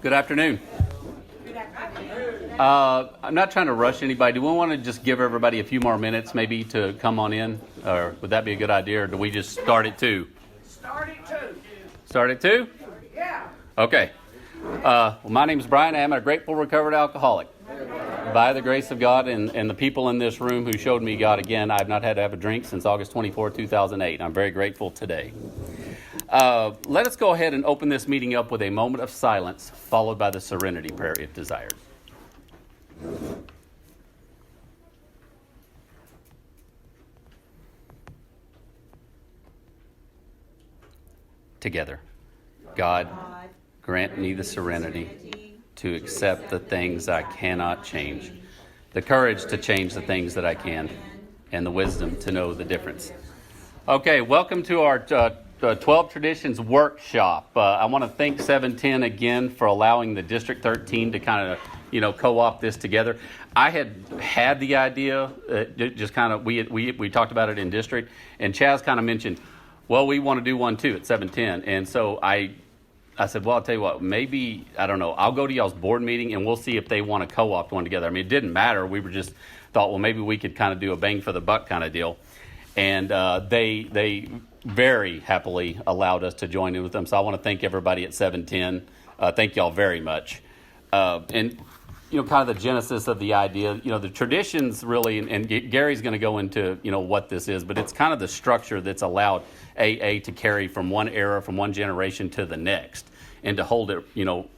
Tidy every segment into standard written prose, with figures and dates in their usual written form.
Good afternoon. I'm not trying to rush anybody. Do we want to just give everybody a few more minutes maybe to come on in? Or would that be a good idea? Or do we just start at 2? Start at 2. Start at 2? Yeah. Okay. Well, my name is Brian. I am a grateful recovered alcoholic. By the grace of God and the people in this room who showed me God again, I've not had to have a drink since August 24, 2008. I'm very grateful today. Let us go ahead and open this meeting up with a moment of silence, followed by the serenity prayer if desired. Together. God, grant me the serenity to accept the things I cannot change, the courage to change the things that I can, and the wisdom to know the difference. Okay, welcome to our 12 Traditions Workshop. I want to thank 710 again for allowing the District 13 to kind of, co-op this together. I had the idea, just kind of, we talked about it in district, and Chaz kind of mentioned, well, we want to do one too at 710. And so I said, well, I'll tell you what, maybe, I don't know, I'll go to y'all's board meeting and we'll see if they want to co-opt one together. I mean, it didn't matter. We were just thought, well, maybe we could kind of do a bang for the buck kind of deal. And they very happily allowed us to join in with them. So I want to thank everybody at 710. Thank y'all very much. And kind of the genesis of the idea, the traditions really, and Gary's going to go into, what this is, but it's kind of the structure that's allowed AA to carry from one era, from one generation to the next, and to hold it,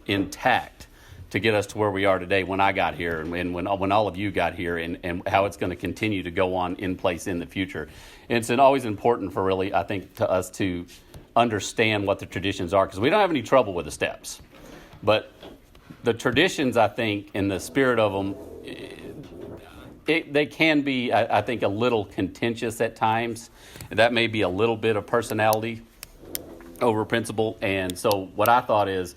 intact to get us to where we are today when I got here and when all of you got here, and how it's going to continue to go on in place in the future. And it's always important for really, I think, to us to understand what the traditions are, because we don't have any trouble with the steps. But the traditions, I think, in the spirit of them, they can be, I think, a little contentious at times. That may be a little bit of personality over principle. And so what I thought is,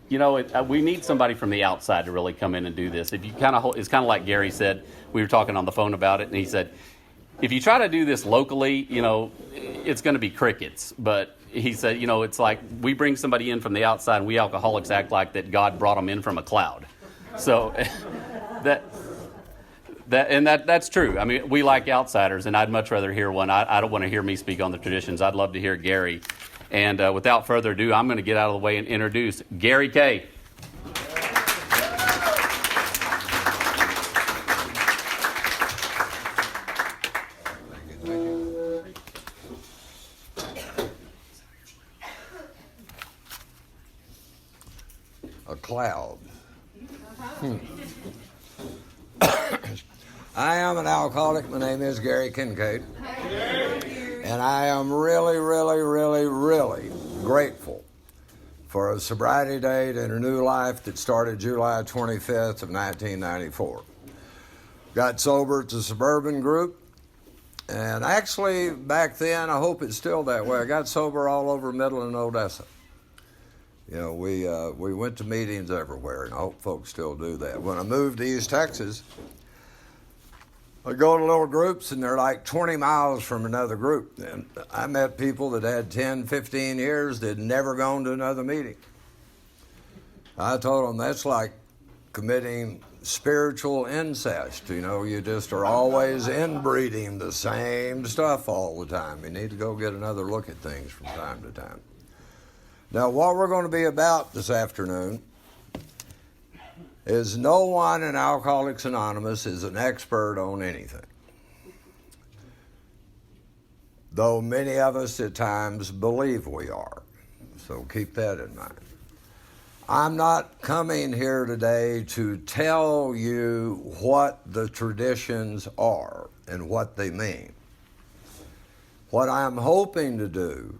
we need somebody from the outside to really come in and do this. If you it's kind of like Gary said. We were talking on the phone about it, and he said, if you try to do this locally, it's going to be crickets. But he said, it's like we bring somebody in from the outside, and we alcoholics act like that God brought them in from a cloud. So that's true. I mean, we like outsiders, and I'd much rather hear one. I don't want to hear me speak on the traditions. I'd love to hear Gary. And without further ado, I'm going to get out of the way and introduce Gary Kay. A cloud. I am an alcoholic. My name is Gary Kincaid. And I am really, really, really, really grateful for a sobriety date and a new life that started July 25th of 1994. Got sober at the Suburban Group. And actually, back then, I hope it's still that way, I got sober all over Midland and Odessa. We went to meetings everywhere, and I hope folks still do that. When I moved to East Texas, I go to little groups, and they're like 20 miles from another group. And I met people that had 10, 15 years that had never gone to another meeting. I told them that's like committing spiritual incest. You just are always inbreeding the same stuff all the time. You need to go get another look at things from time to time. Now, what we're going to be about this afternoon is no one in Alcoholics Anonymous is an expert on anything, though many of us at times believe we are. So keep that in mind. I'm not coming here today to tell you what the traditions are and what they mean. What I'm hoping to do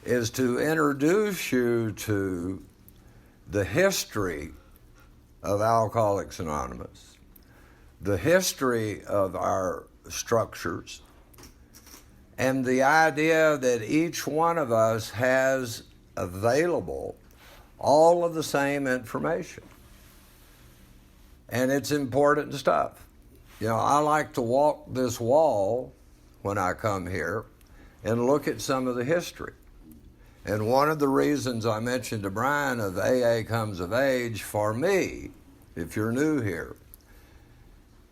is to introduce you to the history of Alcoholics Anonymous, the history of our structures, and the idea that each one of us has available all of the same information. And it's important stuff. I like to walk this wall when I come here and look at some of the history. And one of the reasons I mentioned to Brian of AA Comes of Age, for me, if you're new here,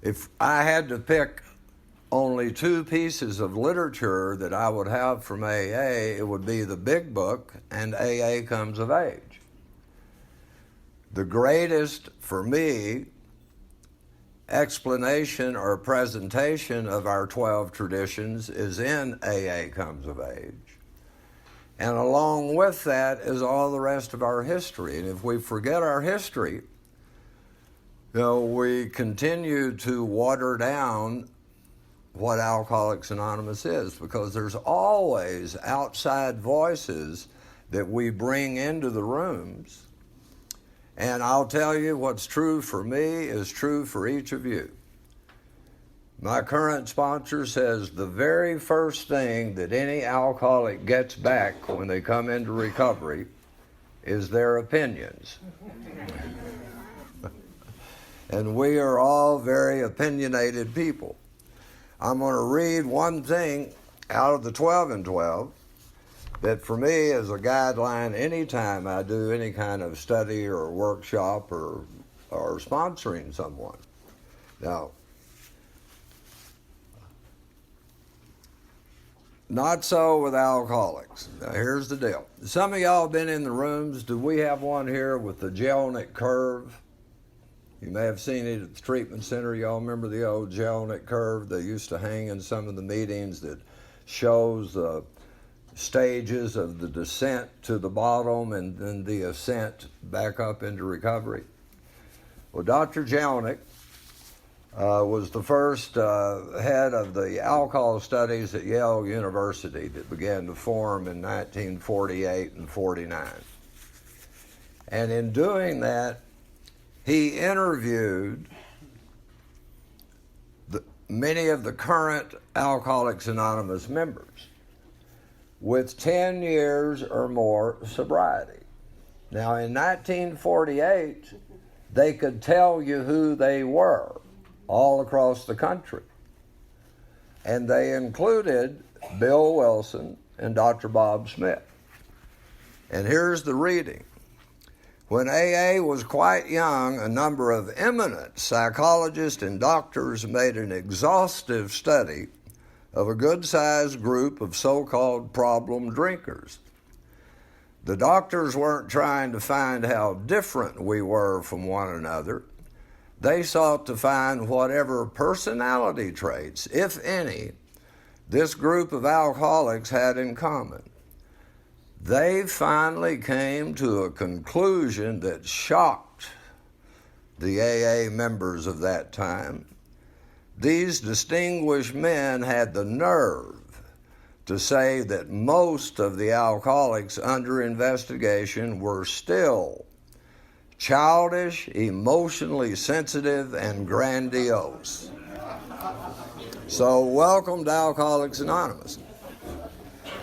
if I had to pick only two pieces of literature that I would have from AA, it would be the Big Book and AA Comes of Age. The greatest, for me, explanation or presentation of our 12 traditions is in AA Comes of Age. And along with that is all the rest of our history. And if we forget our history, we continue to water down what Alcoholics Anonymous is, because there's always outside voices that we bring into the rooms. And I'll tell you, what's true for me is true for each of you. My current sponsor says the very first thing that any alcoholic gets back when they come into recovery is their opinions. And we are all very opinionated people. I'm going to read one thing out of the 12 and 12 that for me is a guideline anytime I do any kind of study or workshop or sponsoring someone. Now, not so with alcoholics. Now, here's the deal. Some of y'all have been in the rooms. Do we have one here with the Jellinek curve? You may have seen it at the treatment center. Y'all remember the old Jellinek curve they used to hang in some of the meetings that shows the stages of the descent to the bottom and then the ascent back up into recovery? Well, Dr. Jellinek was the first head of the alcohol studies at Yale University that began to form in 1948 and 49. And in doing that, he interviewed many of the current Alcoholics Anonymous members with 10 years or more sobriety. Now, in 1948, they could tell you who they were all across the country. And they included Bill Wilson and Dr. Bob Smith. And here's the reading. When AA was quite young, a number of eminent psychologists and doctors made an exhaustive study of a good-sized group of so-called problem drinkers. The doctors weren't trying to find how different we were from one another. They sought to find whatever personality traits, if any, this group of alcoholics had in common. They finally came to a conclusion that shocked the AA members of that time. These distinguished men had the nerve to say that most of the alcoholics under investigation were still childish, emotionally sensitive, and grandiose. So welcome to Alcoholics Anonymous.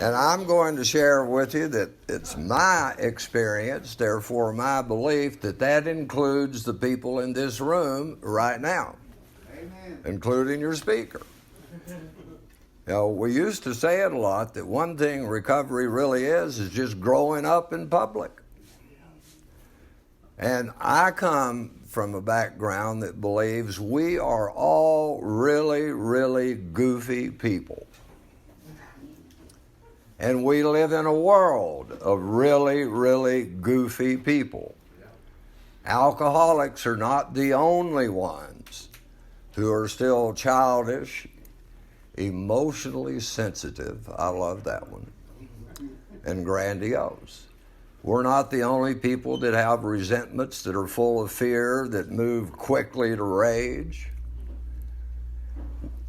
And I'm going to share with you that it's my experience, therefore my belief, that includes the people in this room right now, Amen. Including your speaker. We used to say it a lot that one thing recovery really is just growing up in public. And I come from a background that believes we are all really, really goofy people. And we live in a world of really, really goofy people. Alcoholics are not the only ones who are still childish, emotionally sensitive, I love that one, and grandiose. We're not the only people that have resentments that are full of fear, that move quickly to rage.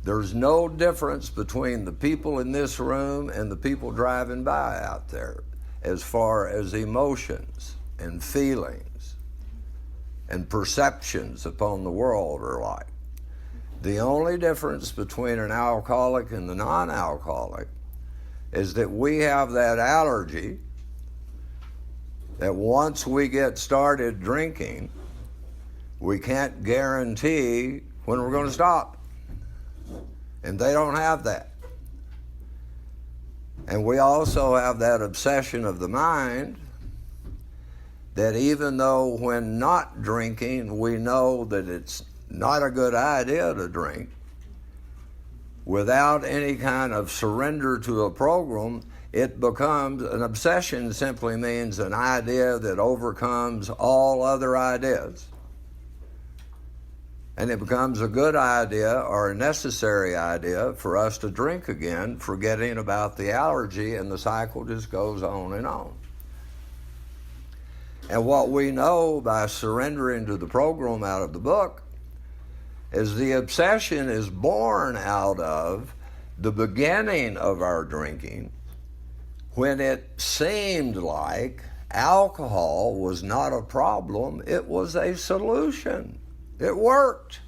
There's no difference between the people in this room and the people driving by out there as far as emotions and feelings and perceptions upon the world are like. The only difference between an alcoholic and the non-alcoholic is that we have that allergy that once we get started drinking, we can't guarantee when we're going to stop. And they don't have that. And we also have that obsession of the mind that even though when not drinking, we know that it's not a good idea to drink, without any kind of surrender to a program, it becomes an obsession. Simply means an idea that overcomes all other ideas. And it becomes a good idea or a necessary idea for us to drink again, forgetting about the allergy, and the cycle just goes on and on. And what we know by surrendering to the program out of the book is the obsession is born out of the beginning of our drinking, when it seemed like alcohol was not a problem, it was a solution. It worked.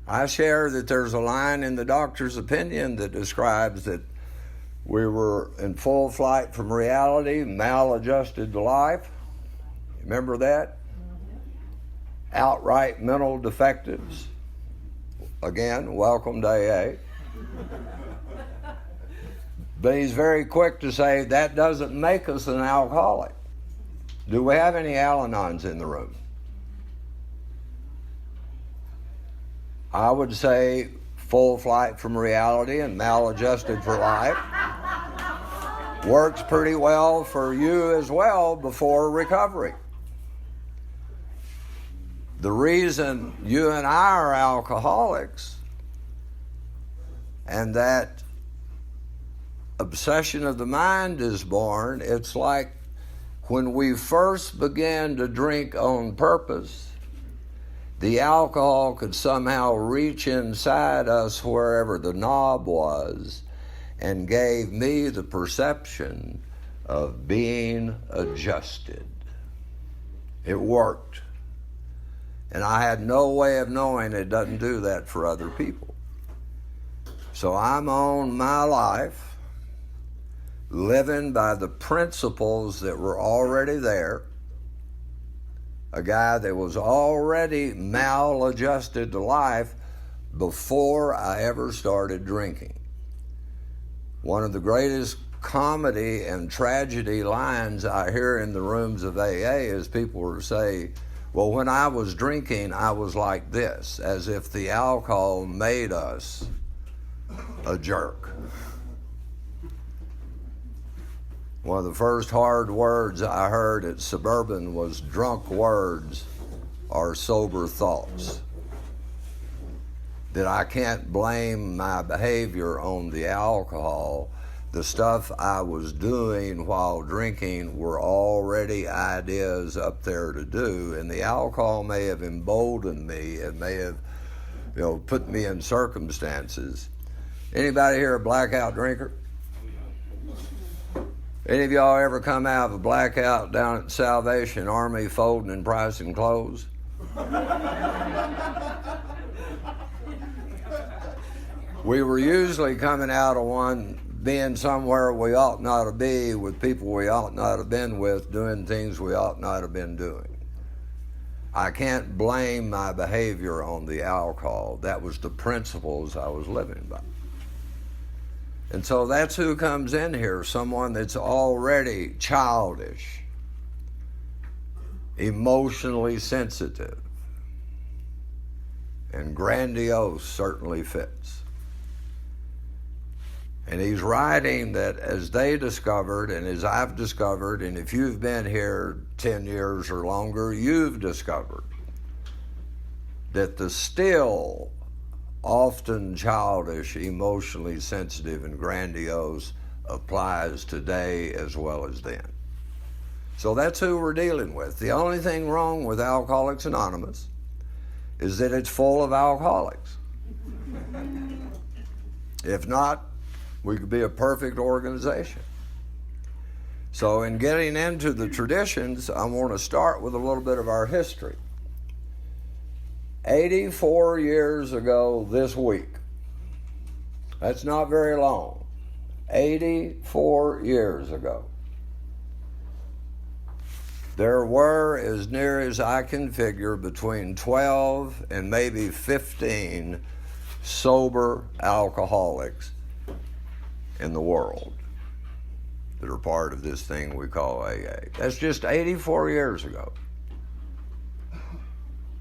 I share that there's a line in the doctor's opinion that describes that we were in full flight from reality, maladjusted to life. Remember that? Outright mental defectives. Again, welcome to AA. But he's very quick to say that doesn't make us an alcoholic. Do we have any Al-Anons in the room? I would say full flight from reality and maladjusted for life works pretty well for you as well before recovery. The reason you and I are alcoholics and that obsession of the mind is born, it's like when we first began to drink on purpose, the alcohol could somehow reach inside us wherever the knob was and gave me the perception of being adjusted. It worked. And I had no way of knowing it doesn't do that for other people. So I'm on my life, living by the principles that were already there. A guy that was already maladjusted to life before I ever started drinking. One of the greatest comedy and tragedy lines I hear in the rooms of AA is people will say, well, when I was drinking, I was like this, as if the alcohol made us a jerk. One of the first hard words I heard at Suburban was, drunk words are sober thoughts. That I can't blame my behavior on the alcohol. The stuff I was doing while drinking were already ideas up there to do, and the alcohol may have emboldened me. It may have, put me in circumstances. Anybody here a blackout drinker? Any of y'all ever come out of a blackout down at Salvation Army folding and pricing clothes? We were usually coming out of one being somewhere we ought not to be, with people we ought not have been with, doing things we ought not have been doing. I can't blame my behavior on the alcohol. That was the principles I was living by. And so that's who comes in here, someone that's already childish, emotionally sensitive, and grandiose certainly fits. And he's writing that as they discovered, and as I've discovered, and if you've been here 10 years or longer, you've discovered that the still often childish, emotionally sensitive, and grandiose applies today as well as then. So that's who we're dealing with. The only thing wrong with Alcoholics Anonymous is that it's full of alcoholics. If not, we could be a perfect organization. So in getting into the traditions, I want to start with a little bit of our history. 84 years ago this week. That's not very long. 84 years ago. There were, as near as I can figure, between 12 and maybe 15 sober alcoholics in the world that are part of this thing we call AA. That's just 84 years ago.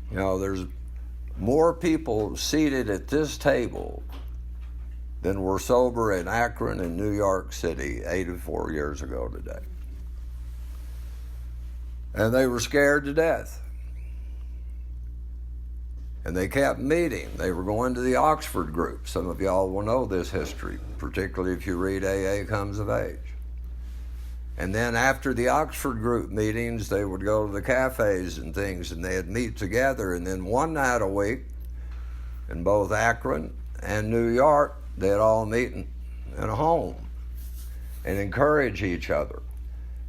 You know, there's more people seated at this table than were sober in Akron and New York City 84 years ago today. And they were scared to death. And they kept meeting. They were going to the Oxford group. Some of y'all will know this history, particularly if you read AA Comes of Age. And then after the Oxford group meetings, they would go to the cafes and things, and they'd meet together. And then one night a week, in both Akron and New York, they'd all meet in a home and encourage each other.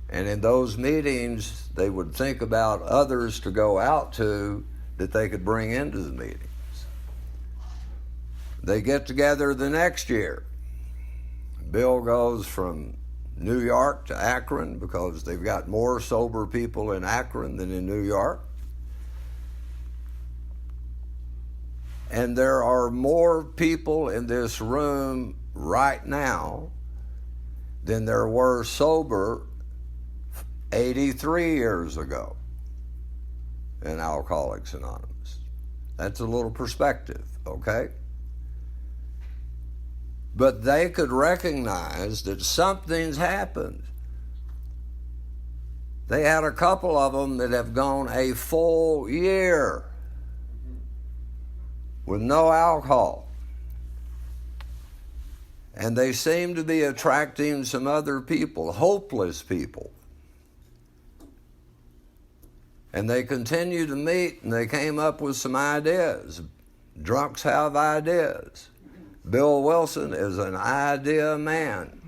And in those meetings, they would think about others to go out to that they could bring into the meetings. They get together the next year. Bill goes from New York to Akron because they've got more sober people in Akron than in New York. And there are more people in this room right now than there were sober 83 years ago in Alcoholics Anonymous. That's a little perspective, okay? But they could recognize that something's happened. They had a couple of them that have gone a full year with no alcohol. And they seem to be attracting some other people, hopeless people. And they continue to meet, and they came up with some ideas. Drunks have ideas. Bill Wilson is an idea man.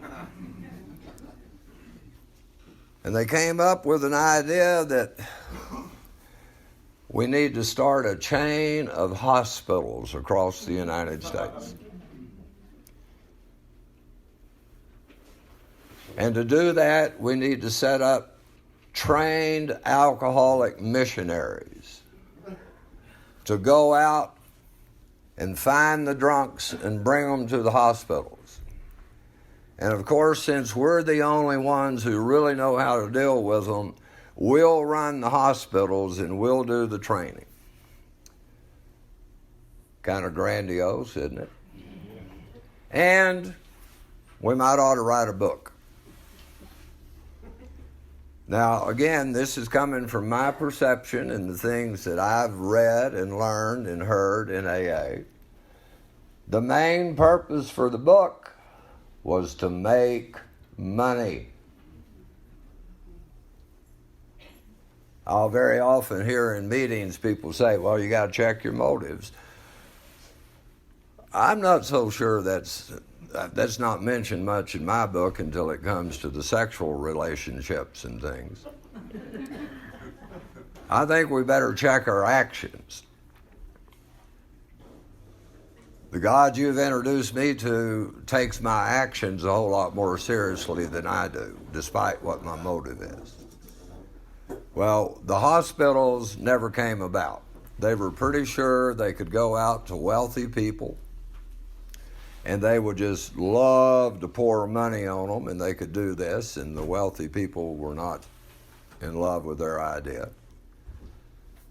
And they came up with an idea that we need to start a chain of hospitals across the United States. And to do that, we need to set up trained alcoholic missionaries to go out and find the drunks and bring them to the hospitals. And of course, since we're the only ones who really know how to deal with them, we'll run the hospitals and we'll do the training. Kind of grandiose, isn't it? And we might ought to write a book. Now, again, this is coming from my perception and the things that I've read and learned and heard in AA. The main purpose for the book was to make money. I'll very often hear in meetings people say, well, you got to check your motives. I'm not so sure that's not mentioned much in my book until it comes to the sexual relationships and things. I think we better check our actions. The God you've introduced me to takes my actions a whole lot more seriously than I do, despite what my motive is. Well, the hospitals never came about. They were pretty sure they could go out to wealthy people and they would just love to pour money on them, and they could do this, and the wealthy people were not in love with their idea.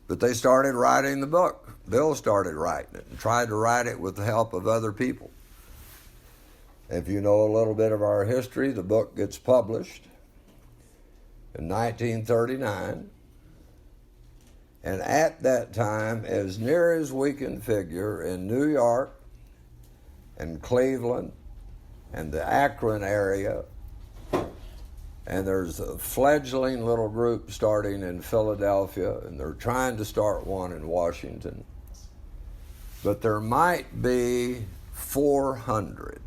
But they started writing the book. Bill started writing it and tried to write it with the help of other people. If you know a little bit of our history, the book gets published in 1939. And at that time, as near as we can figure, in New York and Cleveland and the Akron area, and there's a fledgling little group starting in Philadelphia, and they're trying to start one in Washington. But there might be 400.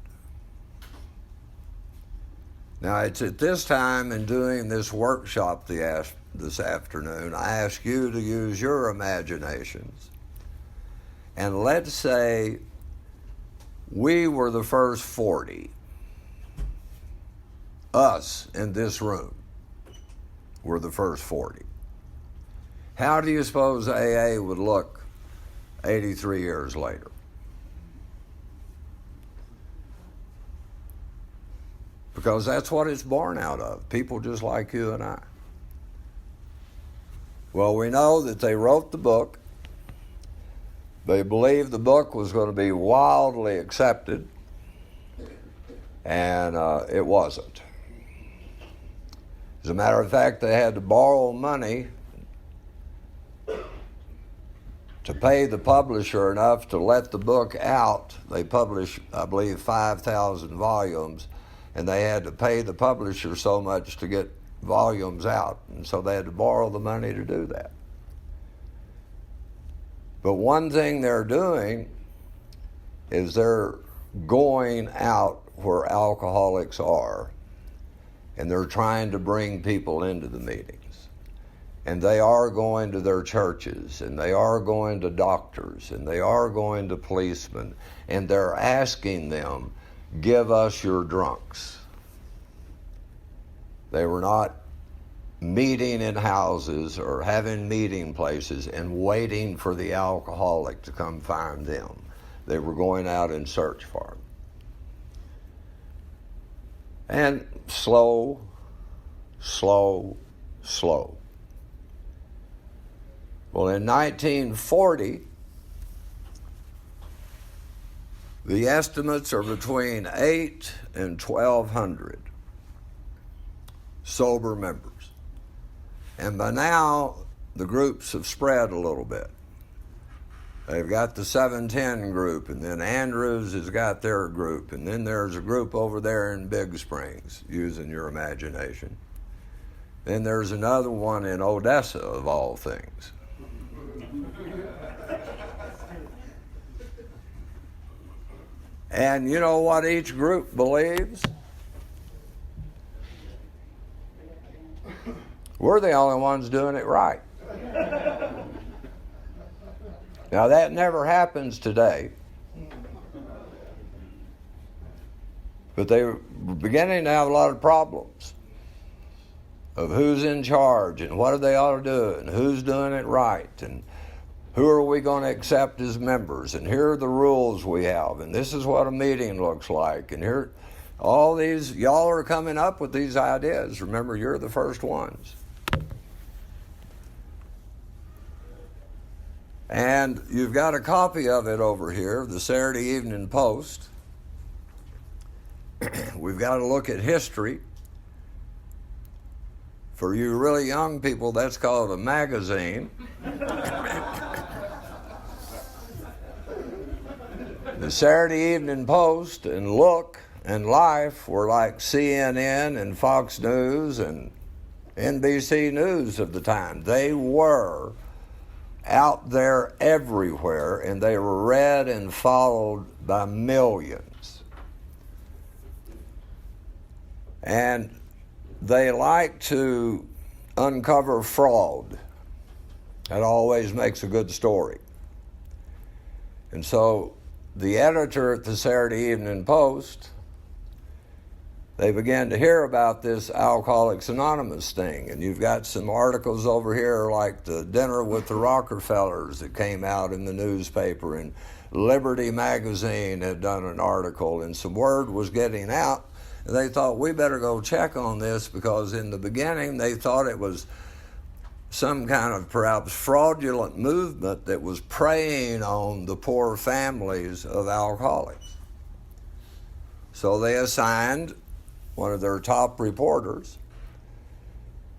Now, it's at this time in doing this workshop this afternoon, I ask you to use your imaginations. And let's say we were the first 40. Us in this room were the first 40. How do you suppose AA would look 83 years later? because that's what it's born out of, people just like you and I. Well, we know that they wrote the book. They believed the book was going to be wildly accepted, and it wasn't. As a matter of fact, they had to borrow money to pay the publisher enough to let the book out. They published, I believe, 5,000 volumes, and they had to pay the publisher so much to get volumes out, and so they had to borrow the money to do that. But one thing they're doing is they're going out where alcoholics are, and they're trying to bring people into the meetings. And they are going to their churches, and they are going to doctors, and they are going to policemen, and they're asking them, give us your drunks. They were not meeting in houses or having meeting places and waiting for the alcoholic to come find them. They were going out in search for them. And slow. Well, in 1940, the estimates are between 8 and 1,200 sober members. And by now, the groups have spread a little bit. They've got the 710 group, and then Andrews has got their group, and then there's a group over there in Big Springs, using your imagination. Then there's another one in Odessa, of all things. And you know what each group believes? We're the only ones doing it right. Now that never happens today. But they were beginning to have a lot of problems of who's in charge and what they ought to do and who's doing it right and who are we going to accept as members, and here are the rules we have, and this is what a meeting looks like, and here, all these, y'all are coming up with these ideas. Remember, you're the first ones. And you've got a copy of it over here, the Saturday Evening Post. We've got to look at history. For you really young people, that's called a magazine. The Saturday Evening Post and Look and Life were like CNN and Fox News and NBC News of the time. They were out there everywhere, and they were read and followed by millions. And they like to uncover fraud. That always makes a good story. And so the editor at the Saturday Evening Post, they began to hear about this Alcoholics Anonymous thing. And you've got some articles over here like the Dinner with the Rockefellers that came out in the newspaper, and Liberty Magazine had done an article, and some word was getting out. And they thought, we better go check on this, because in the beginning they thought it was some kind of perhaps fraudulent movement that was preying on the poor families of alcoholics. So they assigned one of their top reporters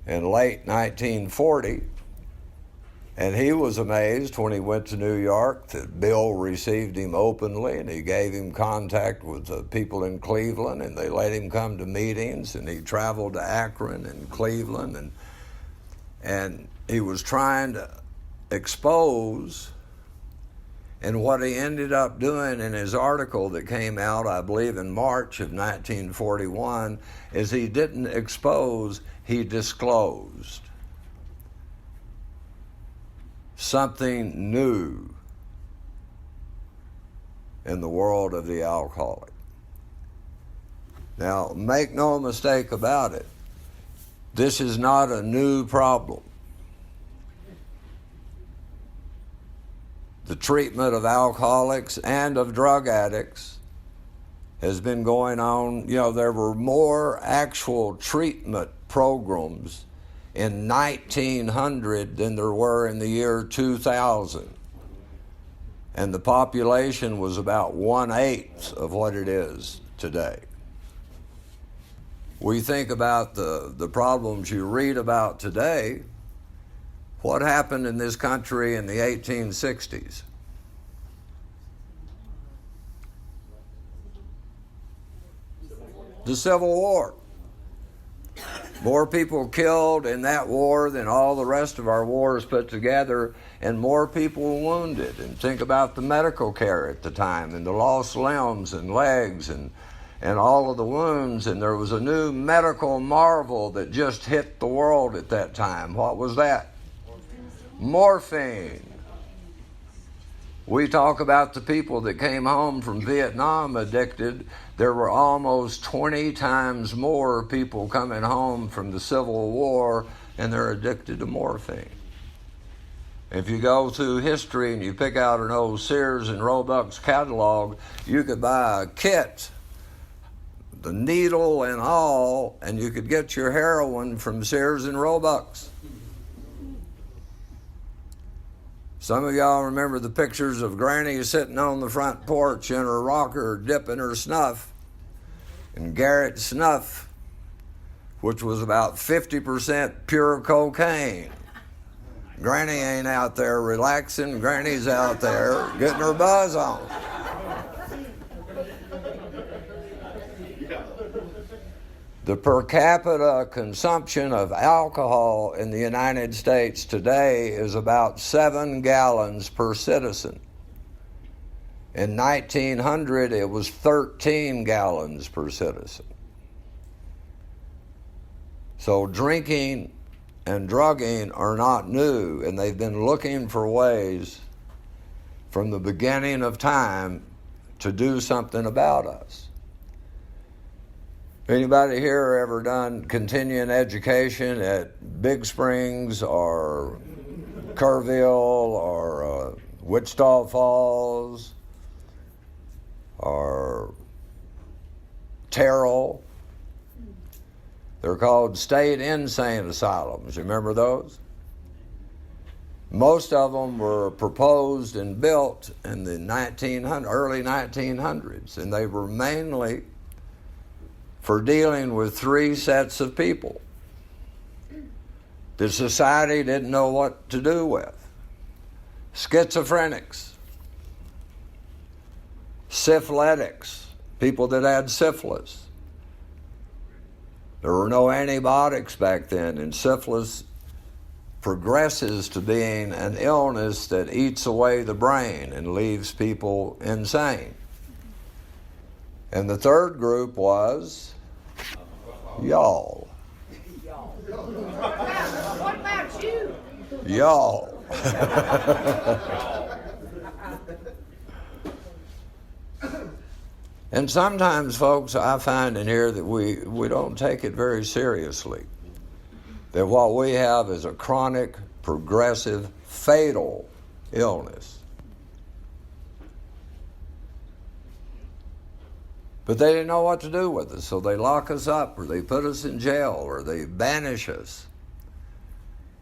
in late 1940, and he was amazed when he went to New York that Bill received him openly, and he gave him contact with the people in Cleveland, and they let him come to meetings, and he traveled to Akron and Cleveland, and he was trying to expose. And what he ended up doing in his article that came out, I believe, in March of 1941, is he didn't expose, he disclosed something new in the world of the alcoholic. Now, make no mistake about it, this is not a new problem. The treatment of alcoholics and of drug addicts has been going on. You know, there were more actual treatment programs in 1900 than there were in the year 2000. And the population was about 1/8 of what it is today. We think about the problems you read about today. What happened in this country in the 1860s? The Civil War. More people killed in that war than all the rest of our wars put together, and more people wounded. And think about the medical care at the time, and the lost limbs and legs and all of the wounds. And there was a new medical marvel that just hit the world at that time. What was that? Morphine. We talk about the people that came home from Vietnam addicted. There were almost 20 times more people coming home from the Civil War, and they're addicted to morphine. If you go through history and you pick out an old Sears and Roebuck's catalog, you could buy a kit, the needle and all, and you could get your heroin from Sears and Roebuck's. Some of y'all remember the pictures of Granny sitting on the front porch in her rocker dipping her snuff. And Garrett snuff, which was about 50% pure cocaine. Granny ain't out there relaxing. Granny's out there getting her buzz on. The per capita consumption of alcohol in the United States today is about 7 gallons per citizen. In 1900, it was 13 gallons per citizen. So drinking and drugging are not new, and they've been looking for ways from the beginning of time to do something about us. Anybody here ever done continuing education at Big Springs or Kerrville or Wichita Falls or Terrell? They're called state insane asylums. You remember those? Most of them were proposed and built in the early 1900s, and they were mainly for dealing with 3 sets of people that society didn't know what to do with. Schizophrenics, syphilitics, people that had syphilis. There were no antibiotics back then, and syphilis progresses to being an illness that eats away the brain and leaves people insane. And the third group was y'all. What about you? Y'all. And sometimes, folks, I find in here that we don't take it very seriously. That what we have is a chronic, progressive, fatal illness. But they didn't know what to do with us, so they lock us up, or they put us in jail, or they banish us.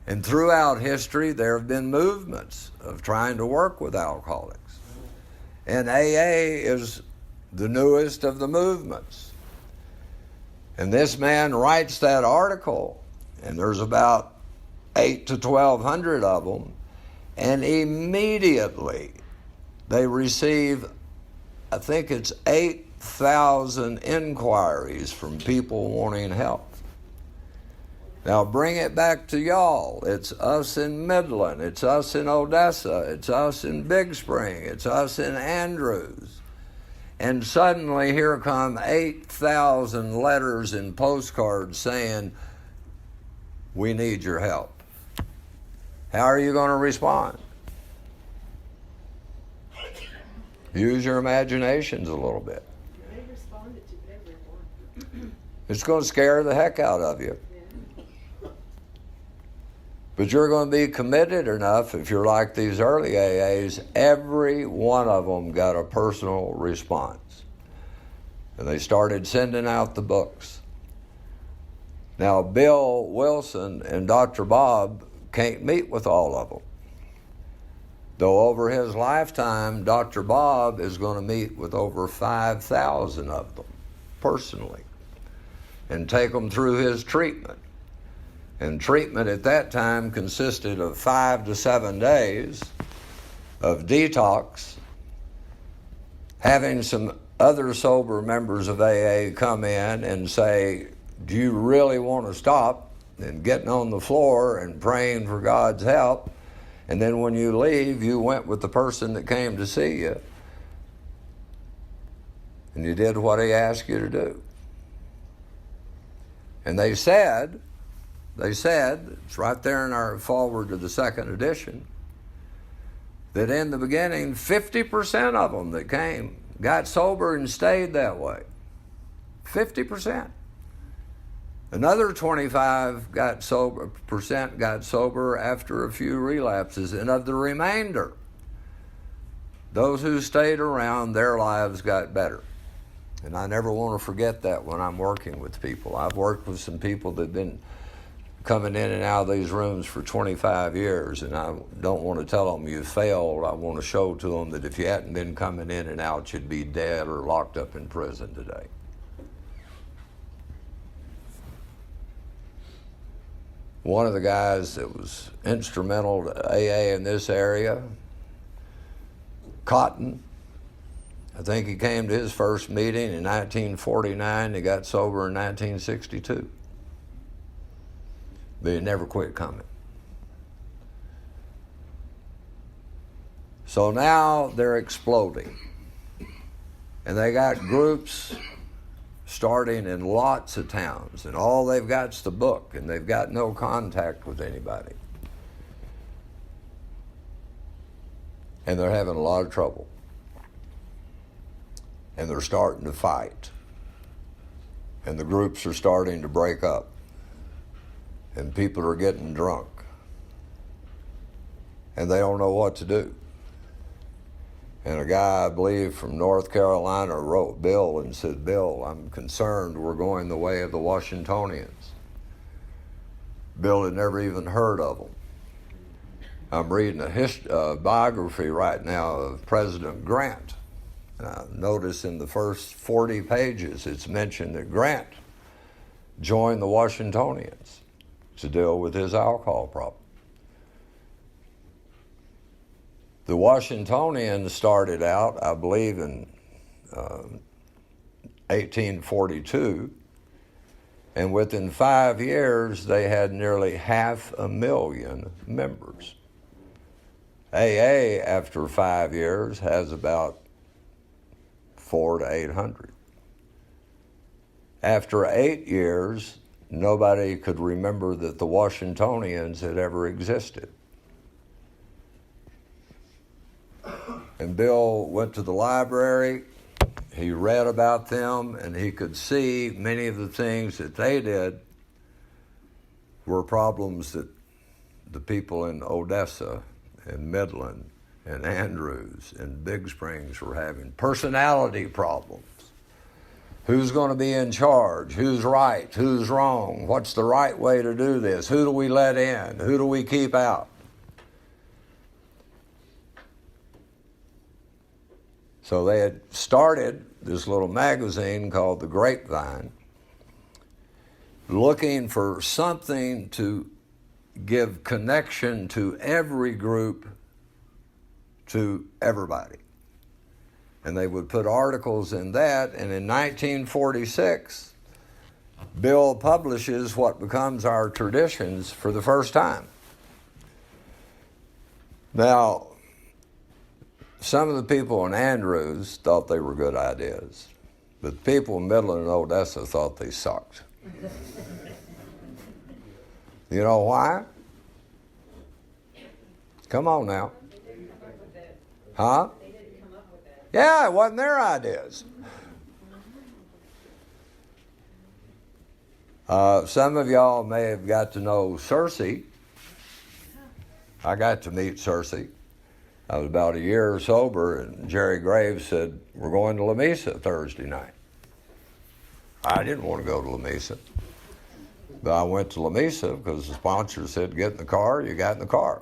And throughout history, there have been movements of trying to work with alcoholics. And AA is the newest of the movements. And this man writes that article, and there's about 800 to 1,200 of them, and immediately they receive, I think it's 8,000 inquiries from people wanting help. Now bring it back to y'all. It's us in Midland. It's us in Odessa. It's us in Big Spring. It's us in Andrews. And suddenly here come 8,000 letters and postcards saying, we need your help. How are you going to respond? Use your imaginations a little bit. They responded to everyone. It's going to scare the heck out of you. But you're going to be committed enough, if you're like these early AAs, every one of them got a personal response. And they started sending out the books. Now, Bill Wilson and Dr. Bob can't meet with all of them. Though over his lifetime, Dr. Bob is going to meet with over 5,000 of them personally and take them through his treatment. And treatment at that time consisted of 5 to 7 days of detox, having some other sober members of AA come in and say, do you really want to stop? And getting on the floor and praying for God's help. And then when you leave, you went with the person that came to see you. And you did what he asked you to do. And they said, it's right there in our forward to the second edition, that in the beginning, 50% of them that came got sober and stayed that way. 50%. Another 25% got sober after a few relapses, and of the remainder, those who stayed around, their lives got better. And I never want to forget that when I'm working with people. I've worked with some people that have been coming in and out of these rooms for 25 years, and I don't want to tell them you failed. I want to show to them that if you hadn't been coming in and out, you'd be dead or locked up in prison today. One of the guys that was instrumental to AA in this area, Cotton, I think he came to his first meeting in 1949. He got sober in 1962. But he never quit coming. So now they're exploding. And they got groups starting in lots of towns, and all they've got's the book, and they've got no contact with anybody. And they're having a lot of trouble. And they're starting to fight. And the groups are starting to break up. And people are getting drunk. And they don't know what to do. And a guy, I believe, from North Carolina wrote Bill and said, Bill, I'm concerned we're going the way of the Washingtonians. Bill had never even heard of them. I'm reading a biography right now of President Grant. And I notice in the first 40 pages it's mentioned that Grant joined the Washingtonians to deal with his alcohol problem. The Washingtonians started out, I believe, in 1842, and within 5 years, they had nearly 500,000 members. AA, after 5 years, has about 400 to 800. After 8 years, nobody could remember that the Washingtonians had ever existed. And Bill went to the library, he read about them, and he could see many of the things that they did were problems that the people in Odessa and Midland and Andrews and Big Springs were having. Personality problems. Who's going to be in charge? Who's right? Who's wrong? What's the right way to do this? Who do we let in? Who do we keep out? So they had started this little magazine called The Grapevine, looking for something to give connection to every group, to everybody. And they would put articles in that, and in 1946, Bill publishes what becomes our traditions for the first time. Now, some of the people in Andrews thought they were good ideas, but the people in Midland and Odessa thought they sucked. You know why? Come on now. Huh? Yeah, it wasn't their ideas. Some of y'all may have got to know Cersei. I got to meet Cersei. I was about a year sober, and Jerry Graves said, we're going to La Mesa Thursday night. I didn't want to go to La Mesa. But I went to La Mesa because the sponsor said, get in the car. You got in the car.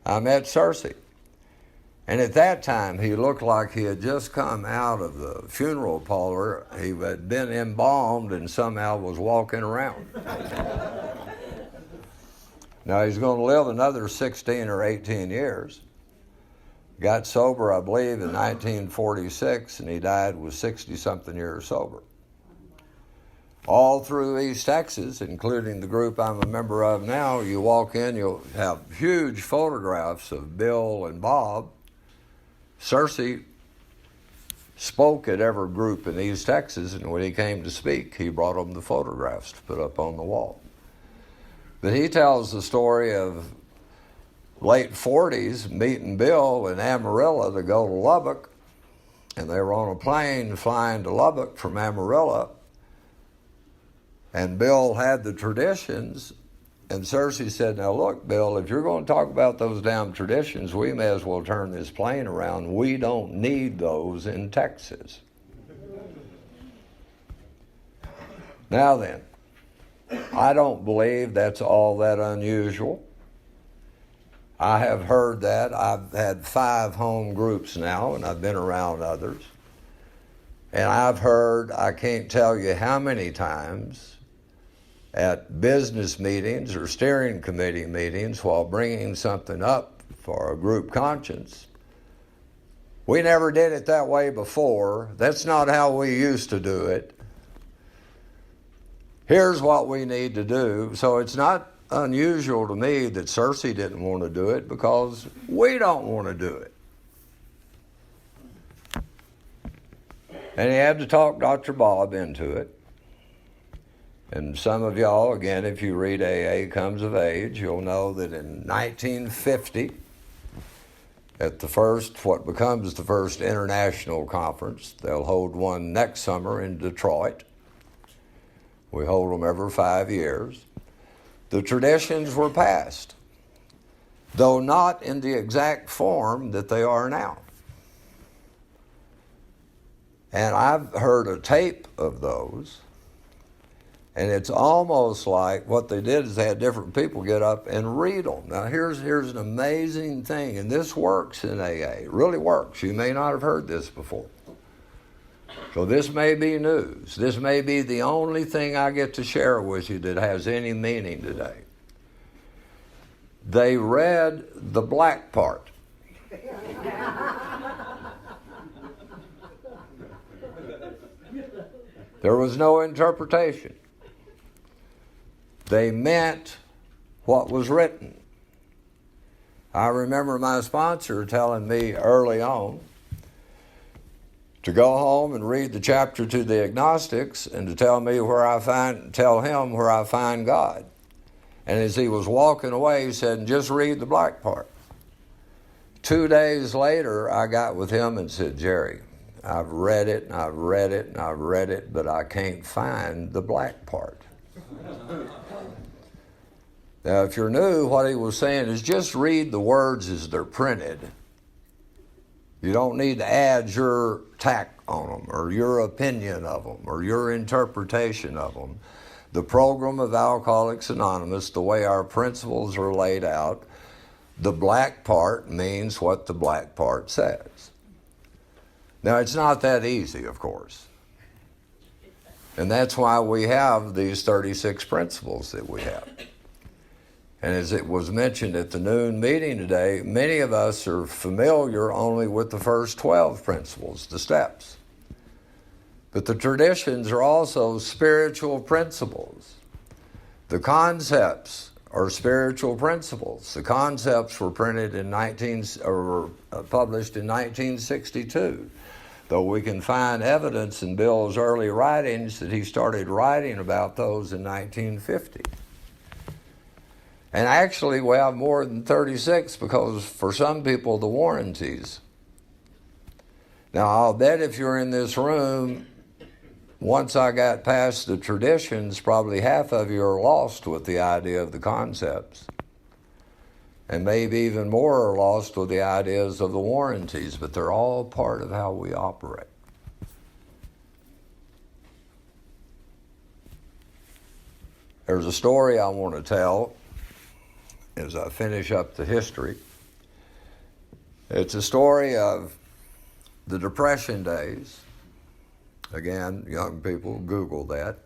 I met Cersei. And at that time, he looked like he had just come out of the funeral parlor. He had been embalmed and somehow was walking around. Now, he's going to live another 16 or 18 years. Got sober, I believe, in 1946, and he died with 60-something years sober. All through East Texas, including the group I'm a member of now, you walk in, you'll have huge photographs of Bill and Bob. Cersei spoke at every group in East Texas, and when he came to speak, he brought them the photographs to put up on the wall. But he tells the story of late 40s meeting Bill in Amarillo to go to Lubbock, and they were on a plane flying to Lubbock from Amarillo, and Bill had the traditions, and Cersei said, now look, Bill, if you're going to talk about those damn traditions, we may as well turn this plane around. We don't need those in Texas. Now then, I don't believe that's all that unusual. I have heard that. I've had 5 home groups now, and I've been around others. And I've heard, I can't tell you how many times, at business meetings or steering committee meetings while bringing something up for a group conscience, we never did it that way before. That's not how we used to do it. Here's what we need to do. So it's not unusual to me that Cersei didn't want to do it because we don't want to do it. And he had to talk Dr. Bob into it. And some of y'all, again, if you read AA Comes of Age, you'll know that in 1950, at the first, what becomes the first international conference, they'll hold one next summer in Detroit. We hold them every 5 years. The traditions were passed, though not in the exact form that they are now. And I've heard a tape of those. And it's almost like what they did is they had different people get up and read them. Now, here's an amazing thing, and this works in AA. It really works. You may not have heard this before. So this may be news. This may be the only thing I get to share with you that has any meaning today. They read the black part. There was no interpretation. They meant what was written. I remember my sponsor telling me early on to go home and read the chapter to the agnostics and to tell him where I find God. And as he was walking away, he said, just read the black part. 2 days later, I got with him and said, Jerry, I've read it, and I've read it, and I've read it, but I can't find the black part. Now, if you're new, what he was saying is just read the words as they're printed. You don't need to add your tack on them or your opinion of them or your interpretation of them. The program of Alcoholics Anonymous, the way our principles are laid out, the black part means what the black part says. Now, it's not that easy, of course. And that's why we have these 36 principles that we have. And as it was mentioned at the noon meeting today, many of us are familiar only with the first 12 principles, the steps. But the traditions are also spiritual principles. The concepts are spiritual principles. The concepts were published in 1962. Though we can find evidence in Bill's early writings that he started writing about those in 1950. And actually, we have more than 36 because for some people, the warranties. Now, I'll bet if you're in this room, once I got past the traditions, probably half of you are lost with the idea of the concepts. And maybe even more are lost with the ideas of the warranties, but they're all part of how we operate. there's a story I want to tell as I finish up the history. It's a story of the Depression days. Again, young people, Google that.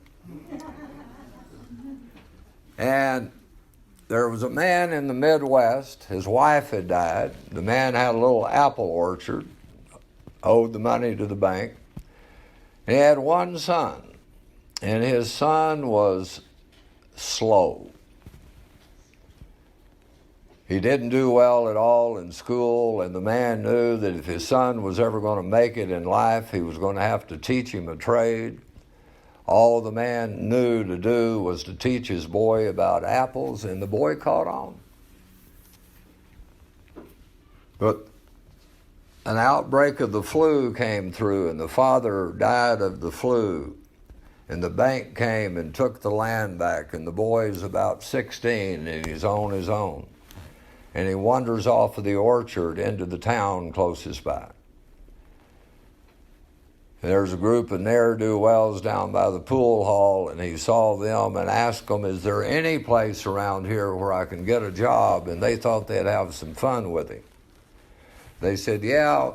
And there was a man in the Midwest. His wife had died. The man had a little apple orchard, owed the money to the bank. He had one son, and his son was slow. He didn't do well at all in school, and the man knew that if his son was ever going to make it in life, he was going to have to teach him a trade. All the man knew to do was to teach his boy about apples, and the boy caught on. But an outbreak of the flu came through, and the father died of the flu. And the bank came and took the land back, and the boy's about 16, and he's on his own. And he wanders off of the orchard into the town closest by. And there's a group of ne'er-do-wells down by the pool hall, and he saw them and asked them, is there any place around here where I can get a job? And they thought they'd have some fun with him. They said, yeah,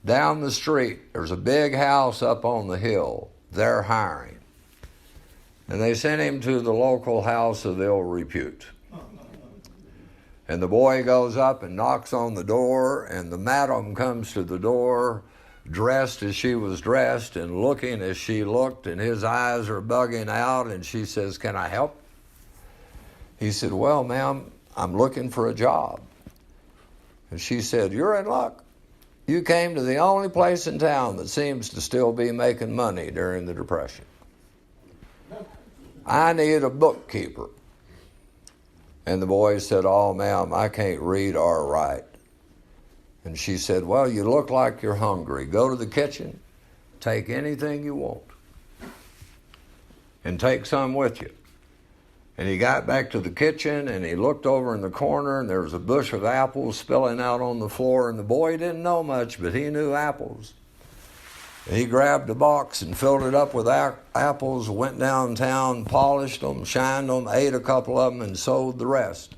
down the street, there's a big house up on the hill. They're hiring. And they sent him to the local house of ill repute. And the boy goes up and knocks on the door, and the madam comes to the door, dressed as she was dressed and looking as she looked, and his eyes are bugging out, and she says, can I help? He said, well, ma'am, I'm looking for a job. And she said, you're in luck. You came to the only place in town that seems to still be making money during the Depression. I need a bookkeeper. And the boy said, oh, ma'am, I can't read or write. And she said, well, you look like you're hungry. Go to the kitchen, take anything you want, and take some with you. And he got back to the kitchen, and he looked over in the corner, and there was a bush of apples spilling out on the floor, and the boy didn't know much, but he knew apples. And he grabbed a box and filled it up with apples, went downtown, polished them, shined them, ate a couple of them, and sold the rest.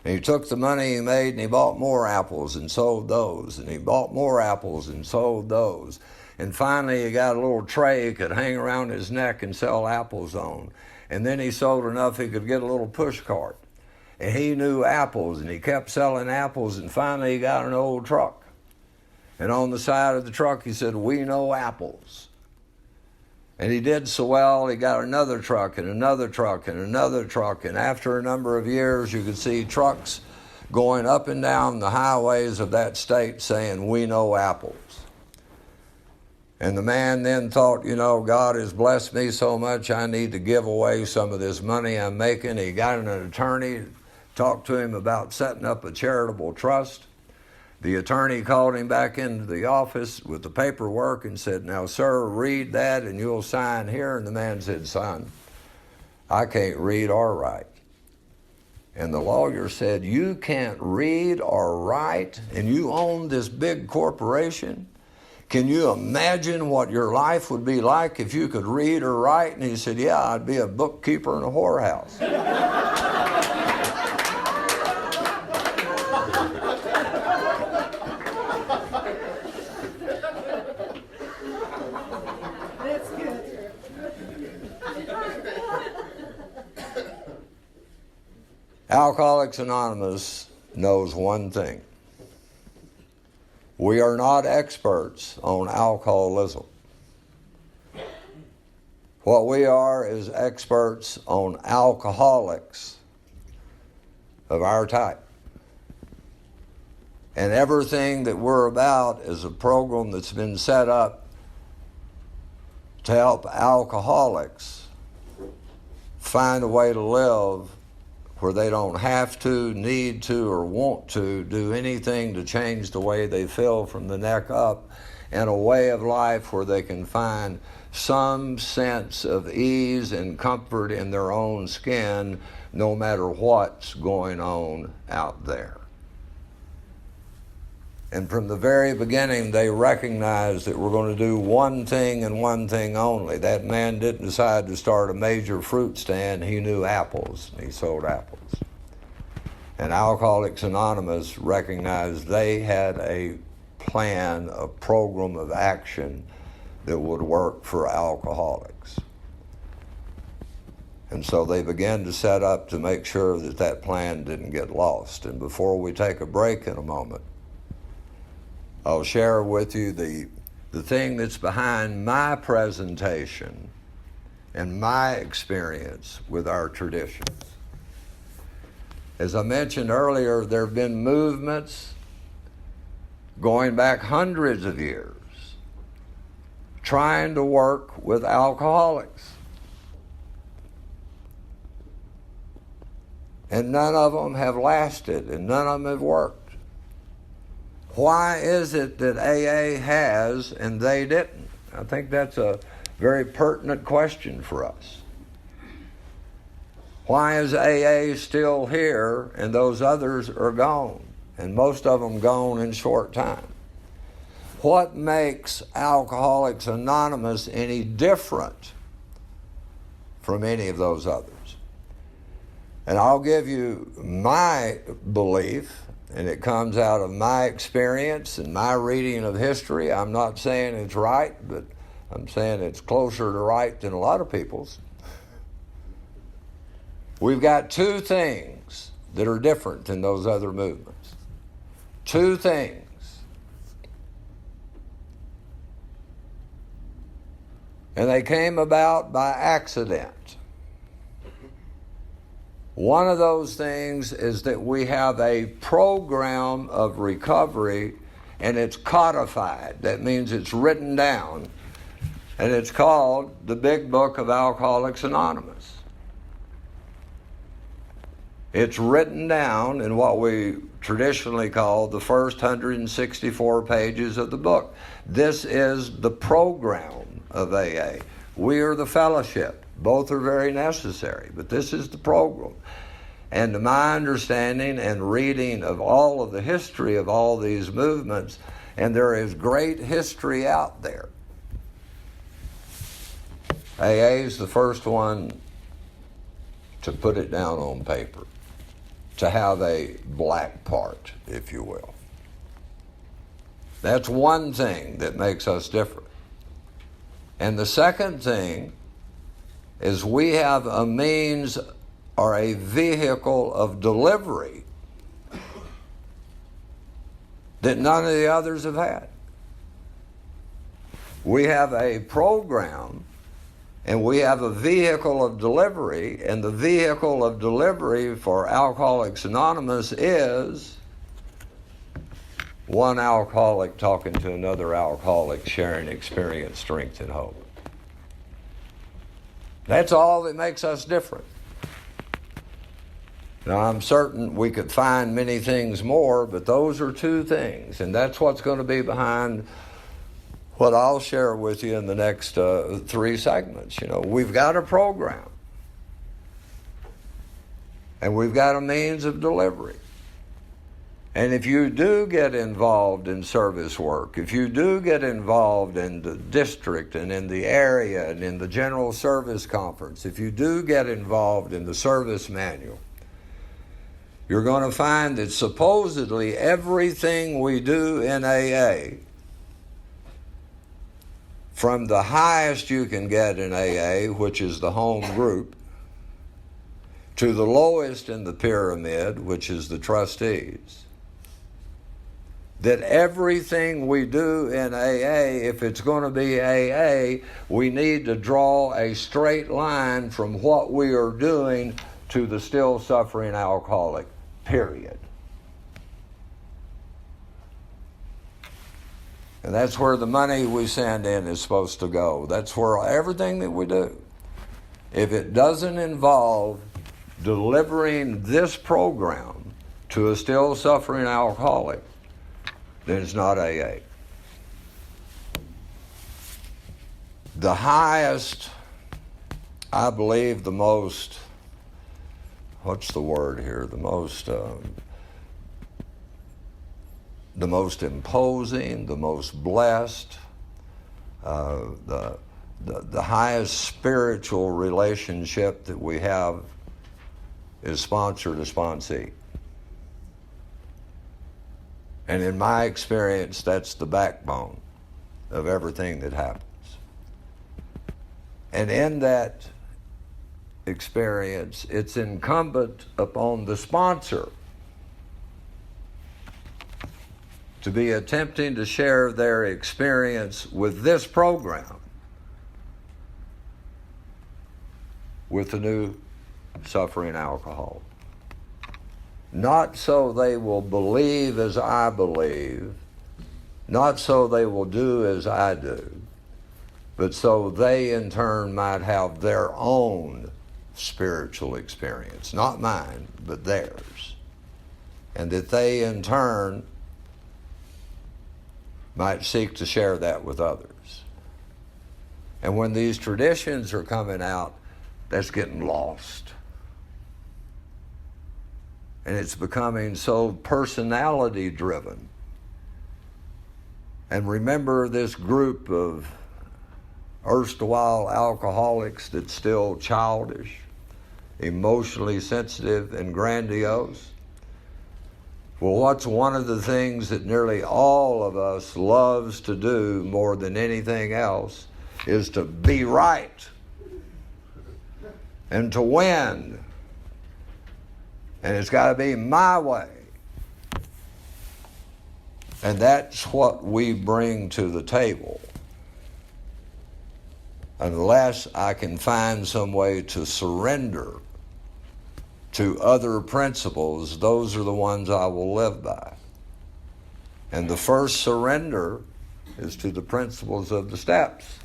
And he took the money he made and he bought more apples and sold those. And he bought more apples and sold those. And finally he got a little tray he could hang around his neck and sell apples on. And then he sold enough he could get a little push cart. And he knew apples, and he kept selling apples, and finally he got an old truck. And on the side of the truck he said, we know apples. And he did so well, he got another truck and another truck and another truck. And after a number of years, you could see trucks going up and down the highways of that state saying, we know apples. And the man then thought, you know, God has blessed me so much, I need to give away some of this money I'm making. He got an attorney, talked to him about setting up a charitable trust. The attorney called him back into the office with the paperwork and said, now, sir, read that and you'll sign here. And the man said, son, I can't read or write. And the lawyer said, you can't read or write, and you own this big corporation? Can you imagine what your life would be like if you could read or write? And he said, yeah, I'd be a bookkeeper in a whorehouse. That's good. Alcoholics Anonymous knows one thing. We are not experts on alcoholism. What we are is experts on alcoholics of our type. And everything that we're about is a program that's been set up to help alcoholics find a way to live where they don't have to, need to, or want to do anything to change the way they feel from the neck up, and a way of life where they can find some sense of ease and comfort in their own skin no matter what's going on out there. And from the very beginning, they recognized that we're going to do one thing and one thing only. That man didn't decide to start a major fruit stand. He knew apples, and he sold apples. And Alcoholics Anonymous recognized they had a plan, a program of action that would work for alcoholics. And so they began to set up to make sure that that plan didn't get lost. And before we take a break in a moment, I'll share with you the thing that's behind my presentation and my experience with our traditions. As I mentioned earlier, there have been movements going back hundreds of years trying to work with alcoholics. And none of them have lasted, and none of them have worked. Why is it that AA has and they didn't? I think that's a very pertinent question for us. Why is AA still here and those others are gone? And most of them gone in short time. What makes Alcoholics Anonymous any different from any of those others? And I'll give you my belief, and it comes out of my experience and my reading of history. I'm not saying it's right, but I'm saying it's closer to right than a lot of people's. We've got two things that are different than those other movements. Two things. And they came about by accident. One of those things is that we have a program of recovery, and it's codified. That means it's written down, and it's called the Big Book of Alcoholics Anonymous. It's written down in what we traditionally call the first 164 pages of the book. This is the program of AA. We are the fellowship. Both are very necessary, but this is the program. And to my understanding and reading of all of the history of all these movements, and there is great history out there. AA is the first one to put it down on paper, to have a black part, if you will. That's one thing that makes us different. And the second thing is we have a means or a vehicle of delivery that none of the others have had. We have a program and we have a vehicle of delivery, and the vehicle of delivery for Alcoholics Anonymous is one alcoholic talking to another alcoholic, sharing experience, strength, and hope. That's all that makes us different. Now, I'm certain we could find many things more, but those are two things, and that's what's going to be behind what I'll share with you in the next 3 segments. You know, we've got a program, and we've got a means of delivery. And if you do get involved in service work, if you do get involved in the district and in the area and in the General Service Conference, if you do get involved in the service manual, you're going to find that supposedly everything we do in AA, from the highest you can get in AA, which is the home group, to the lowest in the pyramid, which is the trustees, that everything we do in AA, if it's going to be AA, we need to draw a straight line from what we are doing to the still suffering alcoholic, period. And that's where the money we send in is supposed to go. That's where everything that we do. If it doesn't involve delivering this program to a still suffering alcoholic, then it's not AA. The highest, I believe the most, what's the word here? The most the most imposing, the most blessed, the highest spiritual relationship that we have is sponsor to sponsee. And in my experience, that's the backbone of everything that happens. And in that experience, it's incumbent upon the sponsor to be attempting to share their experience with this program with the new suffering alcoholic. Not so they will believe as I believe, not so they will do as I do, but so they in turn might have their own spiritual experience, not mine, but theirs. And that they in turn might seek to share that with others. And when these traditions are coming out, that's getting lost. And it's becoming so personality driven. And remember this group of erstwhile alcoholics that's still childish, emotionally sensitive, and grandiose? Well, what's one of the things that nearly all of us loves to do more than anything else is to be right and to win. And it's got to be my way. And that's what we bring to the table. Unless I can find some way to surrender to other principles, those are the ones I will live by. And the first surrender is to the principles of the steps.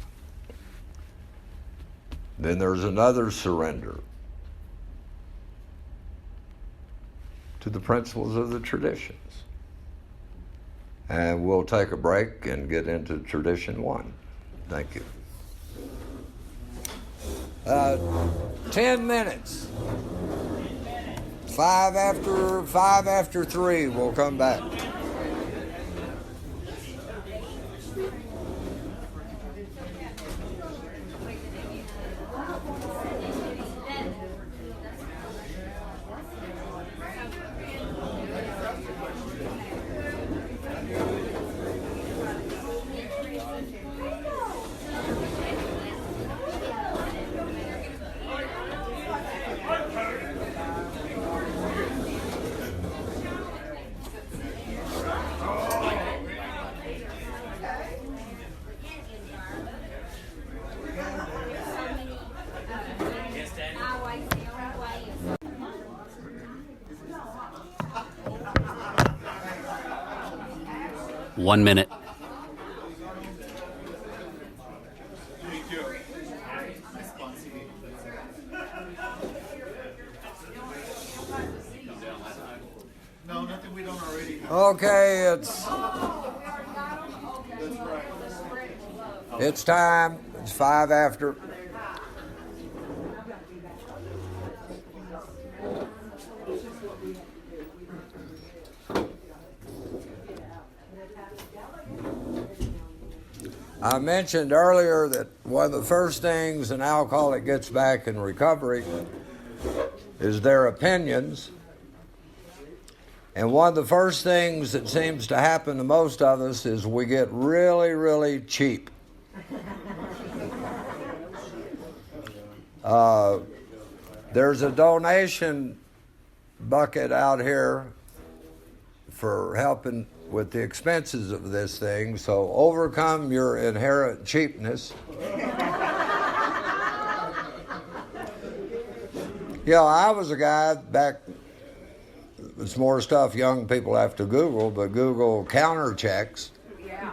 Then there's another surrender to the principles of the traditions. And we'll take a break and get into tradition 1. Thank you. 10 minutes. 5 after 3, we'll come back. One minute. No, nothing we don't already have. Okay, it's time. It's 5 after. I mentioned earlier that one of the first things an alcoholic gets back in recovery is their opinions. And one of the first things that seems to happen to most of us is we get really, really cheap. There's a donation bucket out here for helping with the expenses of this thing, so overcome your inherent cheapness. I was a guy back, it's more stuff young people have to Google, but Google counter checks. Yeah.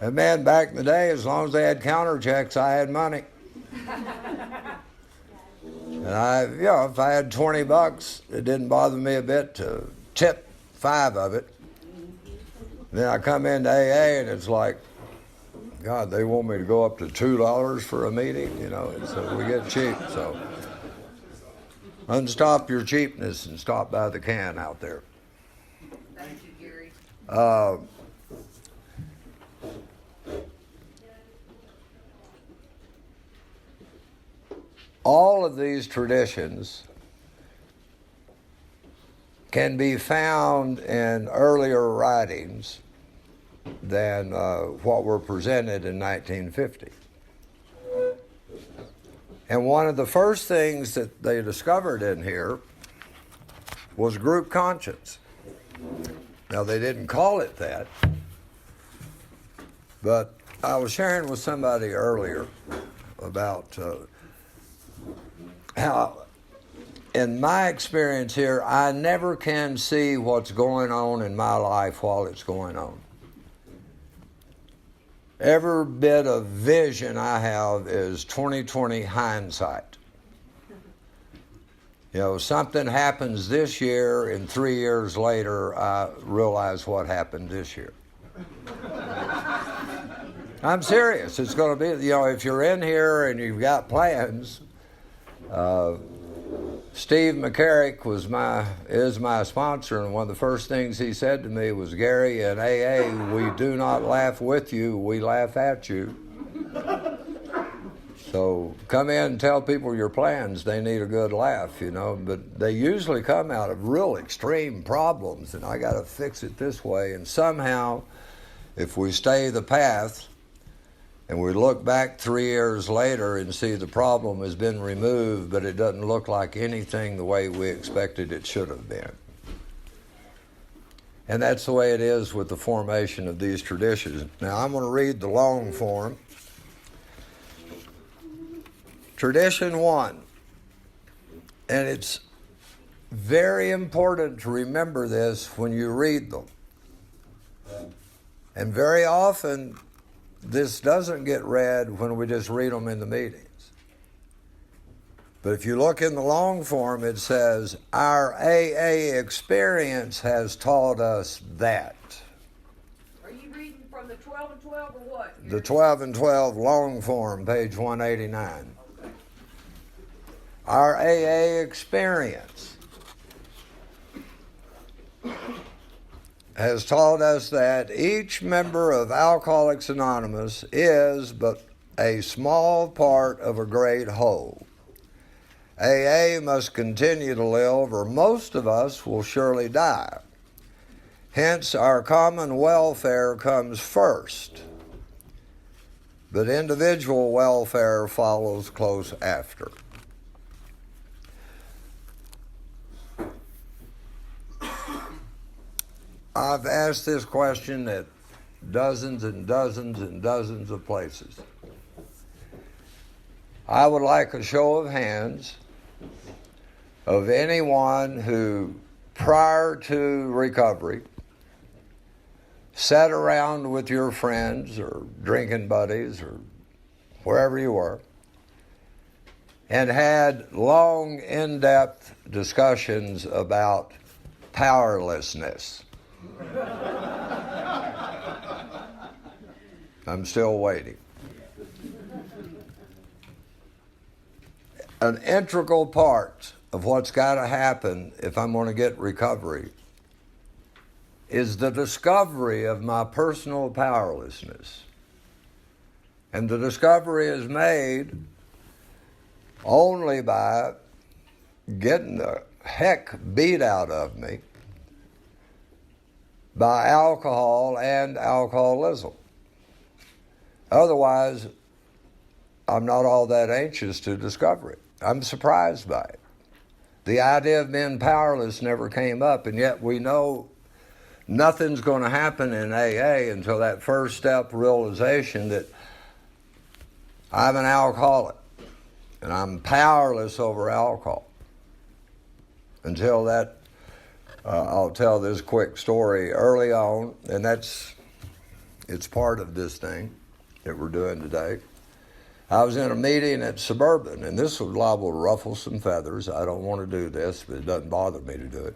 And man, back in the day, as long as they had counter checks, I had money. And if I had $20, it didn't bother me a bit to tip 5 of it. Then I come into AA and it's like, God, they want me to go up to $2 for a meeting, and so we get cheap. So unstop your cheapness and stop by the can out there. Thank you, Gary. All of these traditions can be found in earlier writings than what were presented in 1950. And one of the first things that they discovered in here was group conscience. Now, they didn't call it that, but I was sharing with somebody earlier about how, in my experience here, I never can see what's going on in my life while it's going on. Every bit of vision I have is 20/20 hindsight. You know, something happens this year, and 3 years later, I realize what happened this year. I'm serious. It's going to be, you know, if you're in here and you've got plans, Steve McCarrick is my sponsor, and one of the first things he said to me was, "Gary, in AA, we do not laugh with you, we laugh at you." So come in and tell people your plans. They need a good laugh, you know, but they usually come out of real extreme problems, and I got to fix it this way. And somehow, if we stay the path, and we look back 3 years later and see the problem has been removed, but it doesn't look like anything the way we expected it should have been. And that's the way it is with the formation of these traditions. Now, I'm going to read the long form. Tradition 1. And it's very important to remember this when you read them. And very often, this doesn't get read when we just read them in the meetings. But if you look in the long form, it says, "Our AA experience has taught us that." Are you reading from the 12 and 12 or what? The 12 and 12 long form, page 189. Okay. Our AA experience has taught us that each member of Alcoholics Anonymous is but a small part of a great whole. AA must continue to live, or most of us will surely die. Hence, our common welfare comes first, but individual welfare follows close after. I've asked this question at dozens and dozens and dozens of places. I would like a show of hands of anyone who, prior to recovery, sat around with your friends or drinking buddies or wherever you were and had long, in-depth discussions about powerlessness. I'm still waiting. An integral part of what's got to happen if I'm going to get recovery is the discovery of my personal powerlessness. And the discovery is made only by getting the heck beat out of me by alcohol and alcoholism. Otherwise, I'm not all that anxious to discover it. I'm surprised by it. The idea of being powerless never came up, and yet we know nothing's going to happen in AA until that first step realization that I'm an alcoholic and I'm powerless over alcohol. Until that, I'll tell this quick story early on, and it's part of this thing that we're doing today. I was in a meeting at Suburban, and this was liable to ruffle some feathers. I don't want to do this, but it doesn't bother me to do it.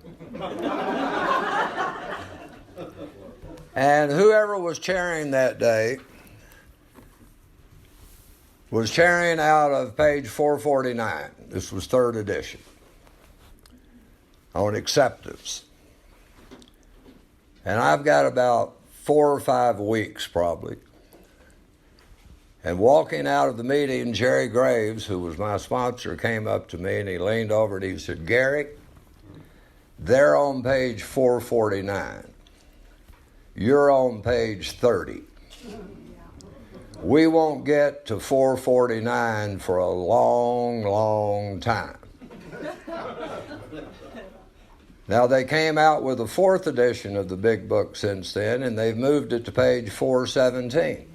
And whoever was chairing that day was chairing out of page 449. This was third edition, on acceptance. And I've got about 4 or 5 weeks probably. And walking out of the meeting, Jerry Graves, who was my sponsor, came up to me and he leaned over and he said, "Gary, they're on page 449. You're on page 30. We won't get to 449 for a long, long time." Now, they came out with a 4th edition of the big book since then, and they've moved it to page 417.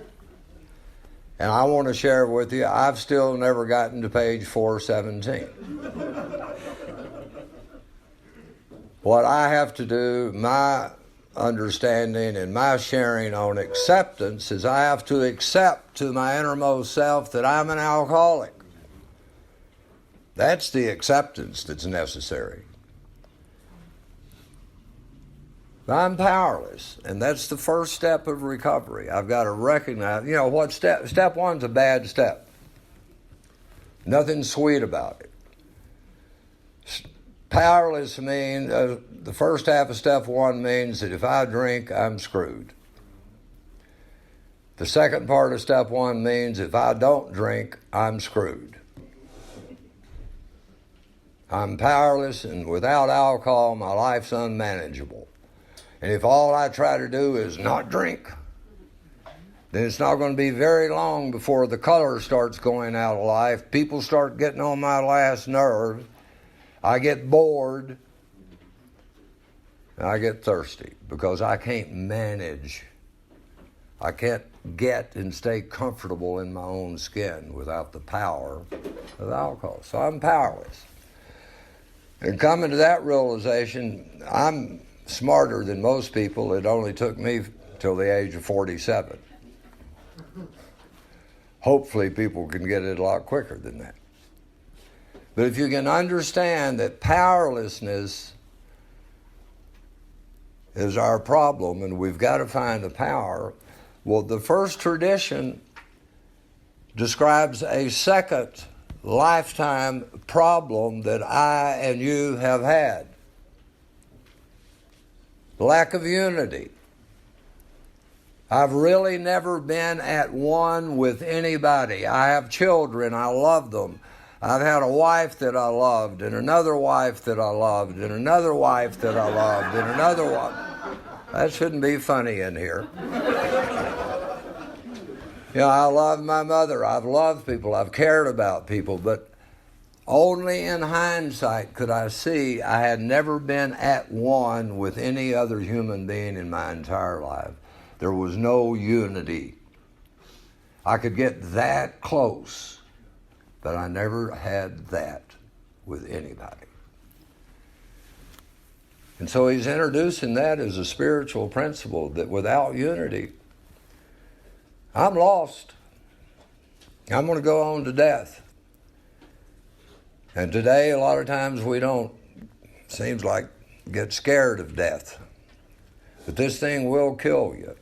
And I want to share with you, I've still never gotten to page 417. What I have to do, my understanding and my sharing on acceptance, is I have to accept to my innermost self that I'm an alcoholic. That's the acceptance that's necessary. I'm powerless, and that's the first step of recovery. I've got to recognize, what step one's a bad step. Nothing sweet about it. Powerless means, the first half of step one means that if I drink, I'm screwed. The second part of step one means if I don't drink, I'm screwed. I'm powerless, and without alcohol, my life's unmanageable. And if all I try to do is not drink, then it's not going to be very long before the color starts going out of life. People start getting on my last nerve. I get bored. And I get thirsty because I can't manage. I can't get and stay comfortable in my own skin without the power of alcohol. So I'm powerless. And coming to that realization, I'm smarter than most people. It only took me till the age of 47. Hopefully people can get it a lot quicker than that. But if you can understand that powerlessness is our problem and we've got to find the power, well, the first tradition describes a second lifetime problem that I and you have had. Lack of unity. I've really never been at one with anybody. I have children, I love them. I've had a wife that I loved, and another wife that I loved, and another wife that I loved, and another wife. That shouldn't be funny in here. I love my mother. I've loved people. I've cared about people, but only in hindsight could I see I had never been at one with any other human being in my entire life. There was no unity. I could get that close, but I never had that with anybody. And so he's introducing that as a spiritual principle, that without unity, I'm lost. I'm going to go on to death. And today, a lot of times we don't, seems like, get scared of death. But this thing will kill you.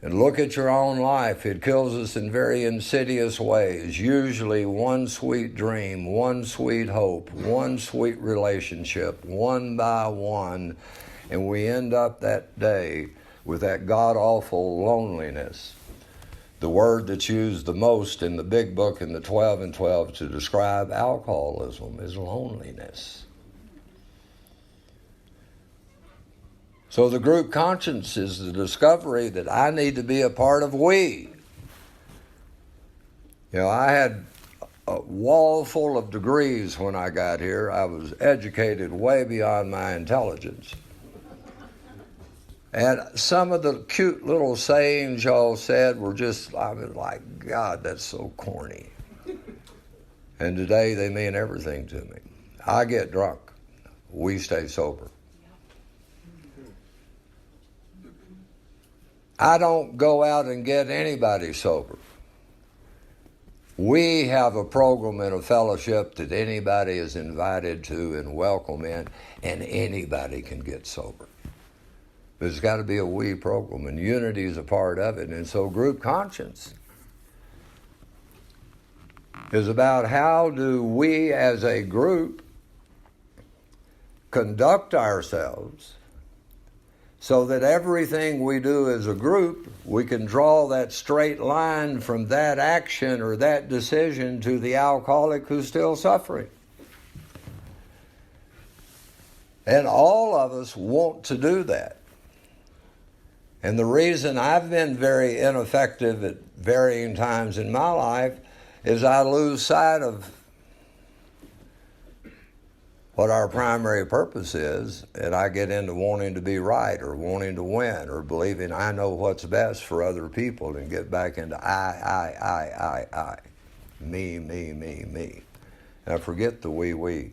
And look at your own life. It kills us in very insidious ways. Usually one sweet dream, one sweet hope, one sweet relationship, one by one. And we end up that day with that god-awful loneliness. The word that's used the most in the big book in the 12 and 12 to describe alcoholism is loneliness. So the group conscience is the discovery that I need to be a part of we. I had a wall full of degrees when I got here. I was educated way beyond my intelligence. And some of the cute little sayings y'all said were just, I was like, God, that's so corny. And today they mean everything to me. I get drunk. We stay sober. I don't go out and get anybody sober. We have a program and a fellowship that anybody is invited to and welcome in, and anybody can get sober. But it's got to be a we program, and unity is a part of it. And so group conscience is about how do we as a group conduct ourselves so that everything we do as a group, we can draw that straight line from that action or that decision to the alcoholic who's still suffering. And all of us want to do that. And the reason I've been very ineffective at varying times in my life is I lose sight of what our primary purpose is, and I get into wanting to be right or wanting to win or believing I know what's best for other people and get back into I. Me. And I forget the we.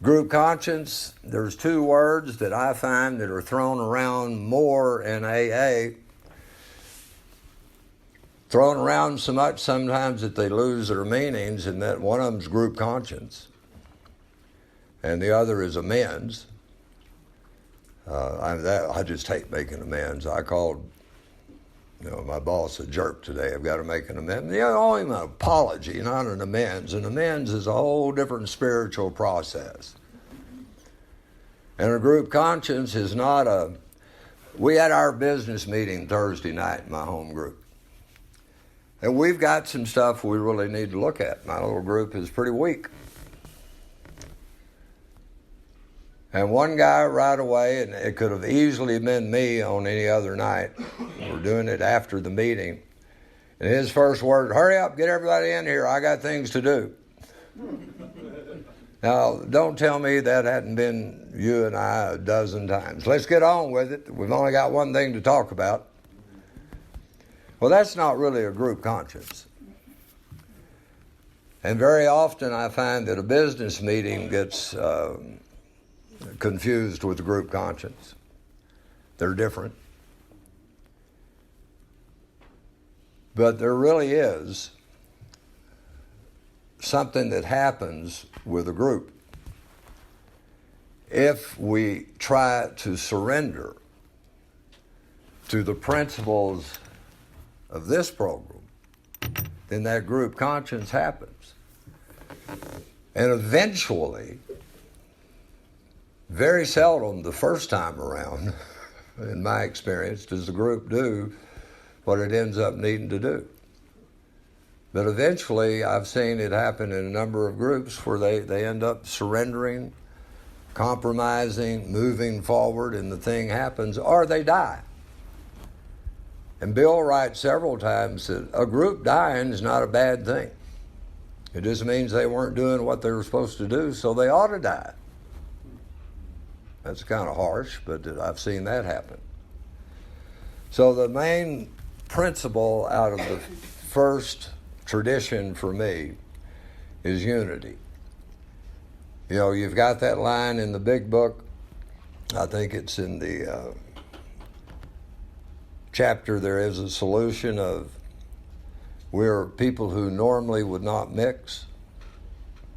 Group conscience, there's two words that I find that are thrown around more in AA. Thrown around so much sometimes that they lose their meanings, and that one of them's group conscience, and the other is amends. I just hate making amends. I called my boss a jerk today. I've got to make an amendment. Only an apology, not an amends. An amends is a whole different spiritual process. And a group conscience is not a... We had our business meeting Thursday night in my home group. And we've got some stuff we really need to look at. My little group is pretty weak. And one guy right away, and it could have easily been me on any other night, we're doing it after the meeting, and his first word, hurry up, get everybody in here, I got things to do. Now, don't tell me that hadn't been you and I a dozen times. Let's get on with it. We've only got one thing to talk about. Well, that's not really a group conscience. And very often I find that a business meeting gets confused with a group conscience. They're different. But there really is something that happens with a group if we try to surrender to the principles of this program, then that group conscience happens. And eventually, very seldom the first time around, in my experience, does the group do what it ends up needing to do. But eventually, I've seen it happen in a number of groups where they end up surrendering, compromising, moving forward, and the thing happens, or they die. And Bill writes several times that a group dying is not a bad thing. It just means they weren't doing what they were supposed to do, so they ought to die. That's kind of harsh, but I've seen that happen. So the main principle out of the first tradition for me is unity. You've got that line in the big book. I think it's in the chapter, there is a solution of we're people who normally would not mix.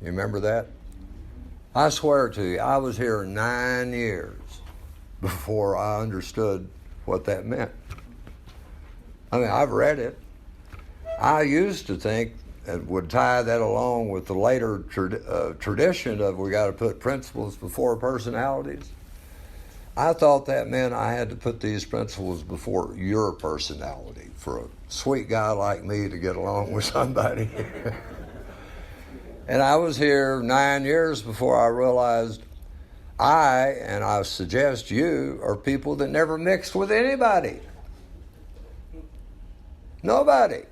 You remember that? I swear to you, I was here 9 years before I understood what that meant. I mean, I've read it. I used to think and would tie that along with the later tradition of we got to put principles before personalities. I thought that meant I had to put these principles before your personality for a sweet guy like me to get along with somebody. And I was here 9 years before I realized and I suggest you, are people that never mixed with anybody. Nobody.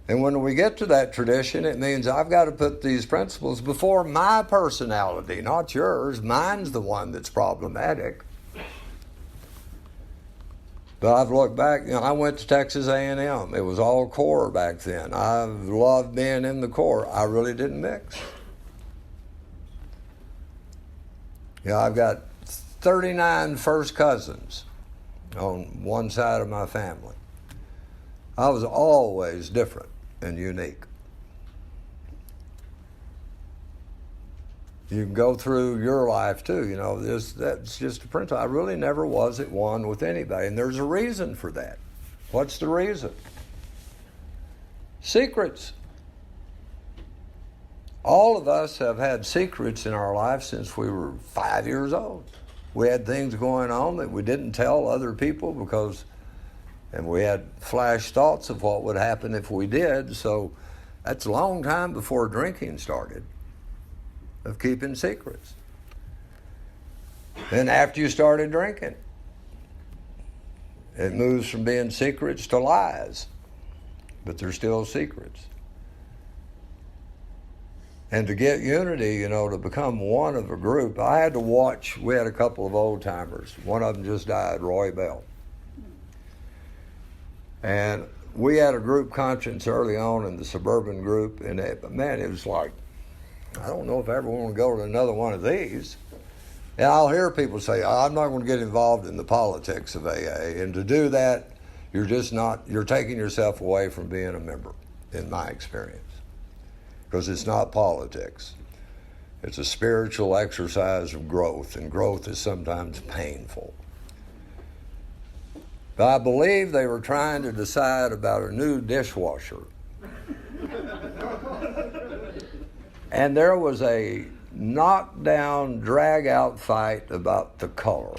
And when we get to that tradition, it means I've got to put these principles before my personality, not yours. Mine's the one that's problematic. But I've looked back, I went to Texas A&M. It was all core back then. I loved being in the core. I really didn't mix. I've got 39 first cousins on one side of my family. I was always different and unique. You can go through your life too, that's just a principle. I really never was at one with anybody, and there's a reason for that. What's the reason? Secrets. All of us have had secrets in our life since we were 5 years old. We had things going on that we didn't tell other people and we had flash thoughts of what would happen if we did. So that's a long time before drinking started, of keeping secrets. Then after you started drinking, it moves from being secrets to lies, but they're still secrets. And to get unity, to become one of a group, I had to watch. We had a couple of old timers. One of them just died, Roy Bell. And we had a group conscience early on in the suburban group, and it was like, I don't know if I ever want to go to another one of these. And I'll hear people say, I'm not going to get involved in the politics of AA. And to do that, you're taking yourself away from being a member, in my experience. Because it's not politics. It's a spiritual exercise of growth, and growth is sometimes painful. But I believe they were trying to decide about a new dishwasher. And there was a knockdown, drag-out fight about the color.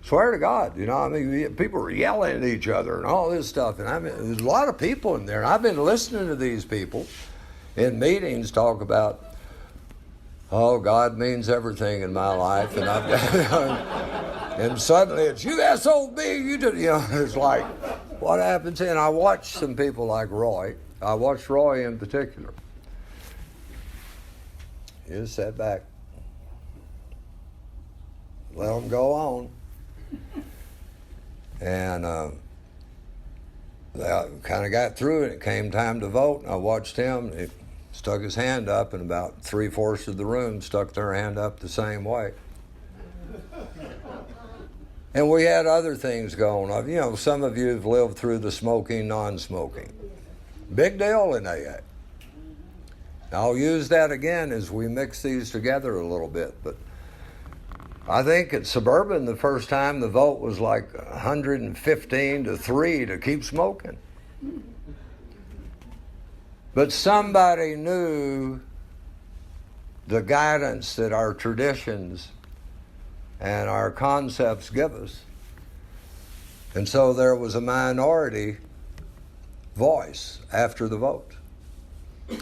Swear to God, people were yelling at each other and all this stuff. And there's a lot of people in there. And I've been listening to these people in meetings talk about, God means everything in my life. And and suddenly it's, you SOB, you did, it's like, what happens? And I watched some people like Roy. I watched Roy in particular. You just sat back. Let them go on. And they kind of got through it. It came time to vote, and I watched him. He stuck his hand up, and about 3/4 of the room stuck their hand up the same way. And we had other things going on. Some of you have lived through the smoking, non-smoking. Big deal in AA. I'll use that again as we mix these together a little bit, but I think at Suburban, the first time the vote was like 115 to 3 to keep smoking. But somebody knew the guidance that our traditions and our concepts give us. And so there was a minority voice after the vote.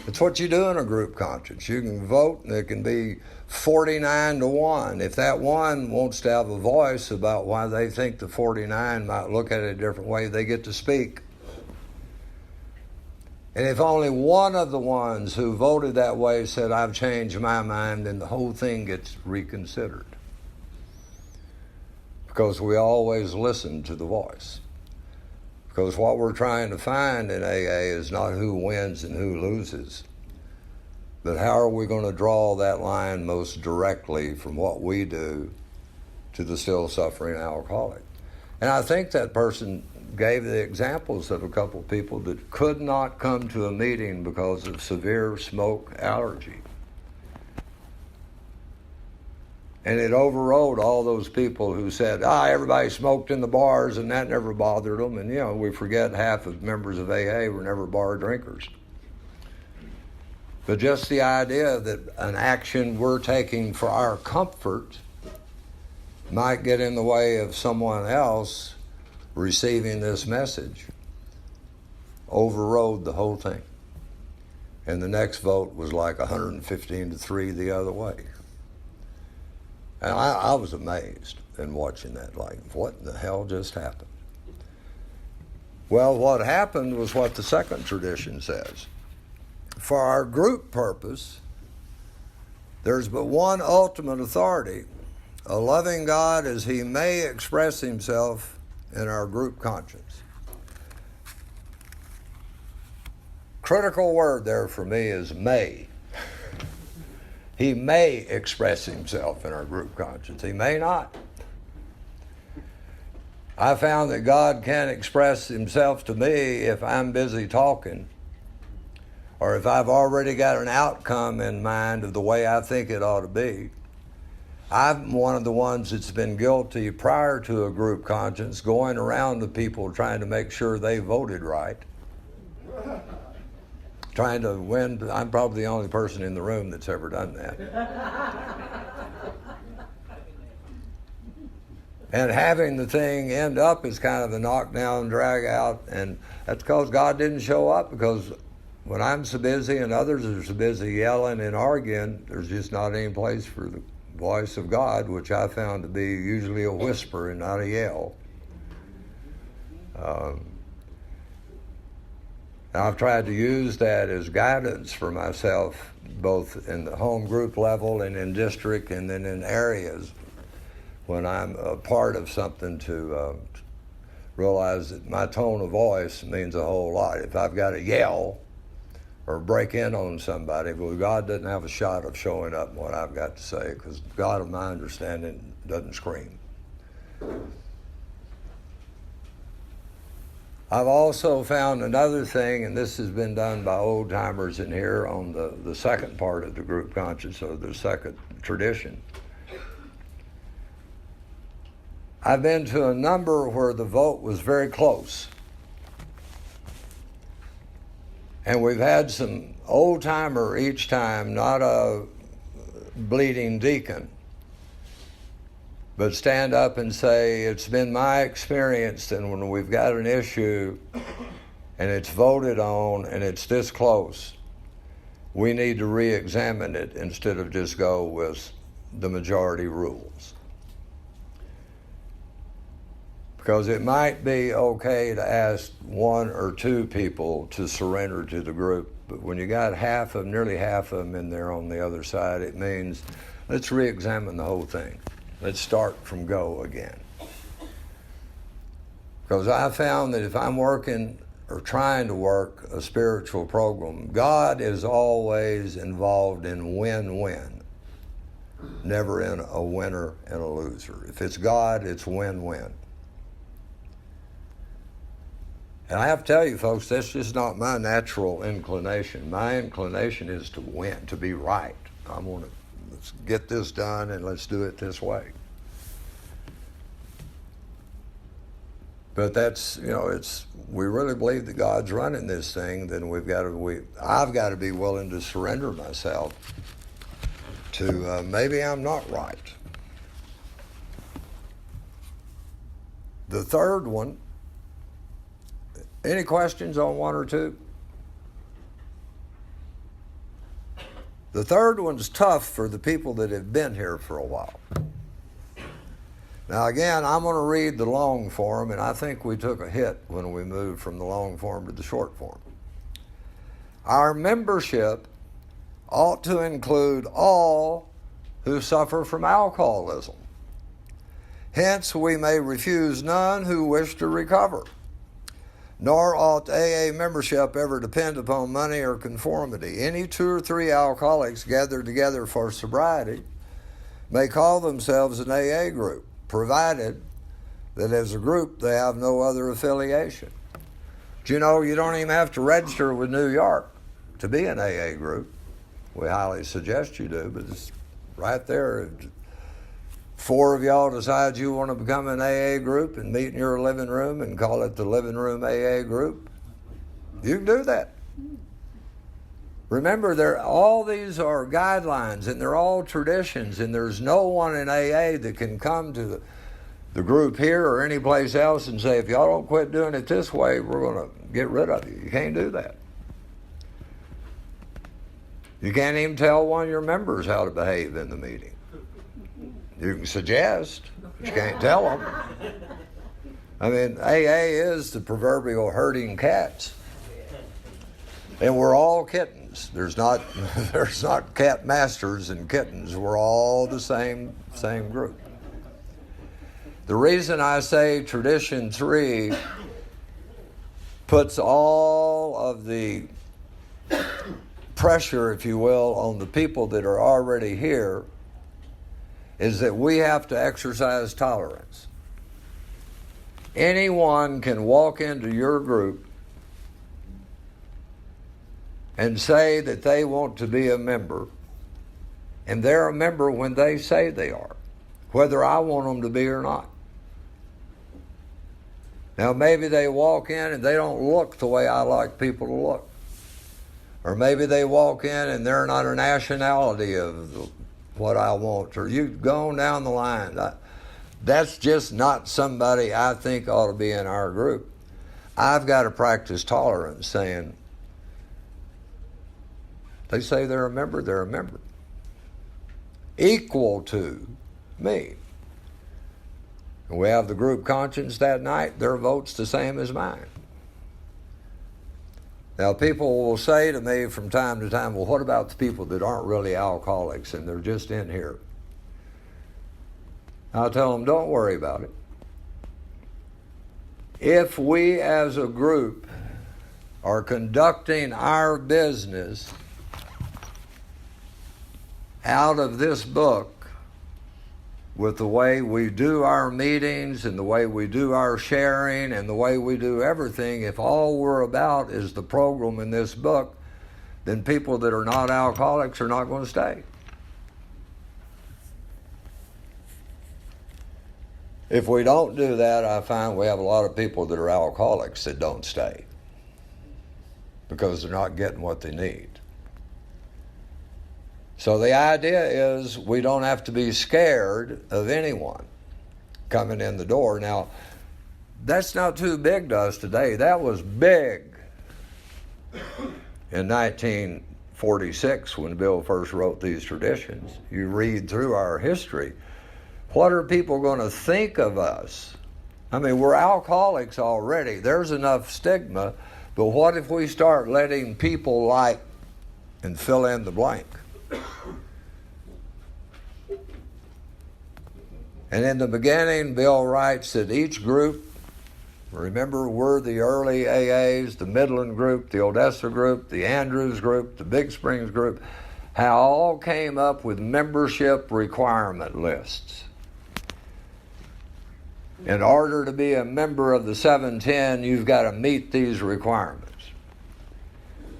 It's what you do in a group conscience. You can vote, and it can be 49 to 1. If that one wants to have a voice about why they think the 49 might look at it a different way, they get to speak. And if only one of the ones who voted that way said, I've changed my mind, then the whole thing gets reconsidered. Because we always listen to the voice. Because what we're trying to find in AA is not who wins and who loses, but how are we going to draw that line most directly from what we do to the still suffering alcoholic. And I think that person gave the examples of a couple of people that could not come to a meeting because of severe smoke allergy. And it overrode all those people who said, everybody smoked in the bars and that never bothered them. And, we forget half of members of AA were never bar drinkers. But just the idea that an action we're taking for our comfort might get in the way of someone else receiving this message overrode the whole thing. And the next vote was like 115 to 3 the other way. And I was amazed in watching that, like, what in the hell just happened? Well, what happened was what the second tradition says. For our group purpose, there's but one ultimate authority, a loving God as he may express himself in our group conscience. Critical word there for me is may. He may express himself in our group conscience. He may not. I found that God can't express himself to me if I'm busy talking or if I've already got an outcome in mind of the way I think it ought to be. I'm one of the ones that's been guilty prior to a group conscience going around to people trying to make sure they voted right. trying to win. I'm probably the only person in the room that's ever done that. And having the thing end up as kind of a knockdown, drag out, and that's because God didn't show up, because when I'm so busy and others are so busy yelling and arguing, there's just not any place for the voice of God, which I found to be usually a whisper and not a yell. I've tried to use that as guidance for myself, both in the home group level and in district and then in areas when I'm a part of something, to realize that my tone of voice means a whole lot. If I've got to yell or break in on somebody, well, God doesn't have a shot of showing up in what I've got to say, because God, of my understanding, doesn't scream. I've also found another thing, and this has been done by old timers in here on the second part of the group conscience, or the second tradition. I've been to a number where the vote was very close. And we've had some old timer each time, not a bleeding deacon, but stand up and say, it's been my experience that when we've got an issue and it's voted on and it's this close, we need to re-examine it instead of just go with the majority rules. Because it might be okay to ask one or two people to surrender to the group, but when you got nearly half of them in there on the other side, it means let's re-examine the whole thing. Let's start from go again. Because I found that if I'm working or trying to work a spiritual program, God is always involved in win-win, never in a winner and a loser. If it's God, it's win-win. And I have to tell you, folks, that's just not my natural inclination. My inclination is to win, to be right. Let's get this done and let's do it this way. But that's, we really believe that God's running this thing, then I've got to be willing to surrender myself to maybe I'm not right. The third one, any questions on one or two? The third one's tough for the people that have been here for a while. Now again, I'm going to read the long form, and I think we took a hit when we moved from the long form to the short form. Our membership ought to include all who suffer from alcoholism. Hence, we may refuse none who wish to recover. Nor ought AA membership ever depend upon money or conformity. Any 2 or 3 alcoholics gathered together for sobriety may call themselves an AA group, provided that as a group they have no other affiliation. Do you know you don't even have to register with New York to be an AA group? We highly suggest you do, but it's right there. 4 of y'all decide you want to become an AA group and meet in your living room and call it the Living Room AA group. You can do that. Remember, all these are guidelines and they're all traditions, and there's no one in AA that can come to the group here or any place else and say, if y'all don't quit doing it this way, we're going to get rid of you. You can't do that. You can't even tell one of your members how to behave in the meeting. You can suggest, but you can't tell them. I mean, AA is the proverbial herding cats. And we're all kittens. There's not cat masters and kittens. We're all the same group. The reason I say Tradition 3 puts all of the pressure, if you will, on the people that are already here is that we have to exercise tolerance. Anyone can walk into your group and say that they want to be a member, and they're a member when they say they are, whether I want them to be or not. Now, maybe they walk in and they don't look the way I like people to look. Or maybe they walk in and they're not a nationality of what I want. Or you go on down the line. That's just not somebody I think ought to be in our group. I've got to practice tolerance, saying, they say they're a member. Equal to me. And we have the group conscience that night, their vote's the same as mine. Now, people will say to me from time to time, well, what about the people that aren't really alcoholics and they're just in here? I'll tell them, don't worry about it. If we as a group are conducting our business out of this book, with the way we do our meetings and the way we do our sharing and the way we do everything, if all we're about is the program in this book, then people that are not alcoholics are not going to stay. If we don't do that, I find we have a lot of people that are alcoholics that don't stay because they're not getting what they need. So the idea is we don't have to be scared of anyone coming in the door. Now, that's not too big to us today. That was big in 1946 when Bill first wrote these traditions. You read through our history. What are people going to think of us? I mean, we're alcoholics already. There's enough stigma. But what if we start letting people like and fill in the blank? And in the beginning, Bill writes that each group, remember, we're the early AAs, the Midland group, the Odessa group, the Andrews group, the Big Springs group, how all came up with membership requirement lists. In order to be a member of the 710, you've got to meet these requirements.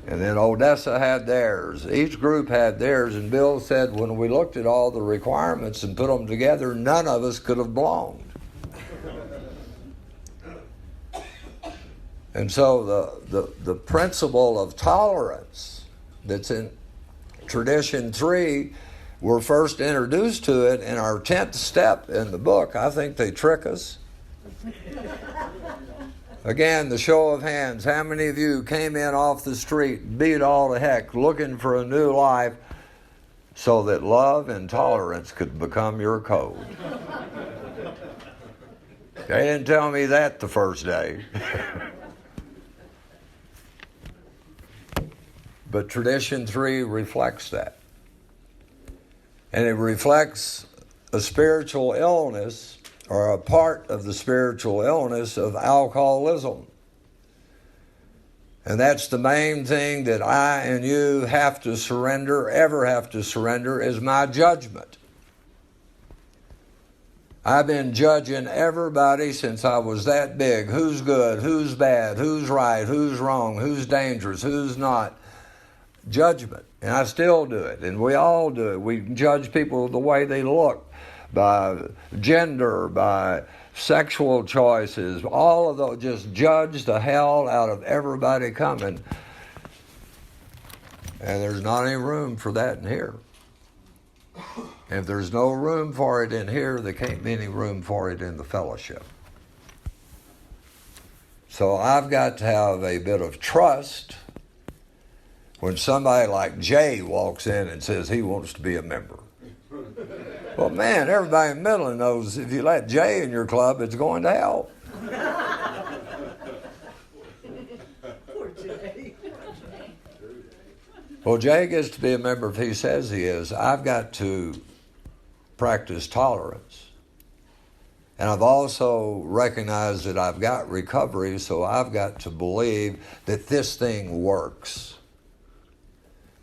And then Odessa had theirs. Each group had theirs. And Bill said when we looked at all the requirements and put them together, none of us could have belonged. And so the principle of tolerance that's in Tradition 3, we're first introduced to it in our 10th step in the book. I think they trick us. Again, the show of hands. How many of you came in off the street, beat all to heck, looking for a new life so that love and tolerance could become your code? They didn't tell me that the first day. But Tradition 3 reflects that. And it reflects a spiritual illness, or a part of the spiritual illness of alcoholism. And that's the main thing that I and you have to surrender, ever have to surrender, is my judgment. I've been judging everybody since I was that big. Who's good, who's bad, who's right, who's wrong, who's dangerous, who's not. Judgment. And I still do it. And we all do it. We judge people the way they look, by gender, by sexual choices, all of those. Just judge the hell out of everybody coming. And there's not any room for that in here. And if there's no room for it in here, there can't be any room for it in the fellowship. So I've got to have a bit of trust when somebody like Jay walks in and says he wants to be a member. Well, man, everybody in Midland knows if you let Jay in your club, it's going to hell. Poor Jay. Well, Jay gets to be a member if he says he is. I've got to practice tolerance. And I've also recognized that I've got recovery, so I've got to believe that this thing works.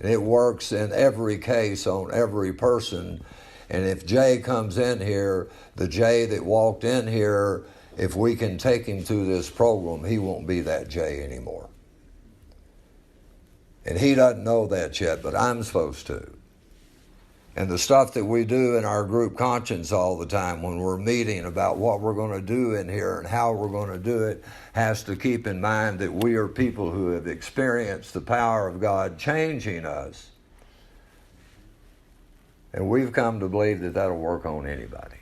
And it works in every case on every person. And if Jay comes in here, the Jay that walked in here, if we can take him through this program, he won't be that Jay anymore. And he doesn't know that yet, but I'm supposed to. And the stuff that we do in our group conscience all the time when we're meeting about what we're going to do in here and how we're going to do it has to keep in mind that we are people who have experienced the power of God changing us. And we've come to believe that that'll work on anybody.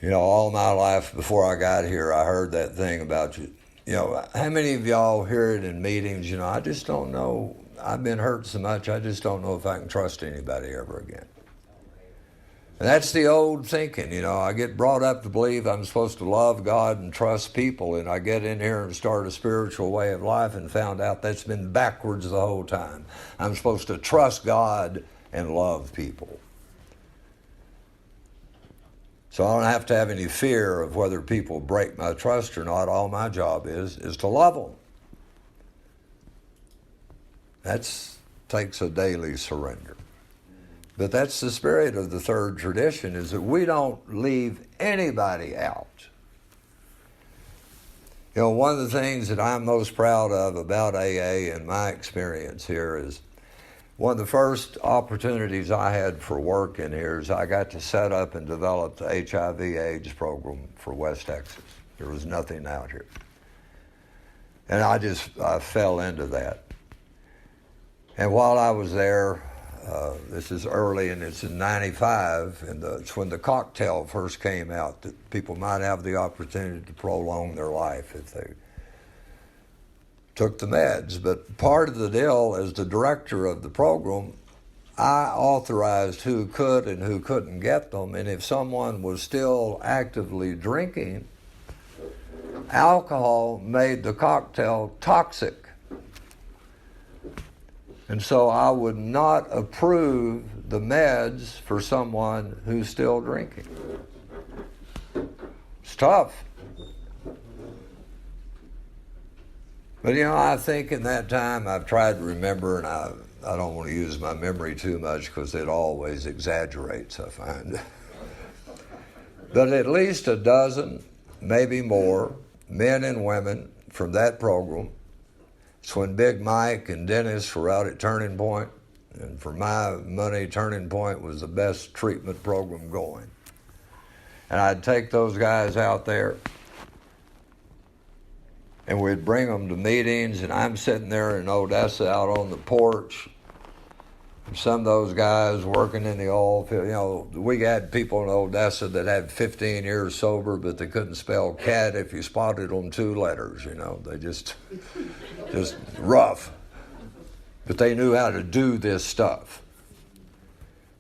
You know, all my life before I got here, I heard that thing about you. You know, how many of y'all hear it in meetings? You know, I just don't know. I've been hurt so much, I just don't know if I can trust anybody ever again. And that's the old thinking, you know. I get brought up to believe I'm supposed to love God and trust people, and I get in here and start a spiritual way of life and found out that's been backwards the whole time. I'm supposed to trust God and love people. So I don't have to have any fear of whether people break my trust or not. All my job is to love them. That takes a daily surrender. But that's the spirit of the third tradition, is that we don't leave anybody out. You know, one of the things that I'm most proud of about AA in my experience here is one of the first opportunities I had for work in here is I got to set up and develop the HIV/AIDS program for West Texas. There was nothing out here. And I fell into that. And while I was there, this is early, and it's in '95, and it's when the cocktail first came out, that people might have the opportunity to prolong their life if they took the meds. But part of the deal, as the director of the program, I authorized who could and who couldn't get them, and if someone was still actively drinking, alcohol made the cocktail toxic. And so I would not approve the meds for someone who's still drinking. It's tough. But you know, I think in that time I've tried to remember, and I don't want to use my memory too much because it always exaggerates, I find. But at least a dozen, maybe more, men and women from that program. It's when Big Mike and Dennis were out at Turning Point, and for my money, Turning Point was the best treatment program going. And I'd take those guys out there, and we'd bring them to meetings, and I'm sitting there in Odessa out on the porch. Some of those guys working in the oil field, you know, we had people in Odessa that had 15 years sober, but they couldn't spell cat if you spotted them 2 letters, you know. They just rough. But they knew how to do this stuff.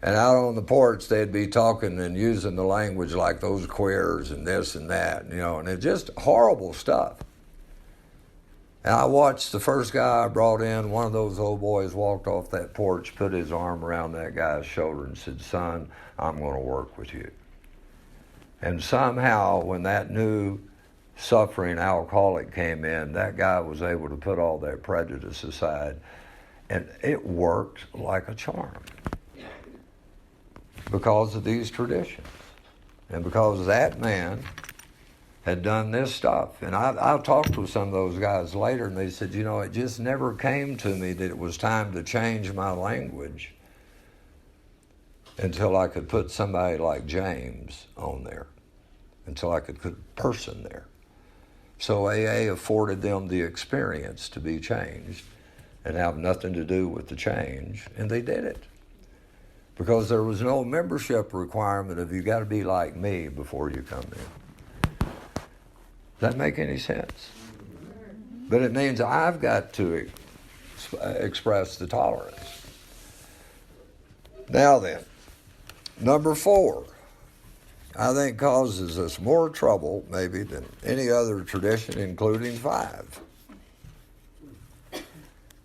And out on the porch, they'd be talking and using the language like those queers and this and that, you know, and it's just horrible stuff. And I watched the first guy I brought in, one of those old boys walked off that porch, put his arm around that guy's shoulder and said, "Son, I'm going to work with you." And somehow when that new suffering alcoholic came in, that guy was able to put all that prejudice aside. And it worked like a charm because of these traditions. And because that man had done this stuff. And I talked with some of those guys later, and they said, you know, it just never came to me that it was time to change my language until I could put somebody like James on there, until I could put a person there. So AA afforded them the experience to be changed and have nothing to do with the change, and they did it. Because there was no membership requirement of you got to be like me before you come in. Does that make any sense? But it means I've got to express the tolerance. Now then, number 4, I think causes us more trouble maybe than any other tradition, including 5.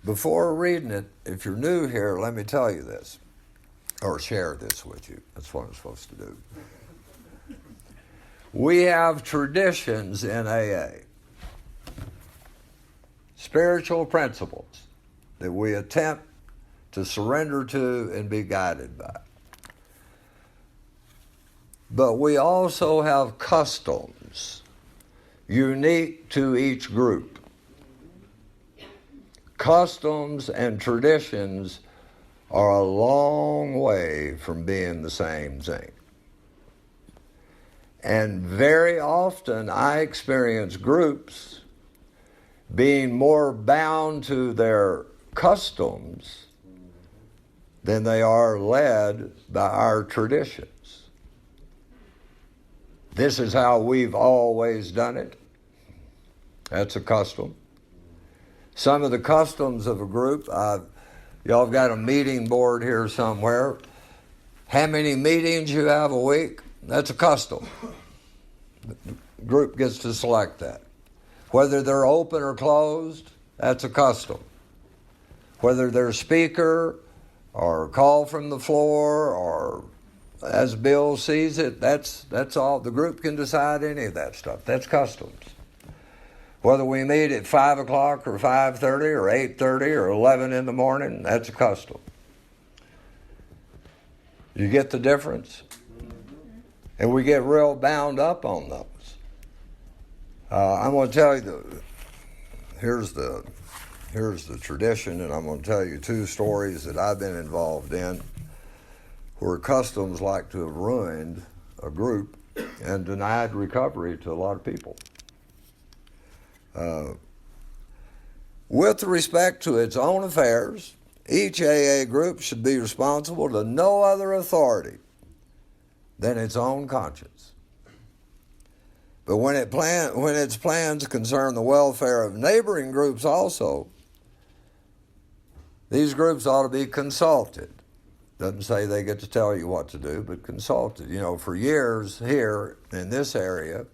Before reading it, if you're new here, let me tell you this, or share this with you. That's what I'm supposed to do. We have traditions in AA, spiritual principles that we attempt to surrender to and be guided by. But we also have customs unique to each group. Customs and traditions are a long way from being the same thing. And very often I experience groups being more bound to their customs than they are led by our traditions. This is how we've always done it. That's a custom. Some of the customs of a group, y'all have got a meeting board here somewhere. How many meetings you have a week? That's a custom. The group gets to select that. Whether they're open or closed, that's a custom. Whether they're speaker or call from the floor or as Bill sees it, that's all. The group can decide any of that stuff. That's customs. Whether we meet at 5 o'clock or 5:30 or 8:30 or 11 in the morning, that's a custom. You get the difference? And we get real bound up on those. I'm going to tell you, here's the tradition, and I'm going to tell you two stories that I've been involved in where customs like to have ruined a group and denied recovery to a lot of people. With respect to its own affairs, each AA group should be responsible to no other authority than its own conscience. But when its plans concern the welfare of neighboring groups also, these groups ought to be consulted. Doesn't say they get to tell you what to do, but consulted. You know, for years here in this area,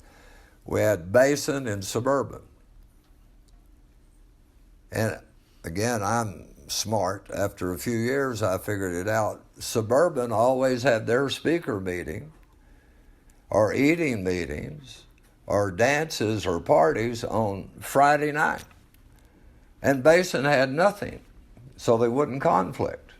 we had Basin and Suburban. And again, I'm smart. After a few years, I figured it out. Suburban always had their speaker meeting or eating meetings or dances or parties on Friday night. And Basin had nothing, so they wouldn't conflict.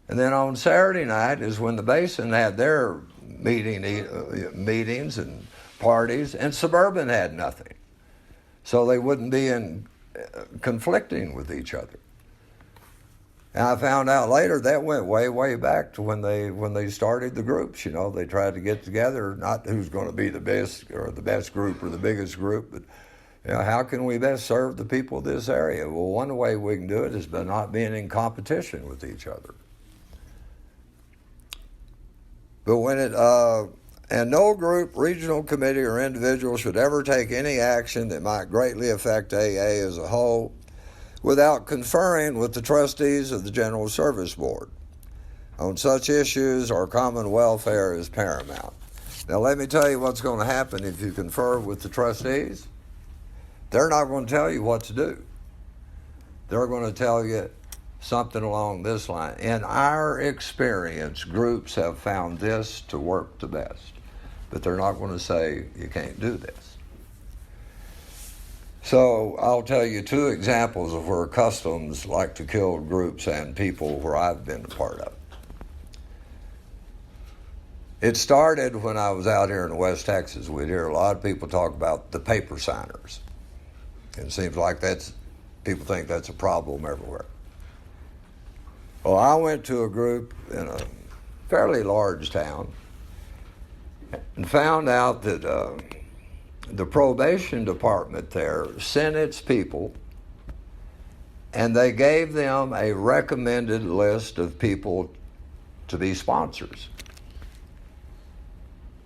And then on Saturday night is when the Basin had their meetings and parties, and Suburban had nothing. So they wouldn't be conflicting with each other. And I found out later that went way, way back to when they started the groups. You know, they tried to get together, not who's going to be the best or the best group or the biggest group, but you know, how can we best serve the people of this area? Well, one way we can do it is by not being in competition with each other. But and no group, regional committee, or individual should ever take any action that might greatly affect AA as a whole without conferring with the trustees of the General Service Board. On such issues, our common welfare is paramount. Now, let me tell you what's going to happen if you confer with the trustees. They're not going to tell you what to do. They're going to tell you something along this line. In our experience, groups have found this to work the best, but they're not going to say you can't do this. So I'll tell you two examples of where customs like to kill groups and people where I've been a part of. It started when I was out here in West Texas. We'd hear a lot of people talk about the paper signers. It seems like people think that's a problem everywhere. Well, I went to a group in a fairly large town and found out that the probation department there sent its people, and they gave them a recommended list of people to be sponsors.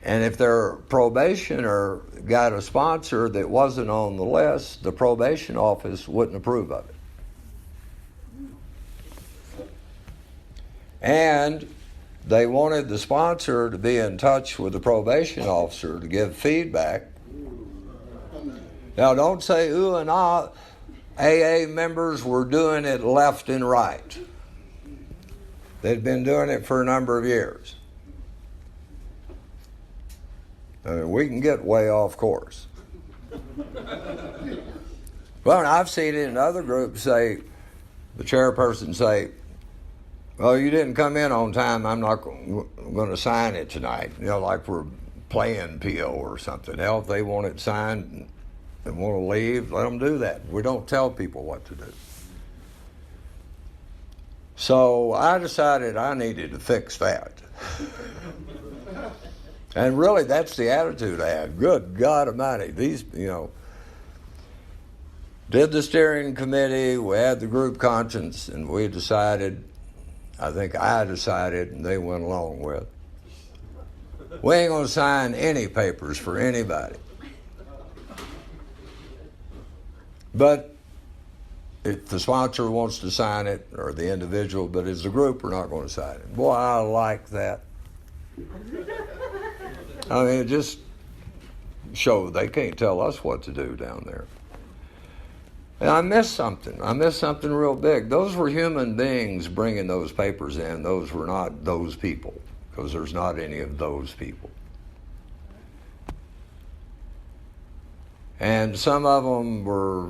And if their probationer got a sponsor that wasn't on the list, the probation office wouldn't approve of it. And they wanted the sponsor to be in touch with the probation officer to give feedback. Now, don't say ooh and ah. AA members were doing it left and right. They'd been doing it for a number of years. We can get way off course. Well, I've seen it in other groups say, the chairperson say, well, you didn't come in on time, I'm not going to sign it tonight. You know, like we're playing PO or something. Hell, if they want it signed and want to leave, let them do that. We don't tell people what to do. So I decided I needed to fix that. And really, that's the attitude I had. Good God Almighty, these, did the steering committee, we had the group conscience, and we decided, I think I decided, and they went along with, we ain't going to sign any papers for anybody. But if the sponsor wants to sign it, or the individual, but as a group, we're not going to sign it. Boy, I like that. I mean, it just shows they can't tell us what to do down there. And I missed something. I missed something real big. Those were human beings bringing those papers in. Those were not those people, because there's not any of those people. And some of them were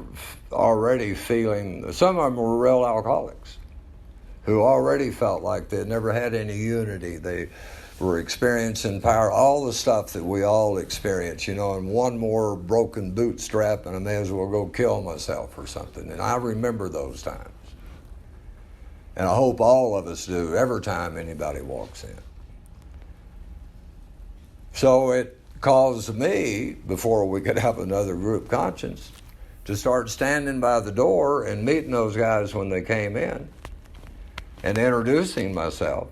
already some of them were real alcoholics who already felt like they'd never had any unity. They were experiencing power, all the stuff that we all experience, and one more broken bootstrap and I may as well go kill myself or something. And I remember those times. And I hope all of us do every time anybody walks in. So it caused me, before we could have another group conscience, to start standing by the door and meeting those guys when they came in and introducing myself.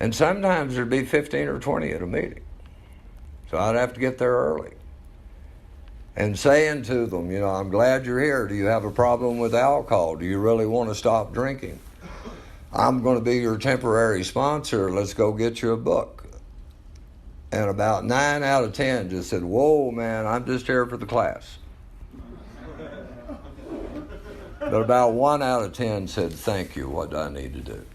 And sometimes there'd be 15 or 20 at a meeting. So I'd have to get there early. And saying to them, I'm glad you're here. Do you have a problem with alcohol? Do you really want to stop drinking? I'm going to be your temporary sponsor. Let's go get you a book. And about 9 out of 10 just said, whoa, man, I'm just here for the class. But about 1 out of 10 said, thank you, what do I need to do?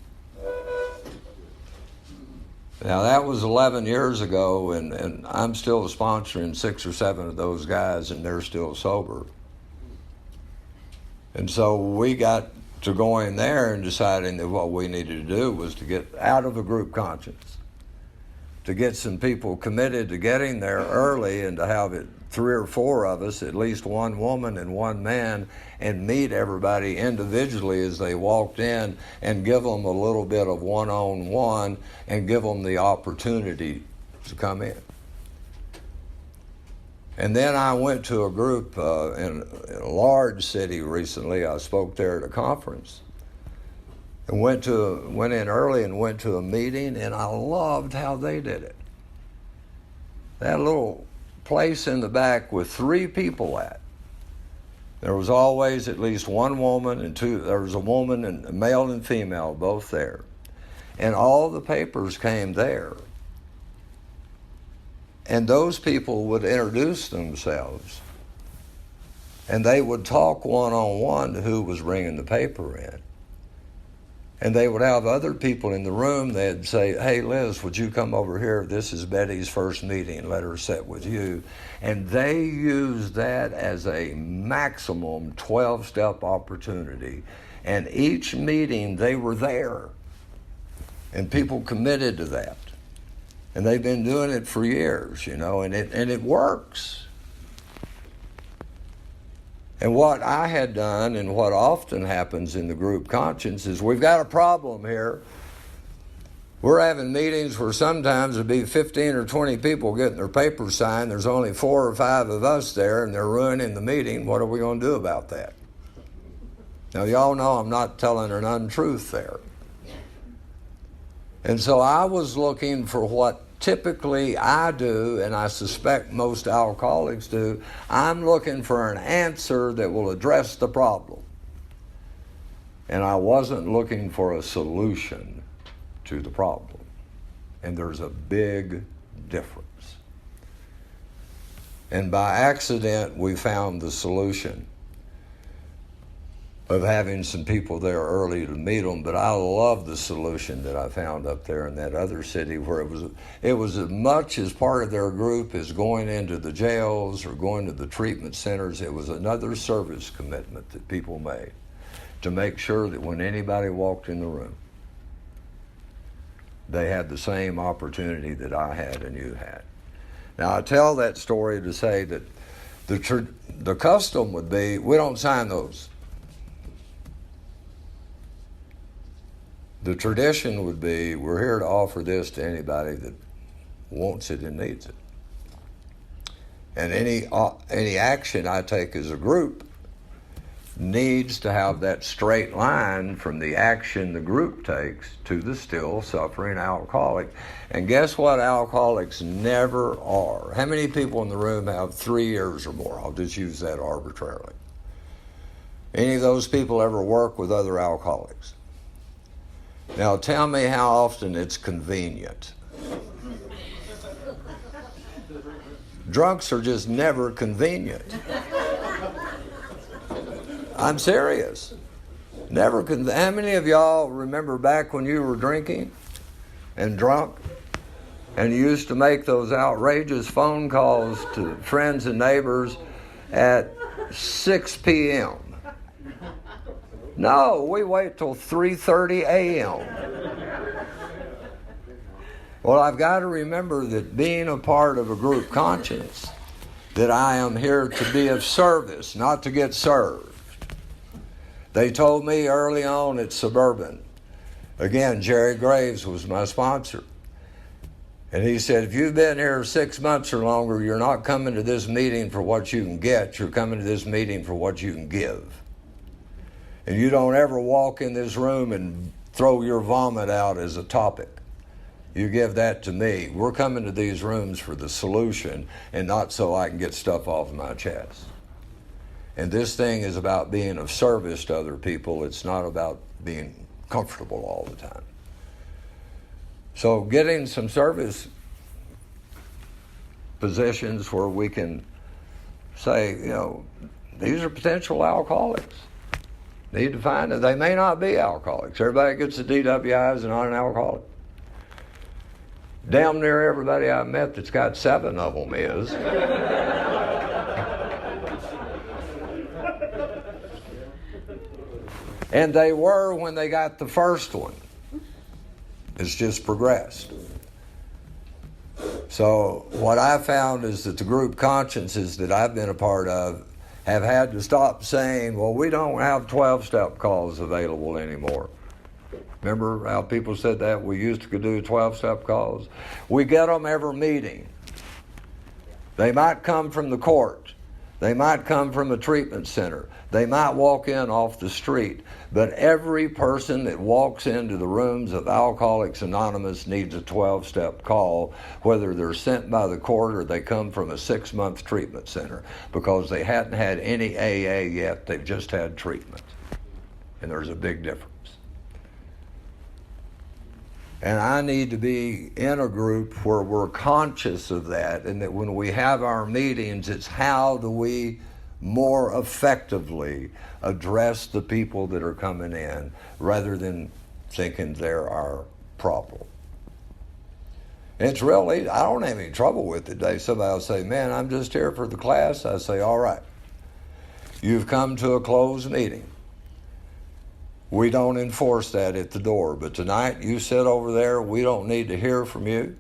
Now, that was 11 years ago, and I'm still sponsoring 6 or 7 of those guys, and they're still sober. And so we got to going there and deciding that what we needed to do was to get out of a group conscience, to get some people committed to getting there early and to have it 3 or 4 of us, at least one woman and one man, and meet everybody individually as they walked in and give them a little bit of one-on-one and give them the opportunity to come in. And then I went to a group in a large city recently. I spoke there at a conference. And went in early and went to a meeting, and I loved how they did it. That little place in the back with 3 people at. There was always at least one woman and 2. There was a woman and a male and female both there, and all the papers came there. And those people would introduce themselves, and they would talk one-on-one to who was bringing the paper in. And they would have other people in the room. They'd say, hey, Liz, would you come over here? This is Betty's first meeting. Let her sit with you. And they used that as a maximum 12-step opportunity. And each meeting, they were there. And people committed to that. And they've been doing it for years, and it works. And what I had done, and what often happens in the group conscience, is we've got a problem here. We're having meetings where sometimes there'll be 15 or 20 people getting their papers signed. There's only 4 or 5 of us there, and they're ruining the meeting. What are we going to do about that? Now, y'all know I'm not telling an untruth there. And so I was looking for what typically I do, and I suspect most alcoholics do. I'm looking for an answer that will address the problem. And I wasn't looking for a solution to the problem. And there's a big difference. And by accident, we found the solution of having some people there early to meet them, but I love the solution that I found up there in that other city, where it was as much as part of their group as going into the jails or going to the treatment centers. It was another service commitment that people made to make sure that when anybody walked in the room, they had the same opportunity that I had and you had. Now, I tell that story to say that the custom would be, we don't sign those. The tradition would be, we're here to offer this to anybody that wants it and needs it. And any action I take as a group needs to have that straight line from the action the group takes to the still suffering alcoholic. And guess what alcoholics never are? How many people in the room have 3 years or more? I'll just use that arbitrarily. Any of those people ever work with other alcoholics? Now tell me how often it's convenient. Drunks are just never convenient. I'm serious. Never. How many of y'all remember back when you were drinking and drunk and you used to make those outrageous phone calls to friends and neighbors at 6 p.m.? No, we wait till 3:30 a.m. Well, I've got to remember that being a part of a group conscience, that I am here to be of service, not to get served. They told me early on at Suburban, again, Jerry Graves was my sponsor, and he said, if you've been here 6 months or longer, you're not coming to this meeting for what you can get, you're coming to this meeting for what you can give. And you don't ever walk in this room and throw your vomit out as a topic. You give that to me. We're coming to these rooms for the solution and not so I can get stuff off my chest. And this thing is about being of service to other people. It's not about being comfortable all the time. So getting some service positions where we can say, these are potential alcoholics. Need to find it. They may not be alcoholics. Everybody gets the DWIs and not an alcoholic. Damn near everybody I've met that's got 7 of them is. And they were when they got the first one. It's just progressed. So what I found is that the group consciences that I've been a part of have had to stop saying, well, we don't have 12-step calls available anymore. Remember how people said that? We used to do 12-step calls. We get them every meeting. They might come from the court. They might come from a treatment center. They might walk in off the street. But every person that walks into the rooms of Alcoholics Anonymous needs a 12-step call, whether they're sent by the court or they come from a 6-month treatment center, because they hadn't had any AA yet. They've just had treatment. And there's a big difference. And I need to be in a group where we're conscious of that, and that when we have our meetings, it's how do we more effectively address the people that are coming in rather than thinking they're our problem. And it's really, I don't have any trouble with it today. Somebody will say, man, I'm just here for the class. I say, all right, you've come to a closed meeting. We don't enforce that at the door, but tonight you sit over there, we don't need to hear from you.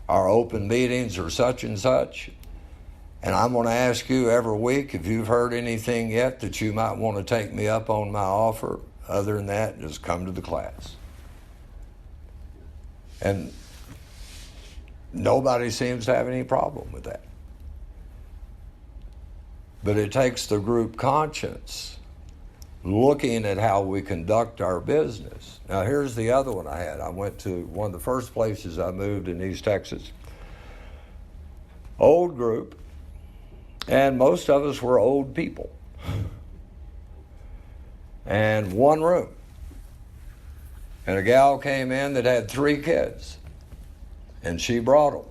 Our open meetings are such and such, and I'm going to ask you every week if you've heard anything yet that you might want to take me up on my offer. Other than that, just come to the class. And nobody seems to have any problem with that. But it takes the group conscience looking at how we conduct our business. Now here's the other one I had. I went to one of the first places I moved in East Texas. Old group, and most of us were old people. And one room. And a gal came in that had 3 kids. And she brought them.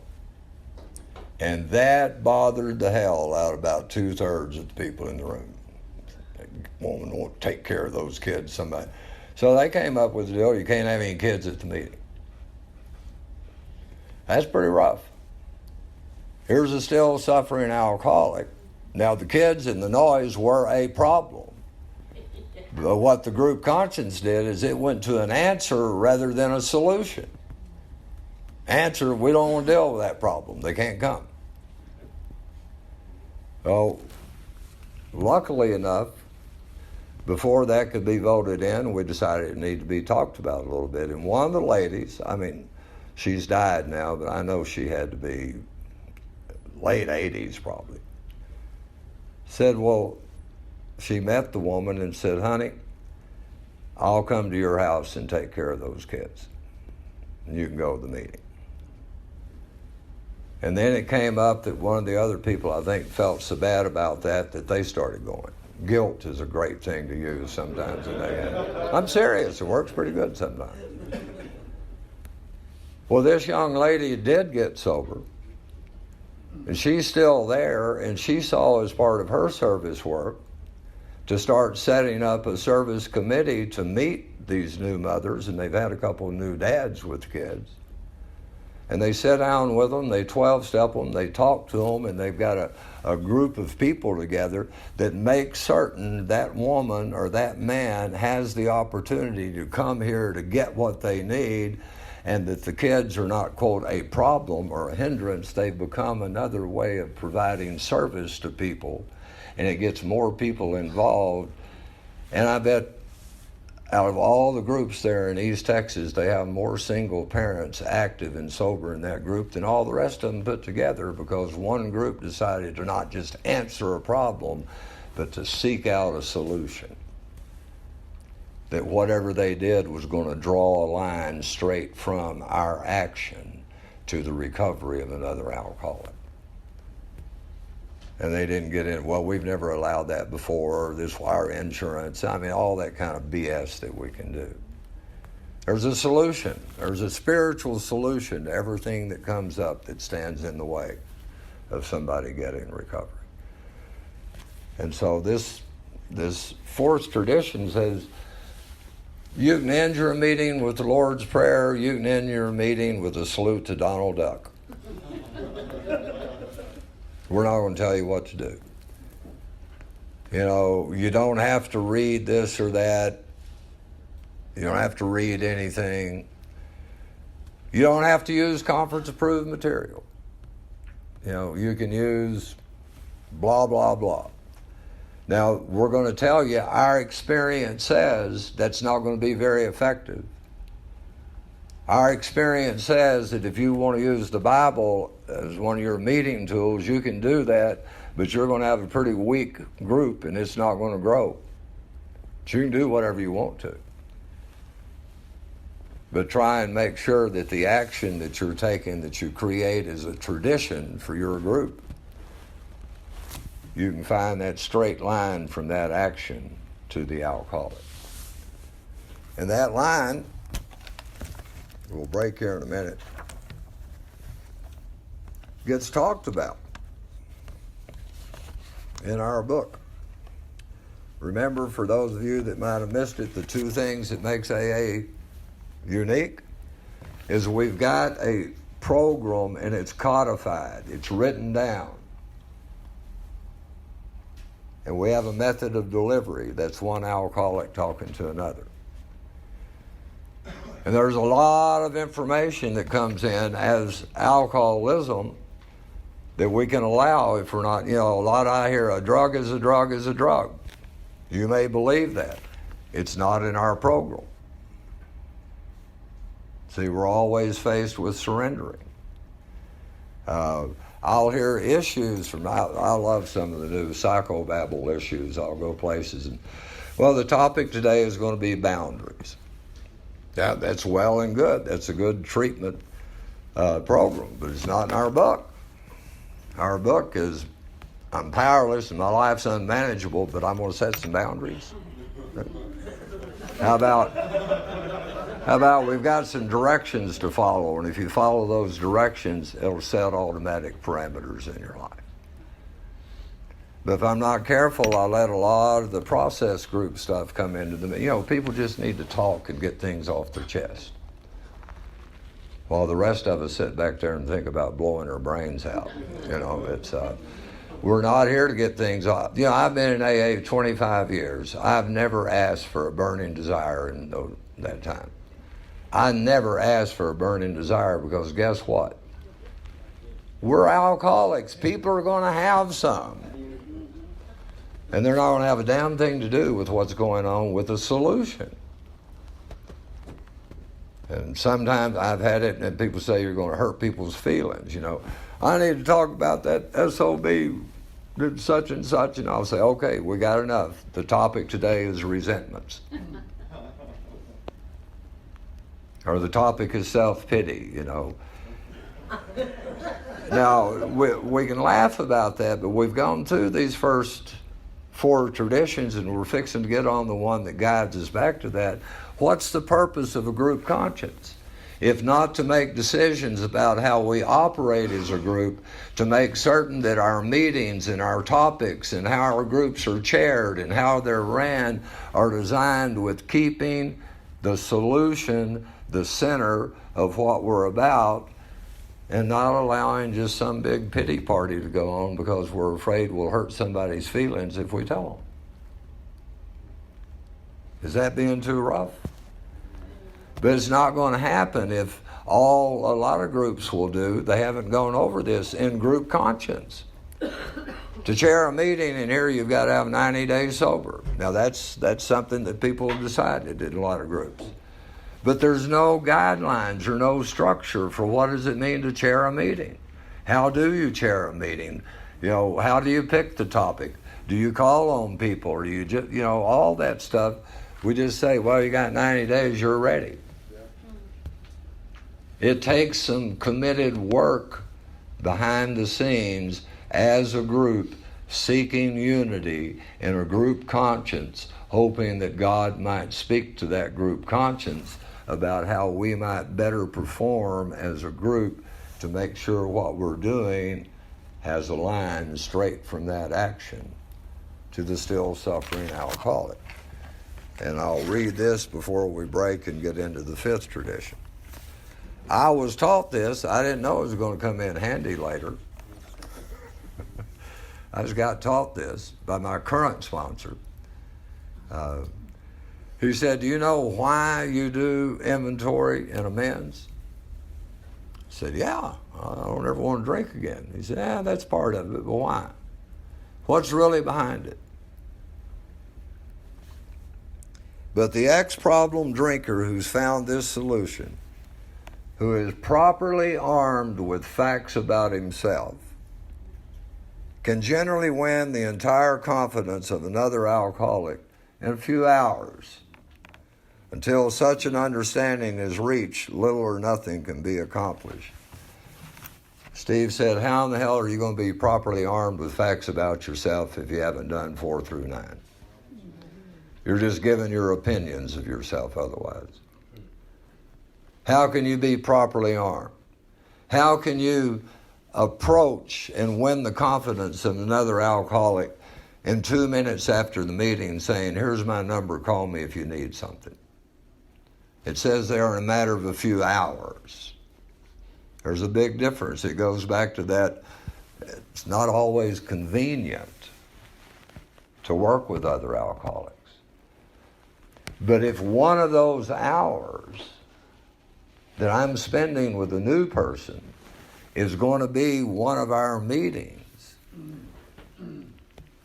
And that bothered the hell out of about 2/3 of the people in the room. Woman won't take care of those kids, somebody. So they came up with the deal, you can't have any kids at the meeting. That's pretty rough. Here's a still suffering alcoholic. Now the kids and the noise were a problem. But what the group conscience did is it went to an answer rather than a solution. Answer, we don't want to deal with that problem. They can't come. So, luckily enough, before that could be voted in, we decided it needed to be talked about a little bit. And one of the ladies, she's died now, but I know she had to be late 80s probably, said, well, she met the woman and said, honey, I'll come to your house and take care of those kids. And you can go to the meeting. And then it came up that one of the other people, I think, felt so bad about that they started going. Guilt is a great thing to use sometimes in AA. I'm serious, it works pretty good sometimes. Well, this young lady did get sober, and she's still there, and she saw as part of her service work to start setting up a service committee to meet these new mothers, and they've had a couple of new dads with kids. And they sit down with them, they 12-step them, they talk to them, and they've got a group of people together that make certain that woman or that man has the opportunity to come here to get what they need, and that the kids are not, quote, a problem or a hindrance. They've become another way of providing service to people, and it gets more people involved. And I bet out of all the groups there in East Texas, they have more single parents active and sober in that group than all the rest of them put together, because one group decided to not just answer a problem, but to seek out a solution. That whatever they did was going to draw a line straight from our action to the recovery of another alcoholic. And they didn't get in, well, we've never allowed that before, this our insurance, all that kind of BS that we can do. There's a solution. There's a spiritual solution to everything that comes up that stands in the way of somebody getting recovery. And so this fourth tradition says, you can end your meeting with the Lord's Prayer, you can end your meeting with a salute to Donald Duck. We're not going to tell you what to do. You don't have to read this or that. You don't have to read anything. You don't have to use conference-approved material. You can use blah, blah, blah. Now, we're going to tell you our experience says that's not going to be very effective. Our experience says that if you want to use the Bible as one of your meeting tools, you can do that, but you're going to have a pretty weak group and it's not going to grow. But you can do whatever you want to. But try and make sure that the action that you're taking, that you create as a tradition for your group, you can find that straight line from that action to the alcoholic. And that line, we'll break here in a minute, gets talked about in our book. Remember, for those of you that might have missed it, the two things that makes AA unique is we've got a program and it's codified, it's written down. And we have a method of delivery that's one alcoholic talking to another. And there's a lot of information that comes in as alcoholism that we can allow if we're not, a lot I hear, a drug is a drug is a drug. You may believe that. It's not in our program. See, we're always faced with surrendering. I'll hear issues from, I love some of the new psychobabble issues. I'll go places and, the topic today is going to be boundaries. That's well and good. That's a good treatment program, but it's not in our book. Our book is, I'm powerless and my life's unmanageable, but I'm going to set some boundaries. How about we've got some directions to follow, and if you follow those directions, it'll set automatic parameters in your life. But if I'm not careful, I let a lot of the process group stuff come into the, people just need to talk and get things off their chest, while the rest of us sit back there and think about blowing our brains out. It's we're not here to get things off. I've been in AA 25 years. I've never asked for a burning desire in that time. I never asked for a burning desire because guess what? We're alcoholics. People are going to have some. And they're not going to have a damn thing to do with what's going on with the solution. And sometimes I've had it, and people say you're going to hurt people's feelings. You know, I need to talk about that SOB did such and such, and I'll say, okay, we got enough. The topic today is resentments. Or the topic is self-pity, you know. Now, we can laugh about that, but we've gone through these first 4 traditions, and we're fixing to get on the one that guides us back to that. What's the purpose of a group conscience? If not to make decisions about how we operate as a group, to make certain that our meetings and our topics and how our groups are chaired and how they're ran are designed with keeping the solution the center of what we're about, and not allowing just some big pity party to go on because we're afraid we'll hurt somebody's feelings if we tell them. Is that being too rough? But it's not going to happen if a lot of groups will do, they haven't gone over this in group conscience. To chair a meeting and here you've got to have 90 days sober. Now that's something that people have decided in a lot of groups. But there's no guidelines or no structure for what does it mean to chair a meeting. How do you chair a meeting? You know, how do you pick the topic? Do you call on people, or do you just, you know, all that stuff? We just say, well, you got 90 days, you're ready. It takes some committed work behind the scenes as a group, seeking unity in a group conscience, hoping that God might speak to that group conscience about how we might better perform as a group to make sure what we're doing has a line straight from that action to the still suffering alcoholic. And I'll read this before we break and get into the 5th tradition. I was taught this. I didn't know it was going to come in handy later. I just got taught this by my current sponsor. He said, do you know why you do inventory and amends? I said, yeah, I don't ever want to drink again. He said, yeah, that's part of it, but why? What's really behind it? But the ex-problem drinker who's found this solution, who is properly armed with facts about himself, can generally win the entire confidence of another alcoholic in a few hours. Until such an understanding is reached, little or nothing can be accomplished. Steve said, how in the hell are you going to be properly armed with facts about yourself if you haven't done 4 through 9? You're just giving your opinions of yourself otherwise. How can you be properly armed? How can you approach and win the confidence of another alcoholic in 2 minutes after the meeting saying, here's my number, call me if you need something? It says there in a matter of a few hours. There's a big difference. It goes back to that. It's not always convenient to work with other alcoholics. But if one of those hours that I'm spending with a new person is going to be one of our meetings,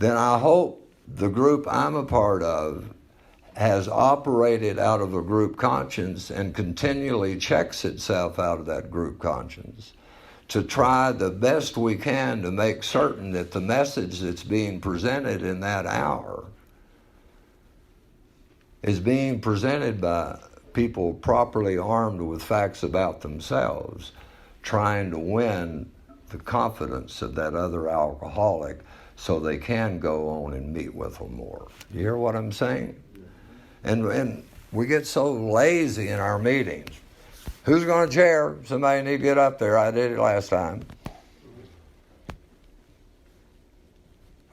then I hope the group I'm a part of has operated out of a group conscience and continually checks itself out of that group conscience to try the best we can to make certain that the message that's being presented in that hour is being presented by people properly armed with facts about themselves, trying to win the confidence of that other alcoholic so they can go on and meet with them more. You hear what I'm saying? And we get so lazy in our meetings. Who's going to chair? Somebody need to get up there. I did it last time.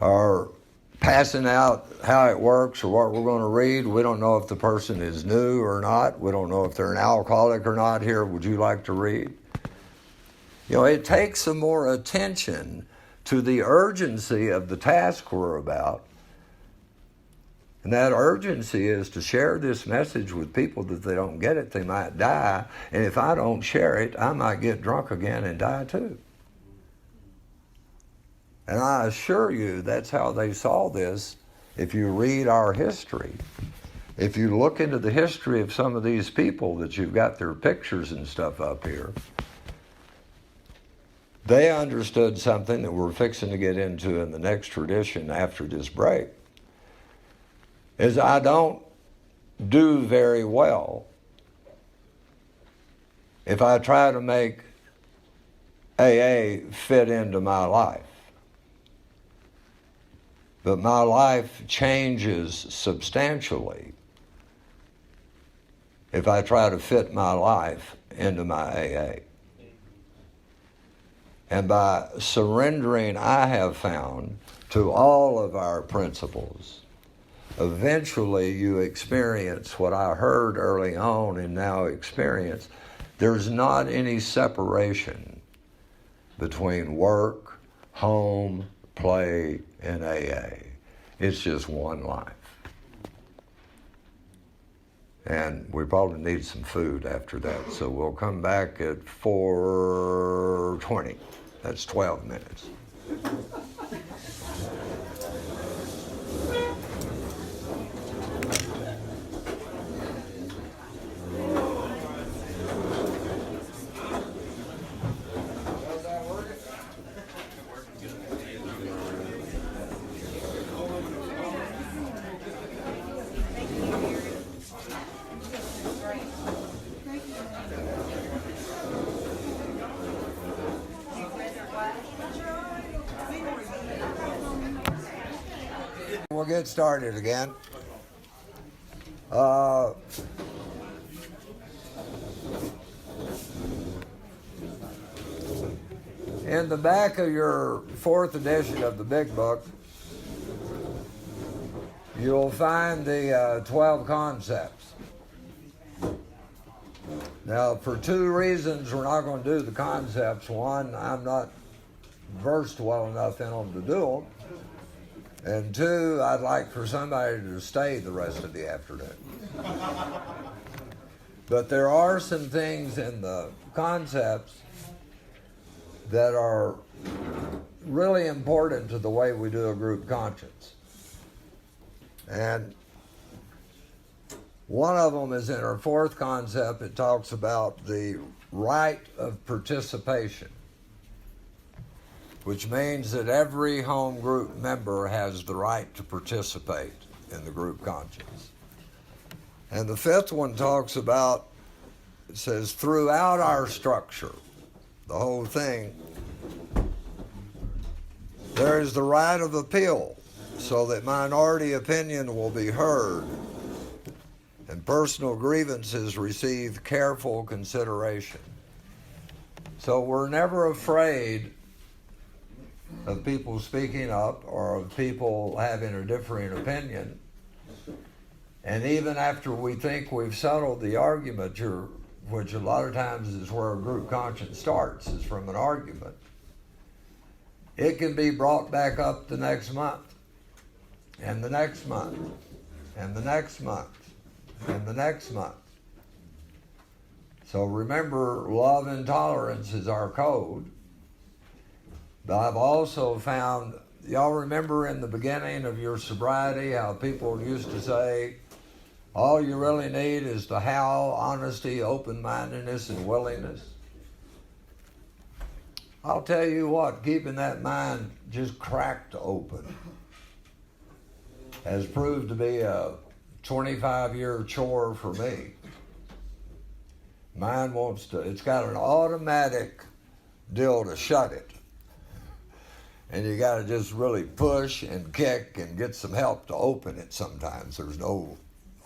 Or passing out how it works or what we're going to read. We don't know if the person is new or not. We don't know if they're an alcoholic or not. Here, would you like to read? You know, it takes some more attention to the urgency of the task we're about. And that urgency is to share this message with people that they don't get it, they might die. And if I don't share it, I might get drunk again and die too. And I assure you, that's how they saw this. If you read our history, if you look into the history of some of these people that you've got their pictures and stuff up here, they understood something that we're fixing to get into in the next tradition after this break, is I don't do very well if I try to make AA fit into my life. But my life changes substantially if I try to fit my life into my AA. And by surrendering, I have found, to all of our principles, eventually you experience what I heard early on and now experience. There's not any separation between work, home, play, and AA. It's just one life. And we probably need some food after that, so we'll come back at 4:20. That's 12 minutes. We'll get started again. In the back of your 4th edition of the Big Book, you'll find the 12 concepts. Now, for 2 reasons, we're not going to do the concepts. One, I'm not versed well enough in them to do them. And 2, I'd like for somebody to stay the rest of the afternoon. But there are some things in the concepts that are really important to the way we do a group conscience. And one of them is in our 4th concept. It talks about the right of participation, which means that every home group member has the right to participate in the group conscience. And the 5th one talks about, it says, throughout our structure, the whole thing, there is the right of appeal so that minority opinion will be heard and personal grievances receive careful consideration. So we're never afraid of people speaking up or of people having a differing opinion. And even after we think we've settled the argument, which a lot of times is where a group conscience starts, is from an argument, it can be brought back up the next month, and the next month, and the next month, and the next month. So remember, love and tolerance is our code. But I've also found, y'all remember in the beginning of your sobriety how people used to say, all you really need is to howl, honesty, open-mindedness, and willingness. I'll tell you what, keeping that mind just cracked open has proved to be a 25-year chore for me. Mine wants to, it's got an automatic deal to shut it. And you got to just really push and kick and get some help to open it sometimes. There's no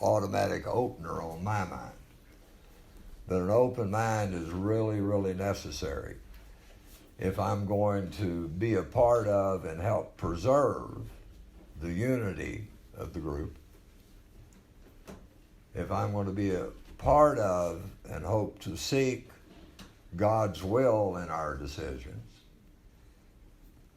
automatic opener on my mind. But an open mind is really, really necessary if I'm going to be a part of and help preserve the unity of the group. If I'm going to be a part of and hope to seek God's will in our decisions,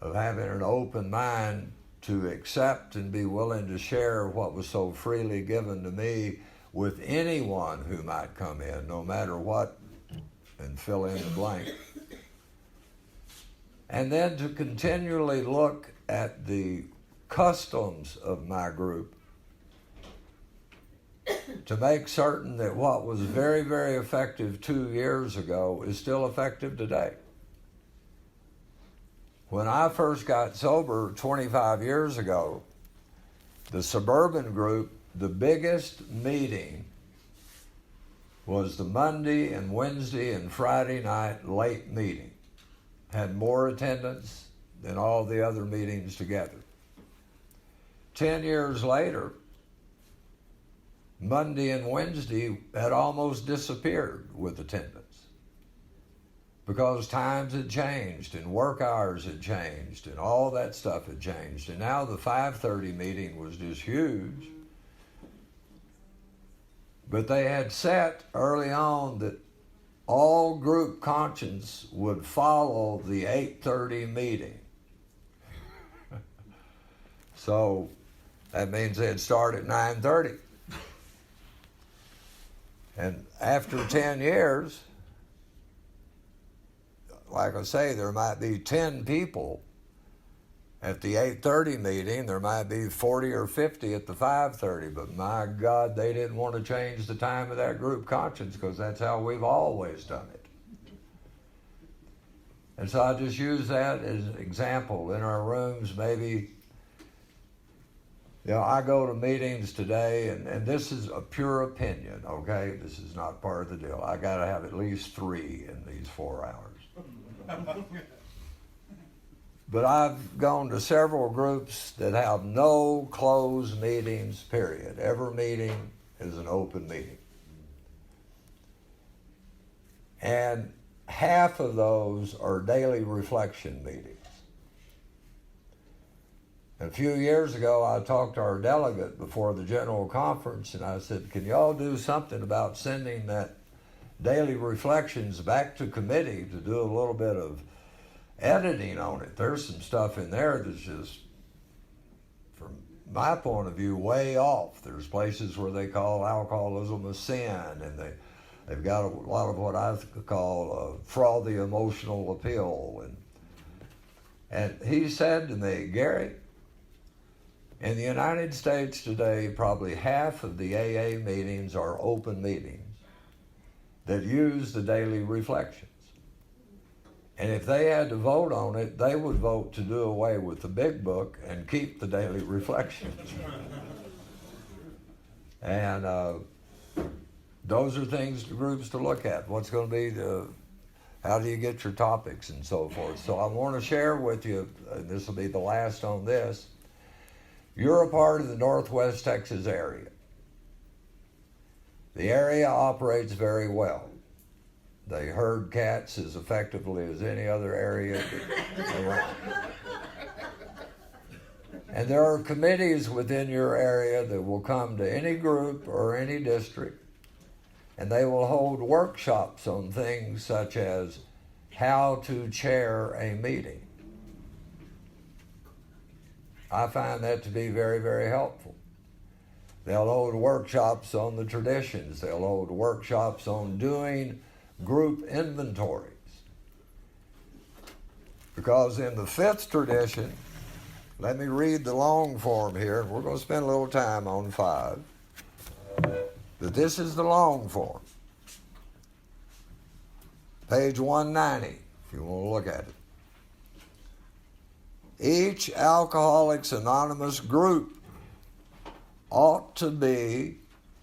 of having an open mind to accept and be willing to share what was so freely given to me with anyone who might come in, no matter what, and fill in the blank. and then to continually look at the customs of my group to make certain that what was very, very effective 2 years ago is still effective today. When I first got sober 25 years ago, the suburban group, the biggest meeting was the Monday and Wednesday and Friday night late meeting. Had more attendance than all the other meetings together. 10 years later, Monday and Wednesday had almost disappeared with attendance because times had changed and work hours had changed and all that stuff had changed. And now the 5:30 meeting was just huge. But they had set early on that all group conscience would follow the 8:30 meeting. So that means they'd start at 9:30. And after 10 years, like I say, there might be 10 people at the 8:30 meeting. There might be 40 or 50 at the 5:30. But my God, they didn't want to change the time of that group conscience because that's how we've always done it. And so I just use that as an example. In our rooms, maybe, I go to meetings today, and this is a pure opinion, okay? This is not part of the deal. I got to have at least 3 in these 4 hours. But I've gone to several groups that have no closed meetings, period. Every meeting is an open meeting. And half of those are daily reflection meetings. A few years ago, I talked to our delegate before the general conference, and I said, can y'all do something about sending that daily reflections back to committee to do a little bit of editing on it? There's some stuff in there that's just, from my point of view, way off. There's places where they call alcoholism a sin, and they've got a lot of what I call frothy emotional appeal. And he said to me, Gary, in the United States today, probably half of the AA meetings are open meetings that use the daily reflections. And if they had to vote on it, they would vote to do away with the big book and keep the daily reflections. And those are things, groups to look at. What's going to be how do you get your topics and so forth. So I want to share with you, and this will be the last on this, you're a part of the Northwest Texas area. The area operates very well. They herd cats as effectively as any other area around. And there are committees within your area that will come to any group or any district, and they will hold workshops on things such as how to chair a meeting. I find that to be very, very helpful. They'll hold workshops on the traditions. They'll hold workshops on doing group inventories. Because in the 5th tradition, let me read the long form here, and we're going to spend a little time on 5. But this is the long form. Page 190, if you want to look at it. Each Alcoholics Anonymous group ought to be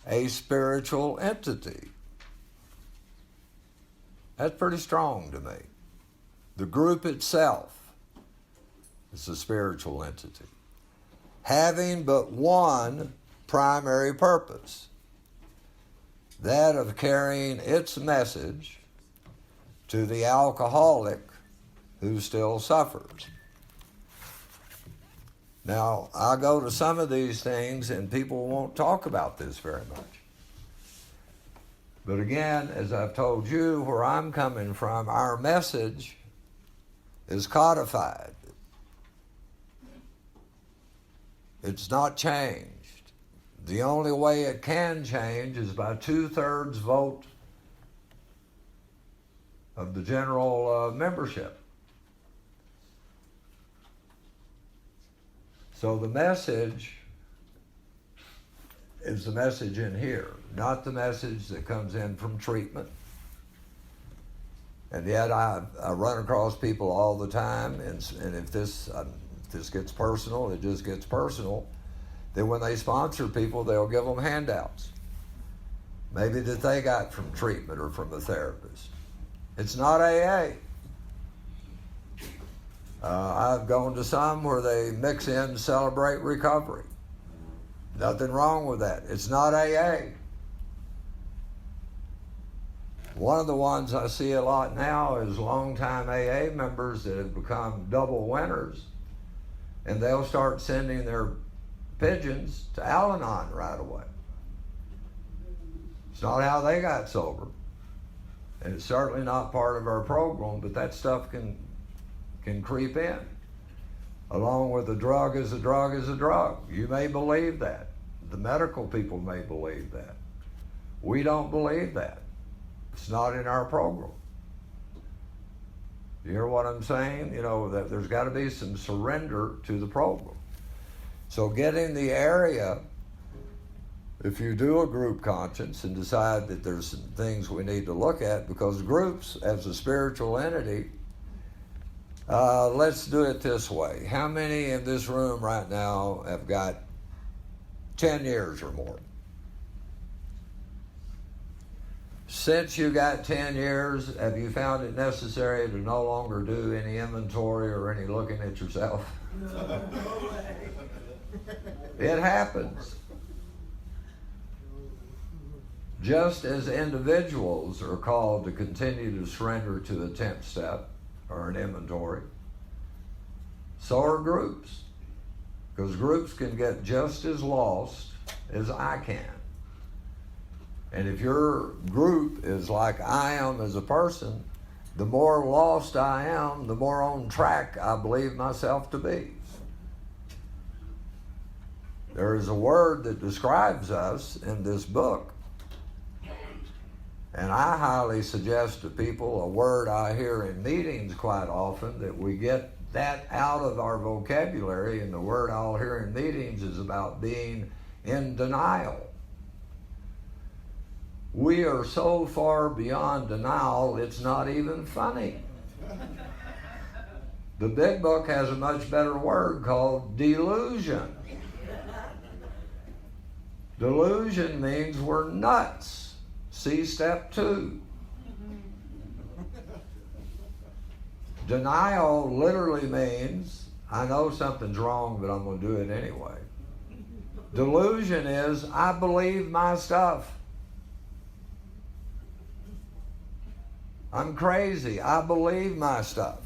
a spiritual entity. That's pretty strong to me. The group itself is a spiritual entity, having but one primary purpose, that of carrying its message to the alcoholic who still suffers. Now, I go to some of these things and people won't talk about this very much. But again, as I've told you, where I'm coming from, our message is codified. It's not changed. The only way it can change is by 2/3 vote of the general membership. So the message is the message in here, not the message that comes in from treatment. And yet I run across people all the time, and if this gets personal, it just gets personal, then when they sponsor people, they'll give them handouts. Maybe that they got from treatment or from a therapist. It's not AA. I've gone to some where they mix in Celebrate Recovery. Nothing wrong with that. It's not AA. One of the ones I see a lot now is longtime AA members that have become double winners, and they'll start sending their pigeons to Al-Anon right away. It's not how they got sober, and it's certainly not part of our program, but that stuff can creep in. Along with a drug is a drug is a drug. You may believe that. The medical people may believe that. We don't believe that. It's not in our program. You hear what I'm saying? You know, that there's got to be some surrender to the program. So get in the area, if you do a group conscience and decide that there's some things we need to look at, because groups as a spiritual entity, let's do it this way. How many in this room right now have got 10 years or more? Since you got 10 years, have you found it necessary to no longer do any inventory or any looking at yourself? It happens. Just as individuals are called to continue to surrender to the 10th step or an inventory, so are groups. Because groups can get just as lost as I can. And if your group is like I am as a person, the more lost I am, the more on track I believe myself to be. There is a word that describes us in this book. And I highly suggest to people a word I hear in meetings quite often, that we get that out of our vocabulary. And the word I'll hear in meetings is about being in denial. We are so far beyond denial, it's not even funny. The big book has a much better word called delusion. Delusion means we're nuts. See step 2. Denial literally means, I know something's wrong, but I'm going to do it anyway. Delusion is, I believe my stuff. I'm crazy. I believe my stuff.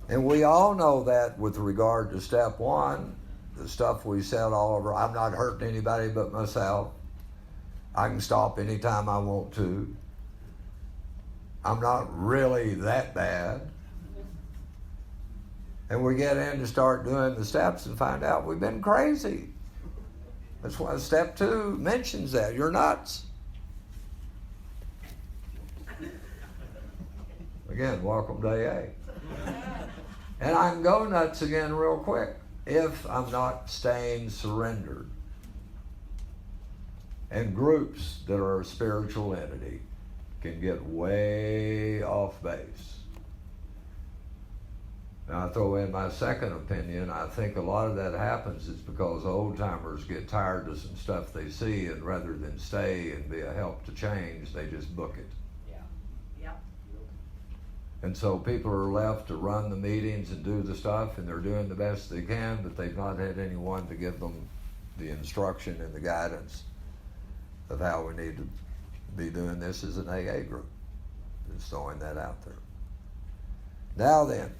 And we all know that with regard to step 1, the stuff we said all over, I'm not hurting anybody but myself. I can stop anytime I want to. I'm not really that bad. And we get in to start doing the steps and find out we've been crazy. That's why step 2 mentions that. You're nuts. Again, welcome to AA. And I can go nuts again real quick if I'm not staying surrendered. And groups that are a spiritual entity can get way off base. Now I throw in my second opinion. I think a lot of that happens is because old timers get tired of some stuff they see, and rather than stay and be a help to change, they just book it. And so people are left to run the meetings and do the stuff, and they're doing the best they can, but they've not had anyone to give them the instruction and the guidance of how we need to be doing this as an AA group. Just throwing that out there. Now then,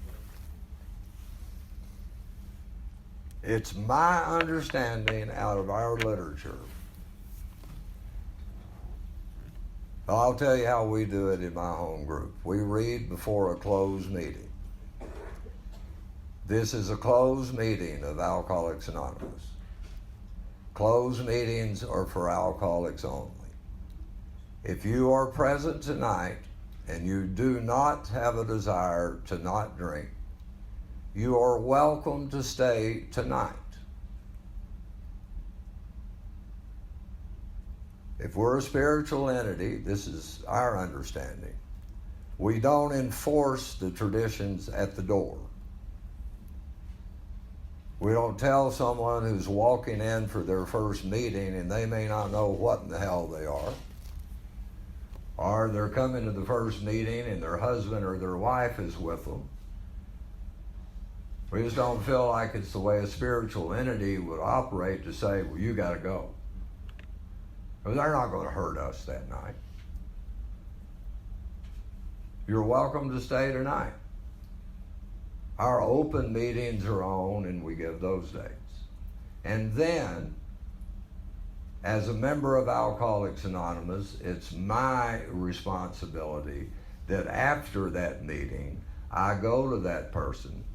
it's my understanding out of our literature. I'll tell you how we do it in my home group. We read before a closed meeting. This is a closed meeting of Alcoholics Anonymous. Closed meetings are for alcoholics only. If you are present tonight and you do not have a desire to not drink, you are welcome to stay tonight. If we're a spiritual entity, this is our understanding. We don't enforce the traditions at the door. We don't tell someone who's walking in for their first meeting and they may not know what in the hell they are. Or they're coming to the first meeting and their husband or their wife is with them. We just don't feel like it's the way a spiritual entity would operate to say, well, you got to go. Because they're not going to hurt us that night. You're welcome to stay tonight. Our open meetings are on and we give those dates. And then, as a member of Alcoholics Anonymous, it's my responsibility that after that meeting, I go to that person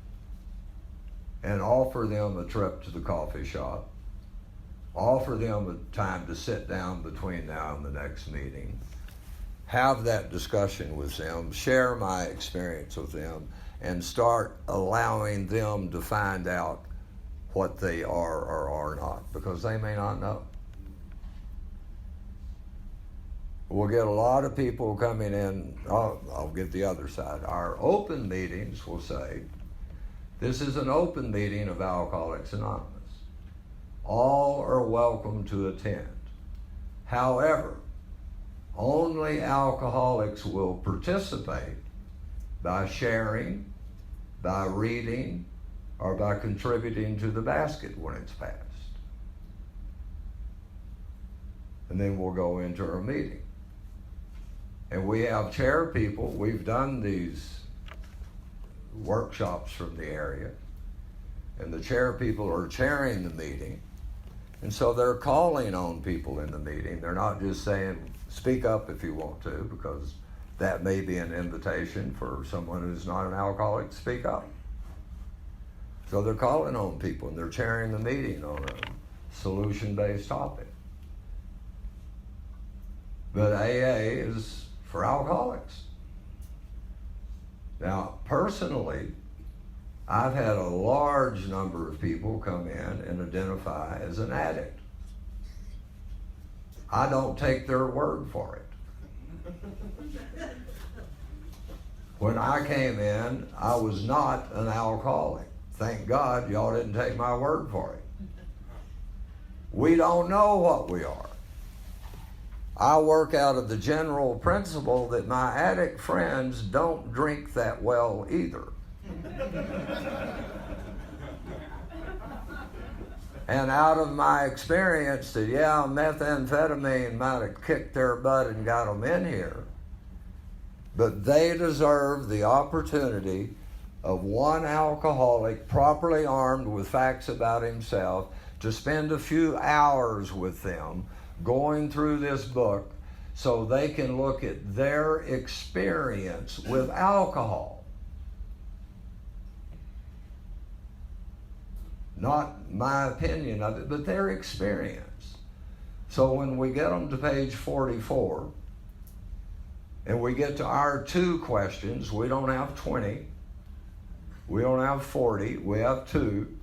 and offer them a trip to the coffee shop, offer them a time to sit down between now and the next meeting, have that discussion with them, share my experience with them, and start allowing them to find out what they are or are not, because they may not know. We'll get a lot of people coming in. I'll get the other side. Our open meetings will say, this is an open meeting of Alcoholics Anonymous. All are welcome to attend. However, only alcoholics will participate by sharing, by reading, or by contributing to the basket when it's passed. And then we'll go into our meeting. And we have chair people. We've done these workshops from the area, and the chair people are chairing the meeting. And so they're calling on people in the meeting. They're not just saying, speak up if you want to, because that may be an invitation for someone who's not an alcoholic to speak up. So they're calling on people and they're chairing the meeting on a solution-based topic. But AA is for alcoholics. Now, personally, I've had a large number of people come in and identify as an addict. I don't take their word for it. When I came in, I was not an alcoholic. Thank God y'all didn't take my word for it. We don't know what we are. I work out of the general principle that my addict friends don't drink that well either. And out of my experience that, yeah, methamphetamine might have kicked their butt and got them in here, but they deserve the opportunity of one alcoholic properly armed with facts about himself to spend a few hours with them going through this book so they can look at their experience with alcohol. Not my opinion of it, but their experience. So when we get them to page 44, and we get to our 2 questions, we don't have 20, we don't have 40, we have 2.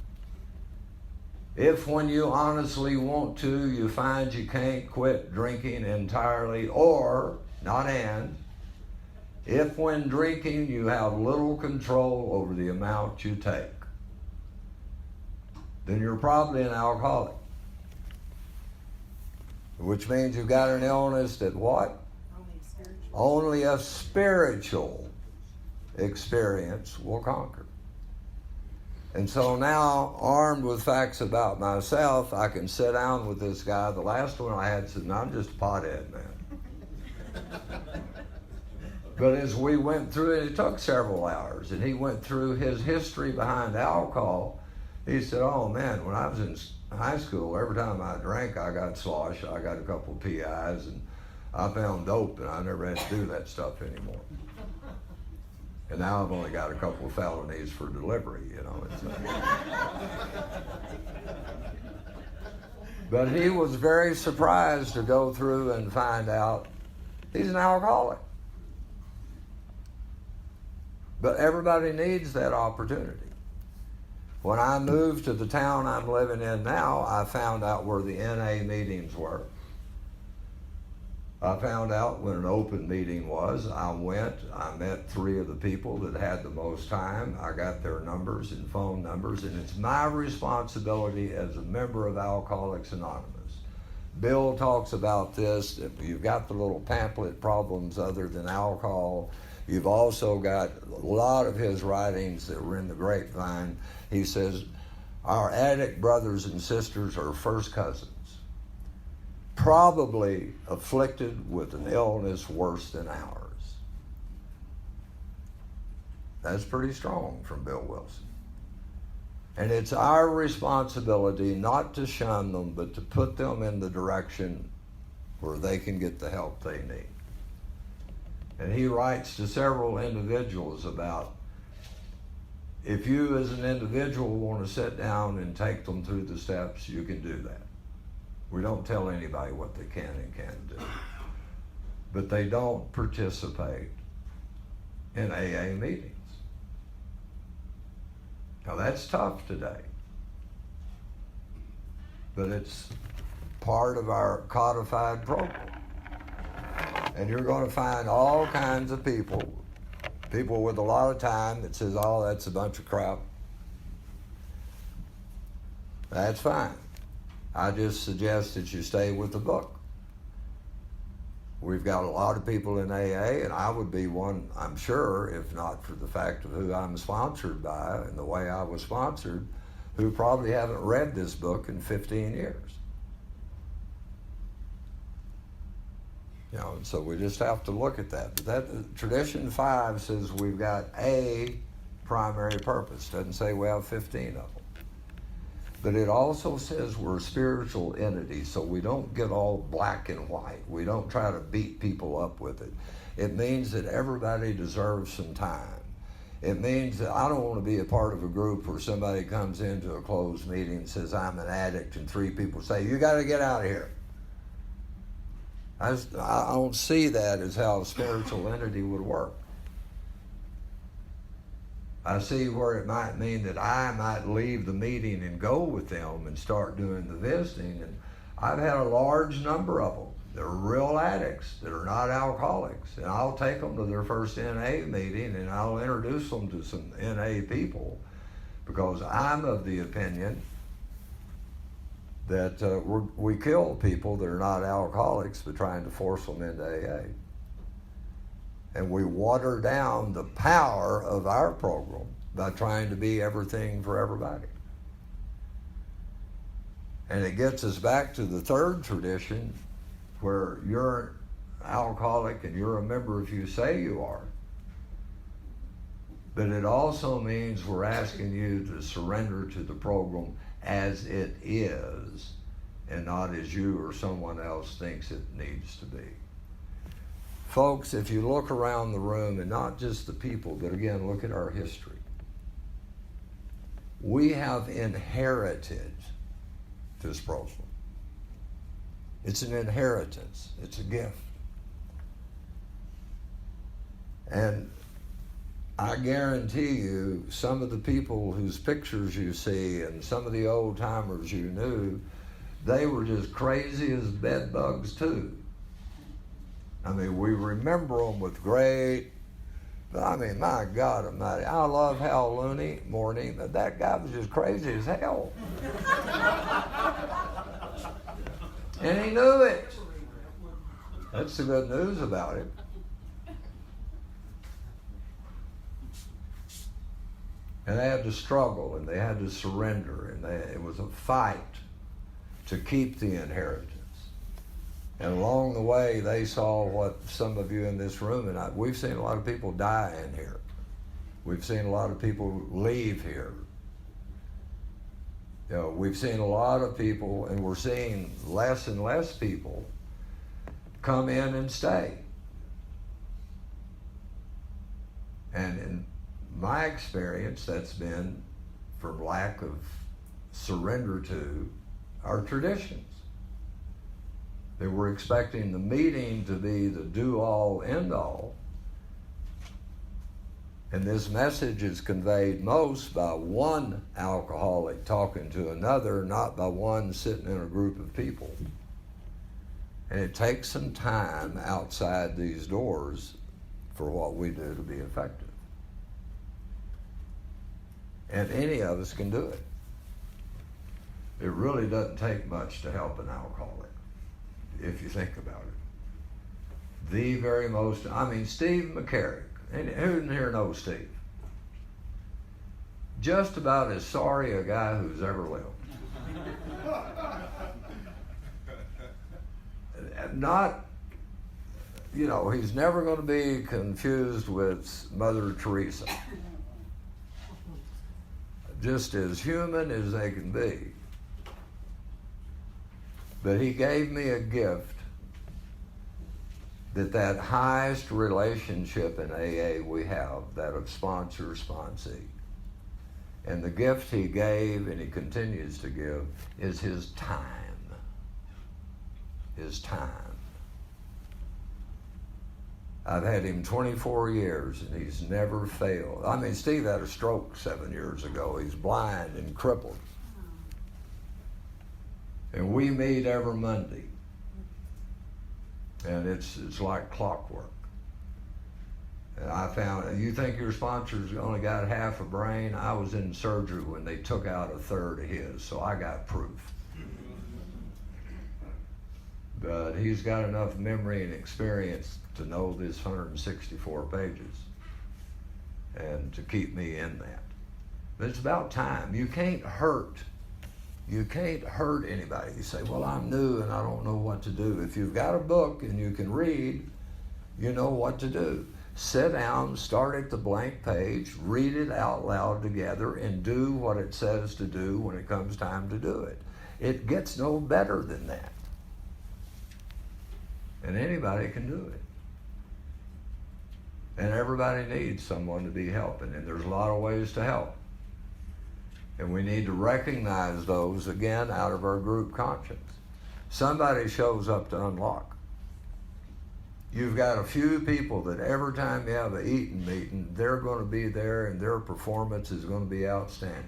If when you honestly want to, you find you can't quit drinking entirely, or, not and, if when drinking you have little control over the amount you take, then you're probably an alcoholic. Which means you've got an illness that what? Only a spiritual experience will conquer. And so now, armed with facts about myself, I can sit down with this guy. The last one I had said, no, I'm just a pothead, man. But as we went through it, it took several hours, and he went through his history behind alcohol. He said, oh man, when I was in high school, every time I drank, I got sloshed. I got a couple of PIs, and I found dope, and I never had to do that stuff anymore. And now I've only got a couple of felonies for delivery, you know. But he was very surprised to go through and find out he's an alcoholic. But everybody needs that opportunity. When I moved to the town I'm living in now, I found out where the NA meetings were. I found out when an open meeting was. I went, I met 3 of the people that had the most time. I got their numbers and phone numbers, and it's my responsibility as a member of Alcoholics Anonymous. Bill talks about this. You've got the little pamphlet problems other than alcohol. You've also got a lot of his writings that were in the grapevine. He says, our addict brothers and sisters are first cousins, probably afflicted with an illness worse than ours. That's pretty strong from Bill Wilson. And it's our responsibility not to shun them, but to put them in the direction where they can get the help they need. And he writes to several individuals about, if you as an individual want to sit down and take them through the steps, you can do that. We don't tell anybody what they can and can't do. But they don't participate in AA meetings. Now that's tough today. But it's part of our codified program. And you're going to find all kinds of people with a lot of time that says, oh, that's a bunch of crap. That's fine. I just suggest that you stay with the book. We've got a lot of people in AA, and I would be one, I'm sure, if not for the fact of who I'm sponsored by and the way I was sponsored, who probably haven't read this book in 15 years. You know, so we just have to look at that. But that Tradition 5 says we've got a primary purpose. Doesn't say we have 15 of them. But it also says we're spiritual entities, so we don't get all black and white. We don't try to beat people up with it. It means that everybody deserves some time. It means that I don't want to be a part of a group where somebody comes into a closed meeting and says, I'm an addict, and 3 people say, you got to get out of here. I don't see that as how a spiritual entity would work. I see where it might mean that I might leave the meeting and go with them and start doing the visiting. And I've had a large number of them that are real addicts, that are not alcoholics. And I'll take them to their first NA meeting and I'll introduce them to some NA people, because I'm of the opinion that we kill people that are not alcoholics by trying to force them into AA. And we water down the power of our program by trying to be everything for everybody. And it gets us back to the third tradition, where you're an alcoholic and you're a member if you say you are. But it also means we're asking you to surrender to the program as it is, and not as you or someone else thinks it needs to be. Folks, if you look around the room, and not just the people, but again, look at our history. We have inherited this program. It's an inheritance. It's a gift. And I guarantee you, some of the people whose pictures you see and some of the old timers you knew, they were just crazy as bed bugs too. I mean, we remember them with great, I mean, my God almighty. I love Hal Looney, Morning, but that guy was just crazy as hell. And he knew it. That's the good news about it. And they had to struggle, and they had to surrender, and it was a fight to keep the inheritance. And along the way, they saw what some of you in this room, and we've seen a lot of people die in here. We've seen a lot of people leave here. You know, we've seen a lot of people, and we're seeing less and less people come in and stay. And in my experience, that's been from lack of surrender to our traditions. They were expecting the meeting to be the do-all, end-all. And this message is conveyed most by one alcoholic talking to another, not by one sitting in a group of people. And it takes some time outside these doors for what we do to be effective. And any of us can do it. It really doesn't take much to help an alcoholic, if you think about it. The very most, Steve McCarrick. And who in here knows Steve? Just about as sorry a guy who's ever lived. Not, he's never going to be confused with Mother Teresa. Just as human as they can be. But he gave me a gift that highest relationship in AA we have, that of sponsor-sponsee. And the gift he gave, and he continues to give, is his time. His time. I've had him 24 years, and he's never failed. Steve had a stroke 7 years ago. He's blind and crippled. And we meet every Monday. And it's like clockwork. And I found, you think your sponsor's only got half a brain? I was in surgery when they took out a third of his, so I got proof. But he's got enough memory and experience to know this 164 pages and to keep me in that. But it's about time. You can't hurt anybody. You say, well, I'm new and I don't know what to do. If you've got a book and you can read, you know what to do. Sit down, start at the blank page, read it out loud together, and do what it says to do when it comes time to do it. It gets no better than that. And anybody can do it. And everybody needs someone to be helping, and there's a lot of ways to help. And we need to recognize those, again, out of our group conscience. Somebody shows up to unlock. You've got a few people that every time you have an eating meeting, they're going to be there and their performance is going to be outstanding.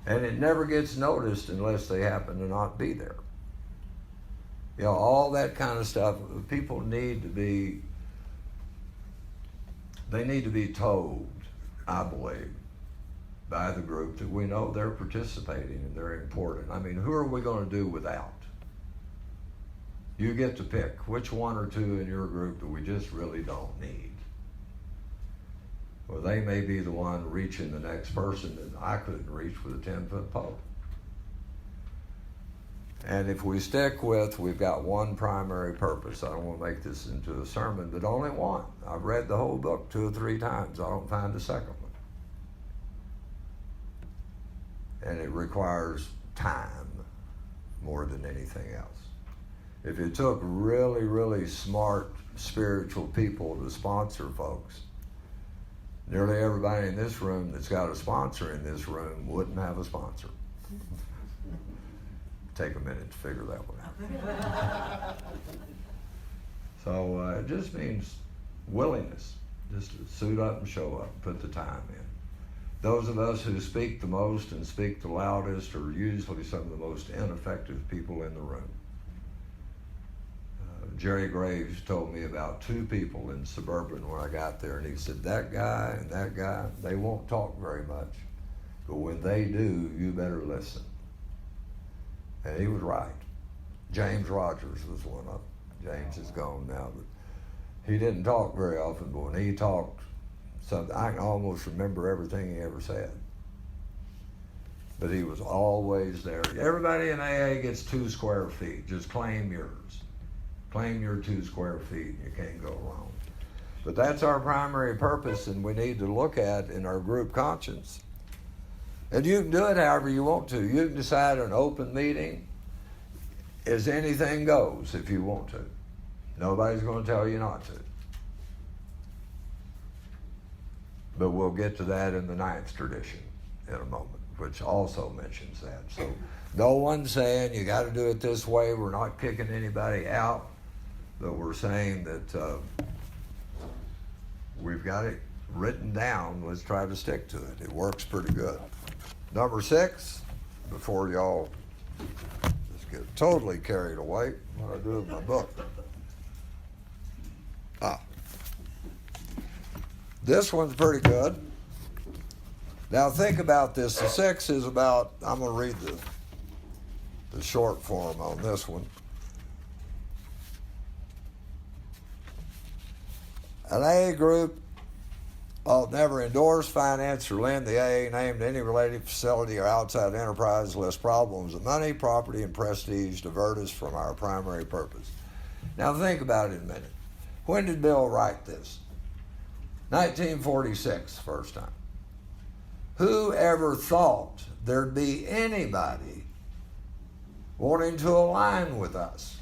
And it never gets noticed unless they happen to not be there. All that kind of stuff, people need to be told, I believe, by the group that we know they're participating and they're important. Who are we going to do without? You get to pick which one or two in your group that we just really don't need. Well, they may be the one reaching the next person that I couldn't reach with a 10-foot pole. And if we stick with, we've got one primary purpose. I don't want to make this into a sermon, but only one. I've read the whole book 2 or 3 times. I don't find a second one. And it requires time more than anything else. If it took really, really smart spiritual people to sponsor folks, nearly everybody in this room that's got a sponsor in this room wouldn't have a sponsor. Take a minute to figure that one out. So it just means willingness, just to suit up and show up, put the time in. Those of us who speak the most and speak the loudest are usually some of the most ineffective people in the room. Jerry Graves told me about 2 people in Suburban when I got there, and he said, that guy and that guy, they won't talk very much, but when they do, you better listen. And he was right. James Rogers was one of them. James is gone now, but he didn't talk very often, but when he talked, something, I can almost remember everything he ever said. But he was always there. Everybody in AA gets 2 square feet. Just claim yours. Claim your 2 square feet, and you can't go wrong. But that's our primary purpose, and we need to look at in our group conscience. And you can do it however you want to. You can decide an open meeting is anything goes if you want to. Nobody's going to tell you not to. But we'll get to that in the 9th tradition in a moment, which also mentions that. So no one's saying you got to do it this way. We're not kicking anybody out, but we're saying that We've got it written down. Let's try to stick to it. It works pretty good. Number 6, before y'all just get totally carried away, what I do with my book. This one's pretty good. Now think about this. The 6 is about, I'm going to read the short form on this one. An AA group ought never endorse, finance, or lend the AA name to any related facility or outside enterprise lest problems of money, property, and prestige divert us from our primary purpose. Now think about it a minute. When did Bill write this? 1946, first time. Who ever thought there'd be anybody wanting to align with us?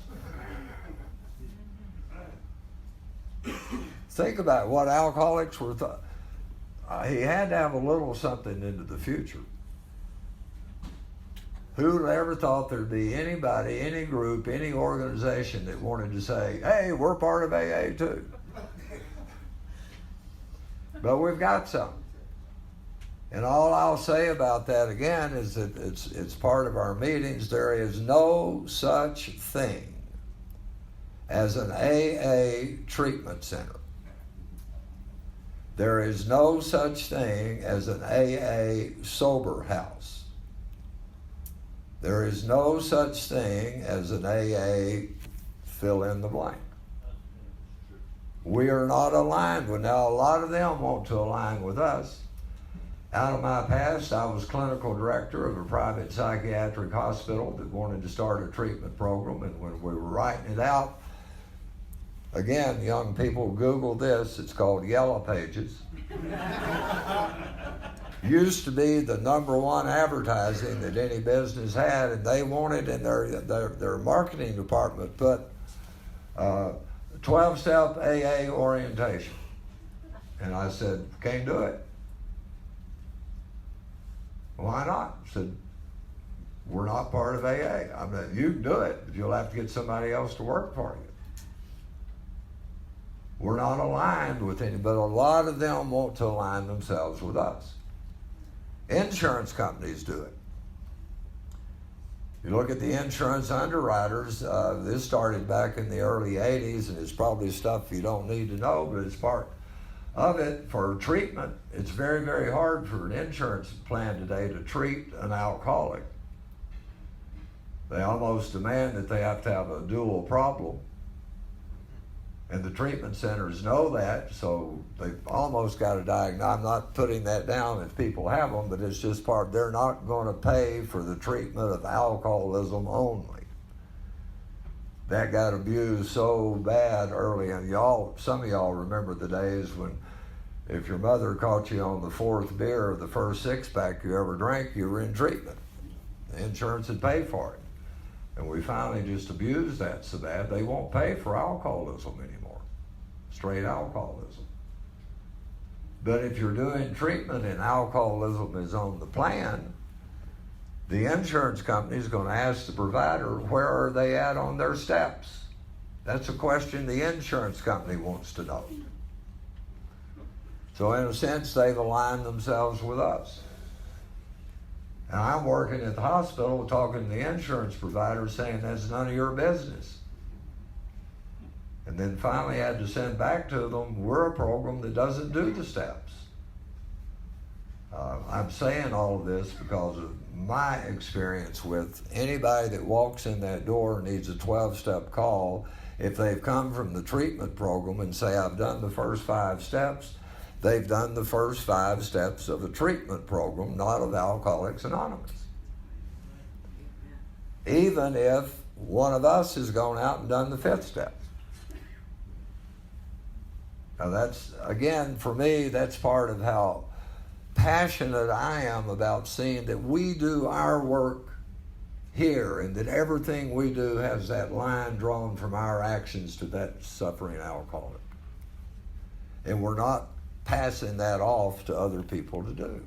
Think about what alcoholics were thought. He had to have a little something into the future. Who ever thought there'd be anybody, any group, any organization that wanted to say, hey, we're part of AA too? But we've got some. And all I'll say about that again is that it's part of our meetings. There is no such thing as an AA treatment center. There is no such thing as an AA sober house. There is no such thing as an AA fill in the blank. We are not aligned with. Now, a lot of them want to align with us. Out of my past, I was clinical director of a private psychiatric hospital that wanted to start a treatment program, and when we were writing it out, again, young people, Google this. It's called Yellow Pages. Used to be the #1 advertising that any business had, and they wanted in their marketing department put 12-step AA orientation. And I said, can't do it. Why not? I said, we're not part of AA. I mean, you can do it, but you'll have to get somebody else to work for you. We're not aligned with any, but a lot of them want to align themselves with us. Insurance companies do it. You look at the insurance underwriters, this started back in the early 80s, and it's probably stuff you don't need to know, but it's part of it. For treatment, it's very, very hard for an insurance plan today to treat an alcoholic. They almost demand that they have to have a dual problem. And the treatment centers know that, so they've almost got a diagnosis. I'm not putting that down if people have them, but it's just part. They're not going to pay for the treatment of alcoholism only. That got abused so bad early, and some of y'all remember the days when if your mother caught you on the 4th beer or the first 6-pack you ever drank, you were in treatment. The insurance would pay for it. And we finally just abused that so bad they won't pay for alcoholism anymore, straight alcoholism. But if you're doing treatment and alcoholism is on the plan, the insurance company is going to ask the provider, where are they at on their steps? That's a question the insurance company wants to know. So in a sense, they've aligned themselves with us. And I'm working at the hospital talking to the insurance provider saying that's none of your business. And then finally had to send back to them, we're a program that doesn't do the steps. I'm saying all of this because of my experience with anybody that walks in that door needs a 12-step call. If they've come from the treatment program and say, I've done the first 5 steps, they've done the first 5 steps of a treatment program, not of Alcoholics Anonymous. Even if one of us has gone out and done the 5th step. Now that's, again, for me, that's part of how passionate I am about seeing that we do our work here and that everything we do has that line drawn from our actions to that suffering alcoholic. And we're not passing that off to other people to do.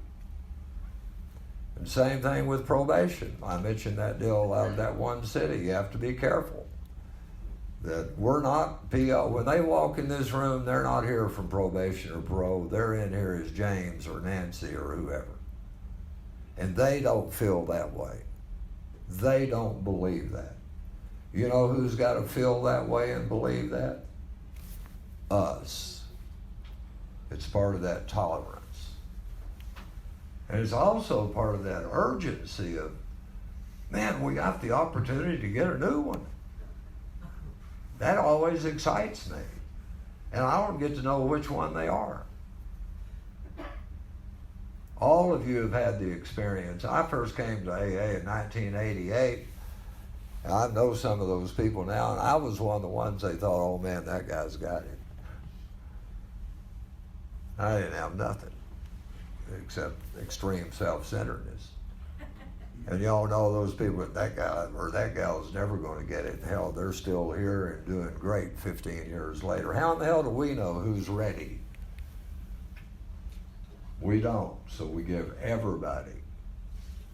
And same thing with probation. I mentioned that deal out of that one city. You have to be careful. that we're not PO. When they walk in this room, they're not here from probation or parole. They're in here as James or Nancy or whoever. And they don't feel that way. They don't believe that. You know who's got to feel that way and believe that? Us. It's part of that tolerance. And it's also part of that urgency of, man, we got the opportunity to get a new one. That always excites me. And I don't get to know which one they are. All of you have had the experience. I first came to AA in 1988. And I know some of those people now, and I was one of the ones they thought, oh man, that guy's got it. I didn't have nothing except extreme self-centeredness. And y'all know those people, that guy or that gal is never going to get it. Hell, they're still here and doing great 15 years later. How in the hell do we know who's ready? We don't. So we give everybody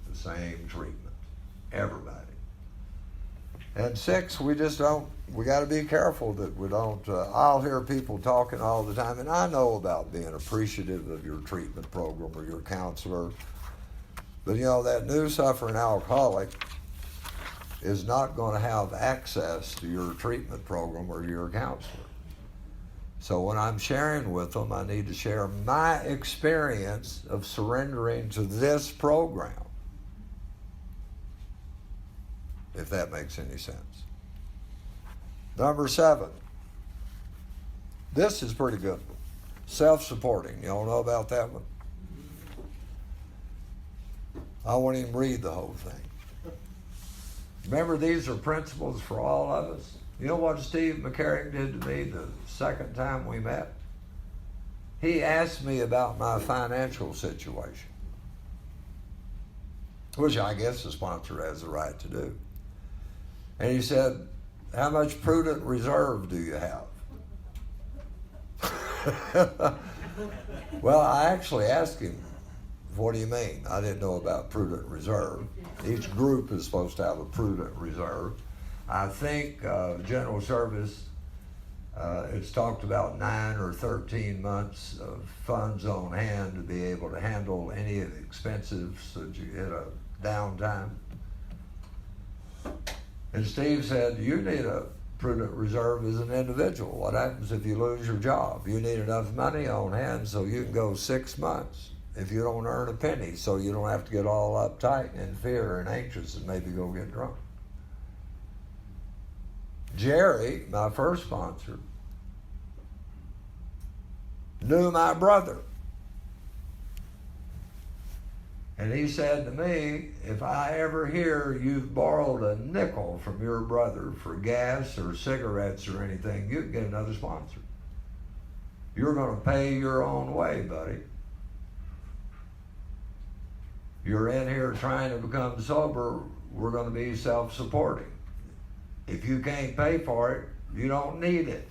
the same treatment. Everybody. And 6, we just don't, we got to be careful that we don't, I'll hear people talking all the time, and I know about being appreciative of your treatment program or your counselor. But you know, that new suffering alcoholic is not going to have access to your treatment program or your counselor. So when I'm sharing with them, I need to share my experience of surrendering to this program, if that makes any sense. Number 7. This is pretty good. Self-supporting. Y'all know about that one? I won't even read the whole thing. Remember, these are principles for all of us. You know what Steve McCarrick did to me the second time we met? He asked me about my financial situation, which I guess the sponsor has the right to do. And he said, how much prudent reserve do you have? Well, I actually asked him, what do you mean? I didn't know about prudent reserve. Each group is supposed to have a prudent reserve. I think General Service, it's talked about 9 or 13 months of funds on hand to be able to handle any of the expenses that you hit a downtime. And Steve said, you need a prudent reserve as an individual. What happens if you lose your job? You need enough money on hand so you can go 6 months if you don't earn a penny, so you don't have to get all uptight and in fear and anxious and maybe go get drunk. Jerry, my first sponsor, knew my brother. And he said to me, if I ever hear you've borrowed a nickel from your brother for gas or cigarettes or anything, you can get another sponsor. You're going to pay your own way, buddy. You're in here trying to become sober, we're going to be self-supporting. If you can't pay for it, you don't need it.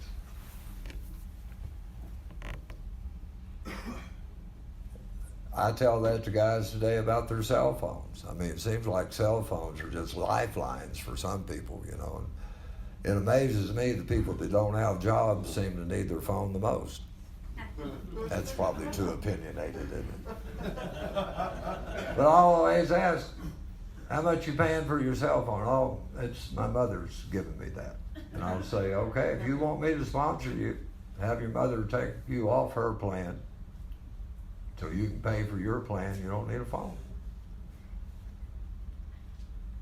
I tell that to guys today about their cell phones. I mean, it seems like cell phones are just lifelines for some people, you know. And it amazes me the people that don't have jobs seem to need their phone the most. That's probably too opinionated, isn't it? But I always ask, how much you paying for your cell phone? Oh, it's my mother's giving me that. And I'll say, okay, if you want me to sponsor you, have your mother take you off her plan so you can pay for your plan. You don't need a phone.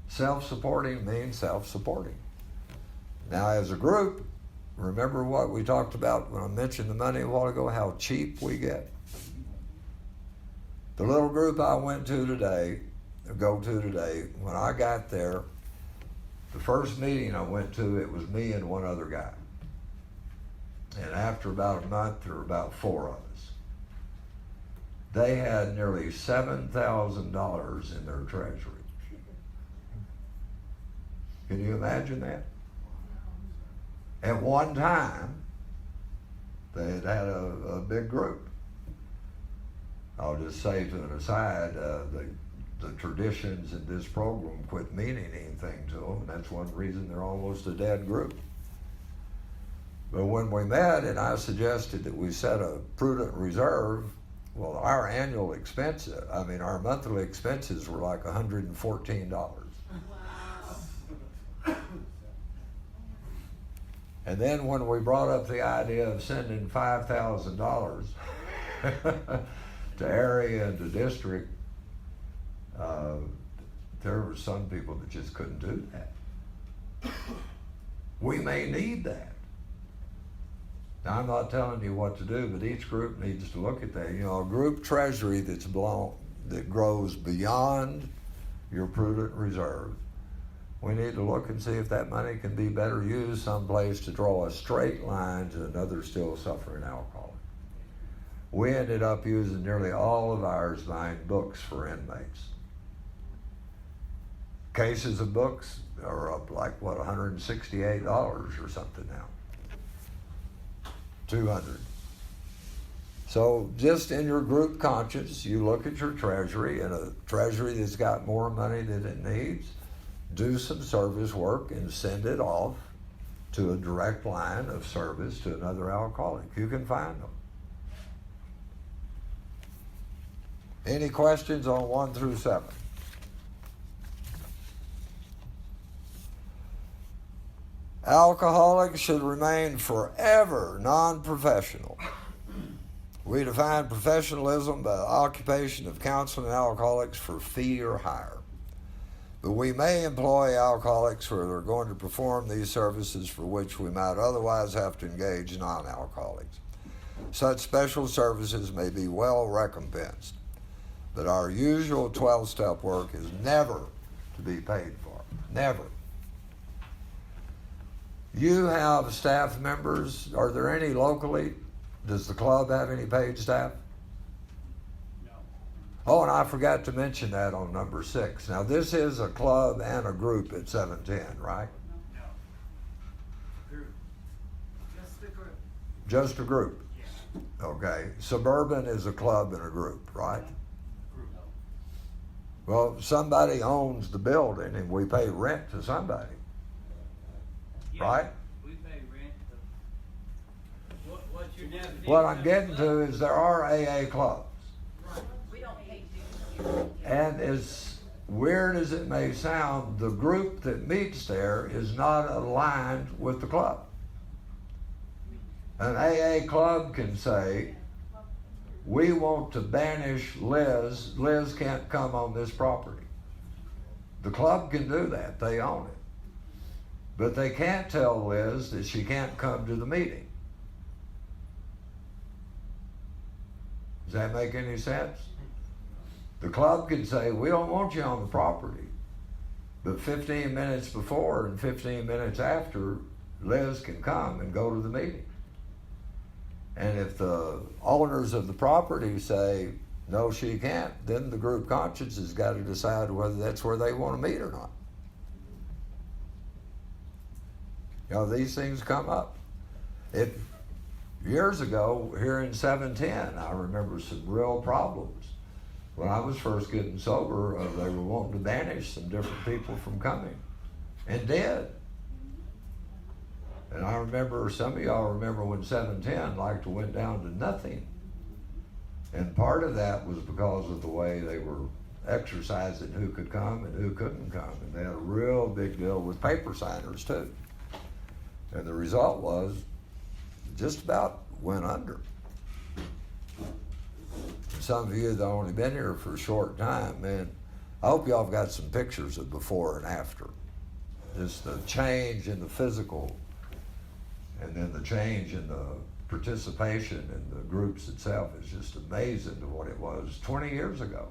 Self-supporting means self-supporting. Now, as a group, remember what we talked about when I mentioned the money a while ago, how cheap we get? The little group I go to today, when I got there, the first meeting I went to, it was me and one other guy. And after about a month, there were about 4 of us. They had nearly $7,000 in their treasury. Can you imagine that? At one time, they had a big group. I'll just say to an aside, the traditions in this program quit meaning anything to them, and that's one reason they're almost a dead group. But when we met and I suggested that we set a prudent reserve, well, our our monthly expenses were like $114. And then when we brought up the idea of sending $5,000 to area and to district, there were some people that just couldn't do that. We may need that. Now, I'm not telling you what to do, but each group needs to look at that. You know, a group treasury that grows beyond your prudent reserve, we need to look and see if that money can be better used someplace to draw a straight line to another still suffering alcoholic. We ended up using nearly all of ours buying books for inmates. Cases of books are up like, what, $168 or something now. 200. So just in your group conscience, you look at your treasury, and a treasury that's got more money than it needs, do some service work and send it off to a direct line of service to another alcoholic. You can find them. Any questions on 1 through 7? Alcoholics should remain forever non-professional. We define professionalism by the occupation of counseling alcoholics for fee or hire. But we may employ alcoholics where they're going to perform these services for which we might otherwise have to engage non-alcoholics. Such special services may be well recompensed, but our usual 12-step work is never to be paid for. Never. You have staff members. Are there any locally? Does the club have any paid staff? No. Oh, and I forgot to mention that on number 6. Now, this is a club and a group at 710, right? No. Group. Just the group. Just a group. Yes. Okay. Suburban is a club and a group, right? Group. Well, somebody owns the building and we pay rent to somebody, right? We pay rent. What's your definition? What I'm of getting a to club? is there are AA clubs. We don't pay dues. And as weird as it may sound, the group that meets there is not aligned with the club. An AA club can say, we want to banish Liz. Liz can't come on this property. The club can do that. They own it. But they can't tell Liz that she can't come to the meeting. Does that make any sense? The club can say, we don't want you on the property. But 15 minutes before and 15 minutes after, Liz can come and go to the meeting. And if the owners of the property say, no, she can't, then the group conscience has got to decide whether that's where they want to meet or not. You know, these things come up. Years ago, here in 710, I remember some real problems. When I was first getting sober, they were wanting to banish some different people from coming, and did. And I remember, some of y'all remember when 710 like went down to nothing. And part of that was because of the way they were exercising who could come and who couldn't come. And they had a real big deal with paper signers too. And the result was just about went under. Some of you that only been here for a short time, man, I hope y'all have got some pictures of before and after. Just the change in the physical, and then the change in the participation in the groups itself is just amazing to what it was 20 years ago.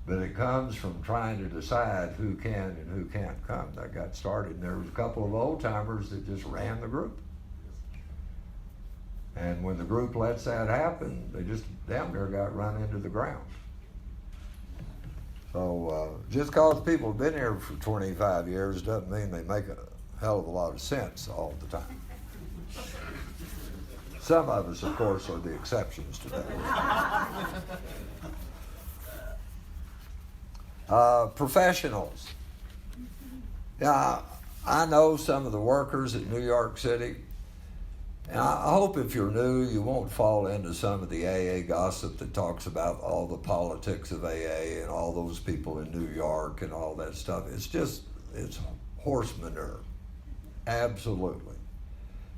But it comes from trying to decide who can and who can't come. That got started. And there was a couple of old timers that just ran the group. And when the group lets that happen, they just damn near got run into the ground. So just because people have been here for 25 years doesn't mean they make a hell of a lot of sense all the time. Some of us, of course, are the exceptions to that. Professionals. Yeah, I know some of the workers at New York City, and I hope if you're new, you won't fall into some of the AA gossip that talks about all the politics of AA and all those people in New York and all that stuff. It's horse manure. Absolutely.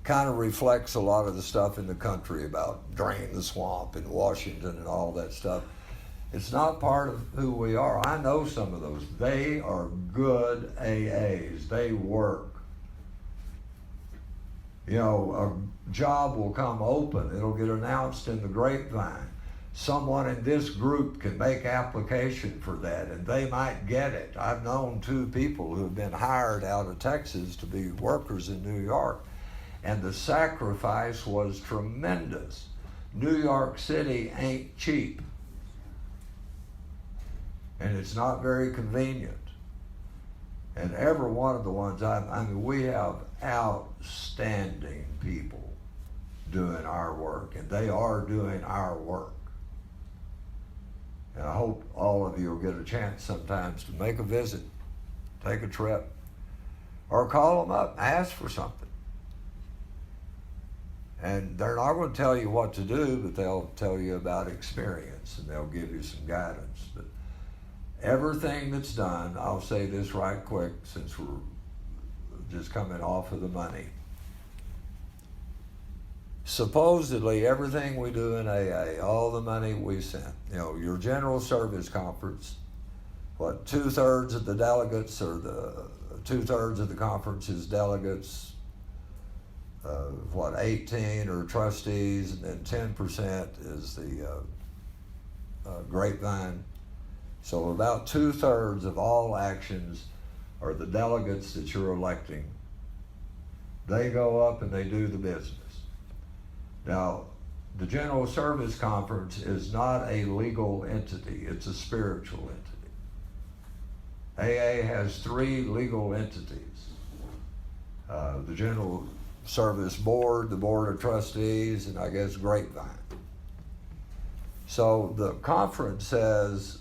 Kind of reflects a lot of the stuff in the country about drain the swamp in Washington and all that stuff. It's not part of who we are. I know some of those. They are good AAs. They work. You know, a job will come open. It'll get announced in the grapevine. Someone in this group can make application for that, and they might get it. I've known 2 people who have been hired out of Texas to be workers in New York, and the sacrifice was tremendous. New York City ain't cheap, and it's not very convenient. And every one of the ones, I mean, we have outstanding people doing our work, and they are doing our work. And I hope all of you will get a chance sometimes to make a visit, take a trip, or call them up, ask for something. And they're not going to tell you what to do, but they'll tell you about experience, and they'll give you some guidance. But everything that's done, I'll say this right quick since we're just coming off of the money. Supposedly everything we do in AA, all the money we sent, you know, your general service conference, what, 2/3 of the delegates or the 2/3 of the conference is delegates, 18 are trustees, and then 10% is the grapevine. So about 2/3 of all actions are the delegates that you're electing. They go up and they do the business. Now, the General Service Conference is not a legal entity, it's a spiritual entity. AA has 3 legal entities. The General Service Board, the Board of Trustees, and I guess Grapevine. So the conference says,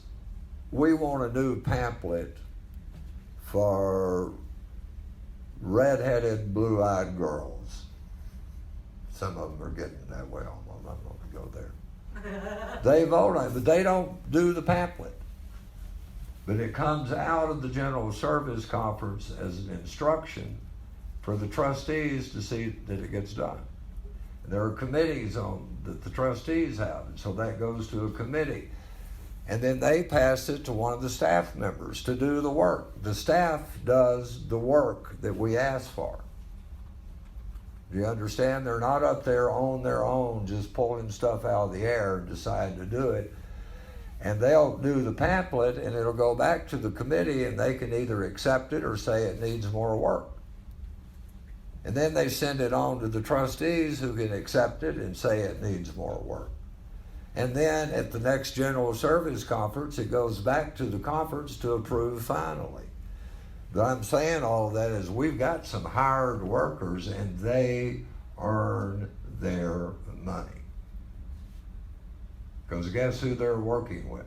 we want a new pamphlet for red-headed, blue-eyed girls. Some of them are getting that way. I'm not going to go there. They vote on it, but they don't do the pamphlet. But it comes out of the General Service Conference as an instruction for the trustees to see that it gets done. And there are committees that the trustees have, and so that goes to a committee. And then they pass it to one of the staff members to do the work. The staff does the work that we ask for. Do you understand? They're not up there on their own just pulling stuff out of the air and deciding to do it. And they'll do the pamphlet, and it'll go back to the committee, and they can either accept it or say it needs more work. And then they send it on to the trustees, who can accept it and say it needs more work. And then at the next General Service Conference, it goes back to the conference to approve finally. But I'm saying all of that is we've got some hired workers, and they earn their money. Because guess who they're working with?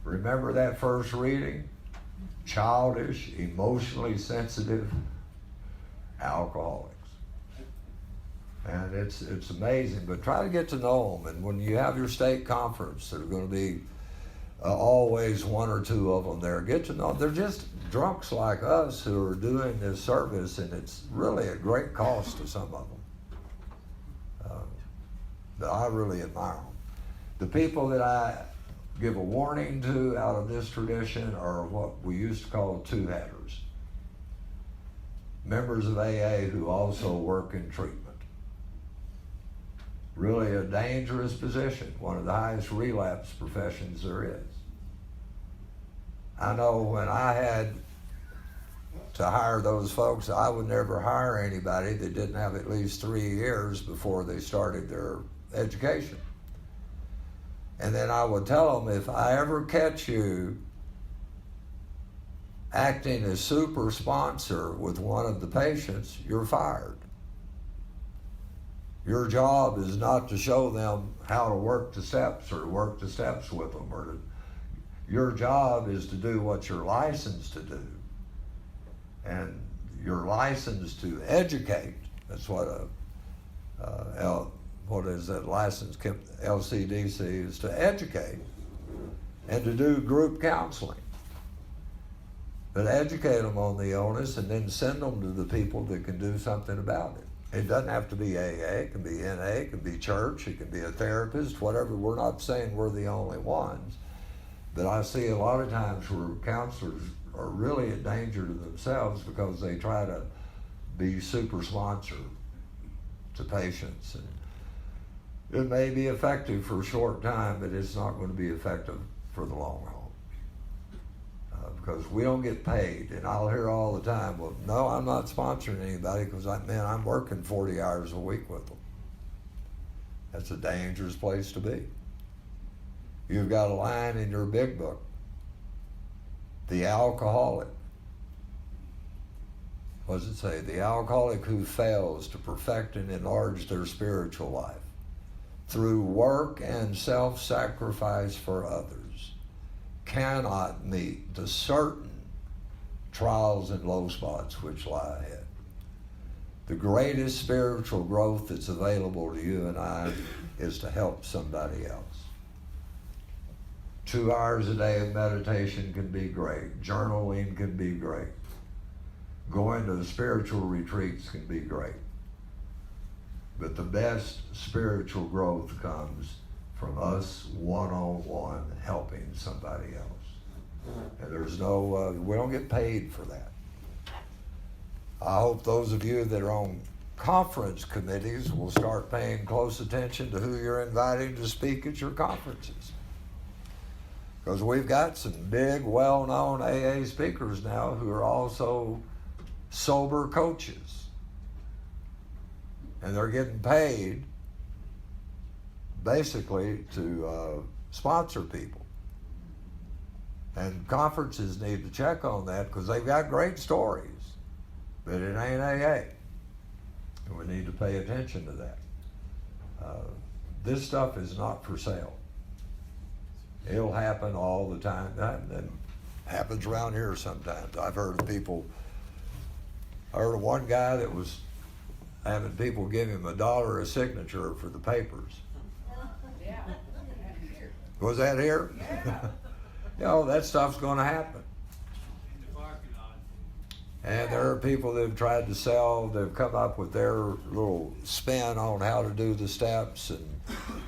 Remember that first reading? Childish, emotionally sensitive alcoholics. And it's amazing, but try to get to know them. And when you have your state conference, there are going to be always 1 or 2 of them there. Get to know them. They're just drunks like us who are doing this service, and it's really a great cost to some of them. But I really admire them. The people that I give a warning to out of this tradition are what we used to call two-hatters. Members of AA who also work in treatment. Really a dangerous position, one of the highest relapse professions there is. I know when I had to hire those folks, I would never hire anybody that didn't have at least 3 years before they started their education. And then I would tell them, if I ever catch you acting as super sponsor with one of the patients, you're fired. Your job is not to show them how to work the steps or work the steps with them or to Your job is to do what you're licensed to do. And you're licensed to educate. That's what what is that license? LCDC is to educate and to do group counseling. But educate them on the illness and then send them to the people that can do something about it. It doesn't have to be AA, it can be NA, it can be church, it can be a therapist, whatever. We're not saying we're the only ones. But I see a lot of times where counselors are really a danger to themselves because they try to be super sponsor to patients. And it may be effective for a short time, but it's not going to be effective for the long haul. Because we don't get paid. And I'll hear all the time, well, no, I'm not sponsoring anybody because I'm working 40 hours a week with them. That's a dangerous place to be. You've got a line in your big book, the alcoholic. What does it say? The alcoholic who fails to perfect and enlarge their spiritual life through work and self-sacrifice for others cannot meet the certain trials and low spots which lie ahead. The greatest spiritual growth that's available to you and I is to help somebody else. 2 hours a day of meditation can be great. Journaling can be great. Going to spiritual retreats can be great. But the best spiritual growth comes from us one-on-one helping somebody else. And there's no, we don't get paid for that. I hope those of you that are on conference committees will start paying close attention to who you're inviting to speak at your conferences. Because we've got some big, well-known AA speakers now who are also sober coaches. And they're getting paid basically to sponsor people. And conferences need to check on that because they've got great stories, but it ain't AA. And we need to pay attention to that. This stuff is not for sale. It'll happen all the time. That happens around here sometimes. I've heard of people, I heard of one guy that was having people give him $1 a signature for the papers. Yeah. Was that here? Yeah. You know, that stuff's going to happen. In the parking lot. And there are people that have tried to sell, they've come up with their little spin on how to do the steps and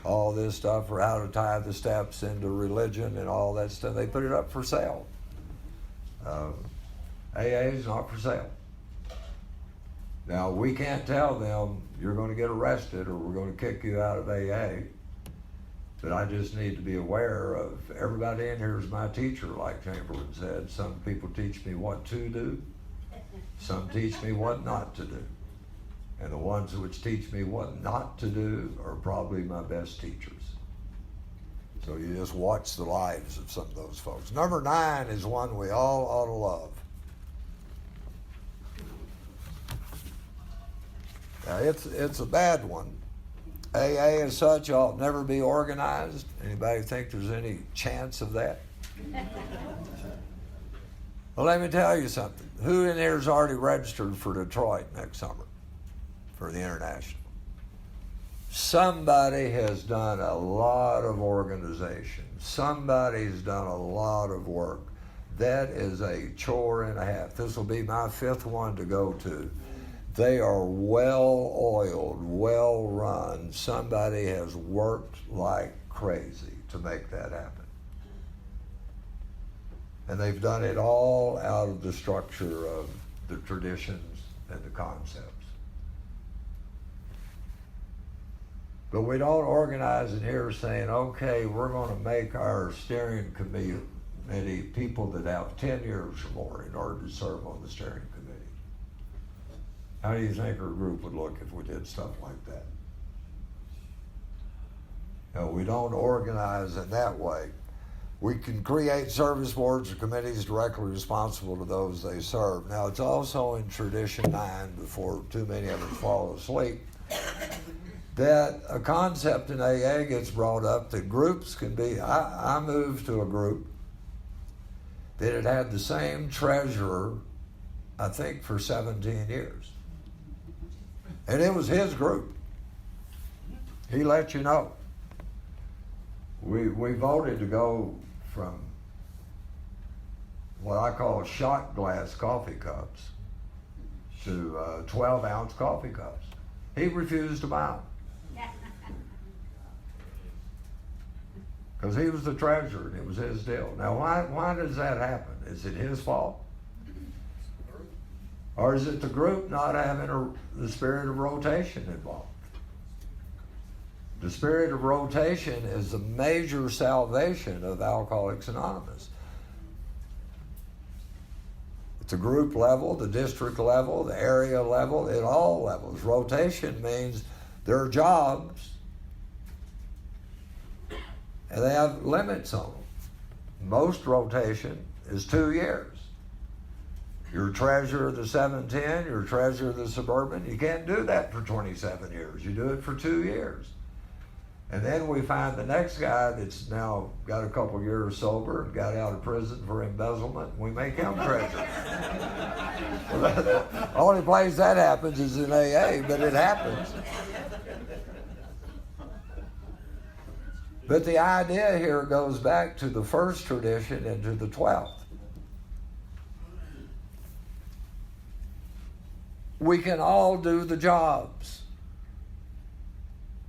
all this stuff, or how to tie the steps into religion and all that stuff. They put it up for sale. AA is not for sale. Now, we can't tell them you're going to get arrested or we're going to kick you out of AA. But I just need to be aware of everybody in here is my teacher, like Chamberlain said. Some people teach me what to do. Some teach me what not to do. And the ones which teach me what not to do are probably my best teachers. So you just watch the lives of some of those folks. Number 9 is one we all ought to love. Now, it's a bad one. AA as such ought never be organized. Anybody think there's any chance of that? Well, let me tell you something. Who in here is already registered for Detroit next summer for the International? Somebody has done a lot of organization. Somebody's done a lot of work. That is a chore and a half. This will be my 5th one to go to. They are well-oiled, well-run. Somebody has worked like crazy to make that happen. And they've done it all out of the structure of the traditions and the concepts. But we don't organize in here saying, okay, we're going to make our steering committee people that have 10 years or more in order to serve on the steering committee. How do you think our group would look if we did stuff like that? No, we don't organize in that way. We can create service boards or committees directly responsible to those they serve. Now, it's also in Tradition 9, before too many of us fall asleep, that a concept in AA gets brought up that groups can be, I moved to a group that it had the same treasurer, I think, for 17 years. And it was his group. He let you know. We voted to go from what I call shot glass coffee cups to 12-ounce coffee cups. He refused to buy them. Because he was the treasurer and it was his deal. Now, why does that happen? Is it his fault? Or is it the group not having the spirit of rotation involved? The spirit of rotation is the major salvation of Alcoholics Anonymous. At the group level, the district level, the area level, at all levels. Rotation means there are jobs and they have limits on them. Most rotation is 2 years. You're treasurer of the 710, you're treasurer of the Suburban. You can't do that for 27 years. You do it for 2 years. And then we find the next guy that's now got a couple years sober and got out of prison for embezzlement, and we make him treasurer. Well, the only place that happens is in AA, but it happens. But the idea here goes back to the first tradition and to the 12th. We can all do the jobs.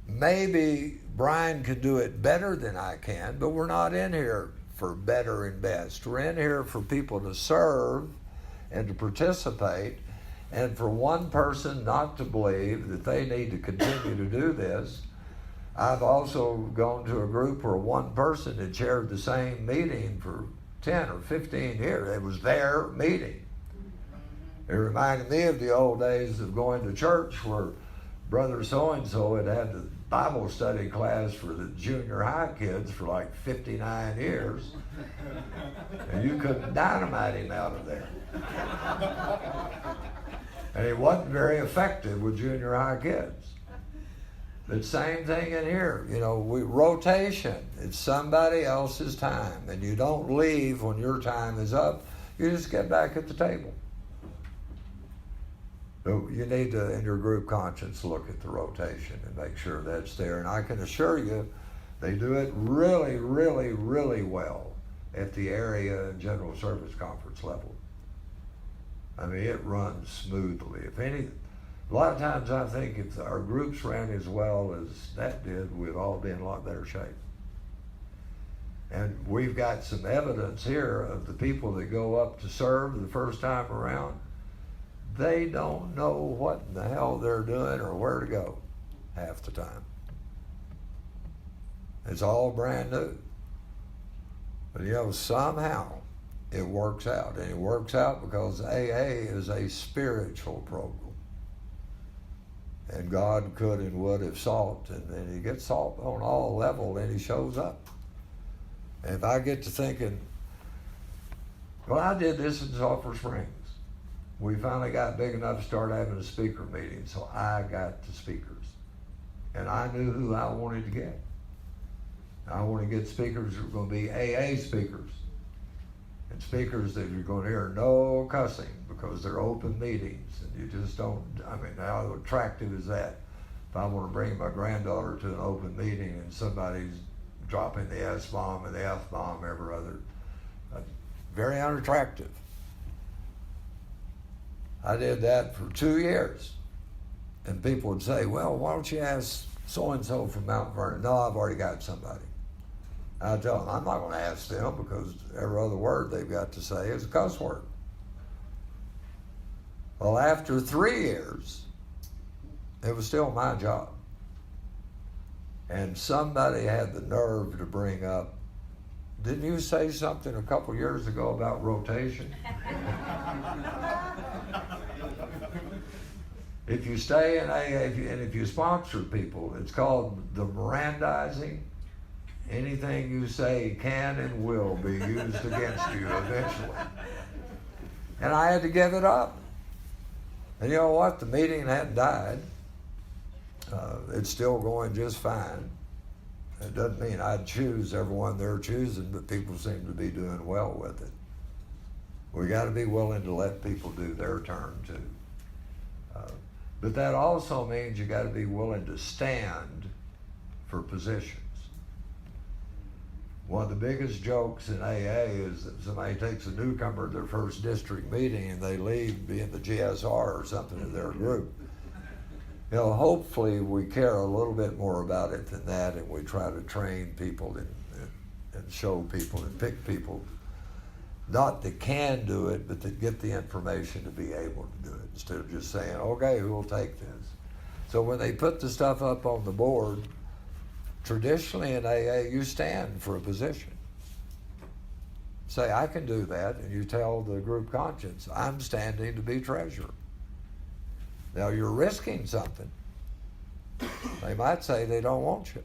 Maybe Brian could do it better than I can, but we're not in here for better and best. We're in here for people to serve and to participate, and for one person not to believe that they need to continue to do this. I've also gone to a group where one person had chaired the same meeting for 10 or 15 years. It was their meeting. It reminded me of the old days of going to church where Brother so-and-so had the Bible study class for the junior high kids for like 59 years. And you couldn't dynamite him out of there. And he wasn't very effective with junior high kids. The same thing in here. You know, rotation. It's somebody else's time. And you don't leave when your time is up. You just get back at the table. So you need to, in your group conscience, look at the rotation and make sure that's there. And I can assure you, they do it really, really, really well at the area and general service conference level. I mean, it runs smoothly. A lot of times I think if our groups ran as well as that did, we'd all be in a lot better shape. And we've got some evidence here of the people that go up to serve the first time around. They don't know what in the hell they're doing or where to go half the time. It's all brand new. But you know, somehow it works out. And it works out because AA is a spiritual program. And God could and would have salt, and then he gets salt on all levels, and he shows up. And if I get to thinking, well, I did this in Sulphur Springs. We finally got big enough to start having a speaker meeting, so I got the speakers. And I knew who I wanted to get. I want to get speakers who are going to be AA speakers. And speakers that you're going to hear no cussing because they're open meetings. And you just don't, I mean, how attractive is that? If I want to bring my granddaughter to an open meeting and somebody's dropping the S-bomb and the F-bomb every other, very unattractive. I did that for 2 years. And people would say, well, why don't you ask so-and-so from Mount Vernon? No, I've already got somebody. I tell them, I'm not going to ask them because every other word they've got to say is a cuss word. Well, after 3 years, it was still my job. And somebody had the nerve to bring up, didn't you say something a couple years ago about rotation? If you stay in AA, and if you sponsor people, it's called the Mirandizing. Anything you say can and will be used against you eventually. And I had to give it up. And you know what? The meeting hadn't died. It's still going just fine. It doesn't mean I'd choose everyone they're choosing, but people seem to be doing well with it. We got to be willing to let people do their turn too. But that also means you got to be willing to stand for positions. One of the biggest jokes in AA is that somebody takes a newcomer to their first district meeting and they leave being the GSR or something in their group. You know, hopefully we care a little bit more about it than that, and we try to train people and show people and pick people, not that can do it, but that get the information to be able to do it, instead of just saying, okay, who will take this? So when they put the stuff up on the board, traditionally in AA, you stand for a position. Say, I can do that, and you tell the group conscience, I'm standing to be treasurer. Now you're risking something. They might say they don't want you.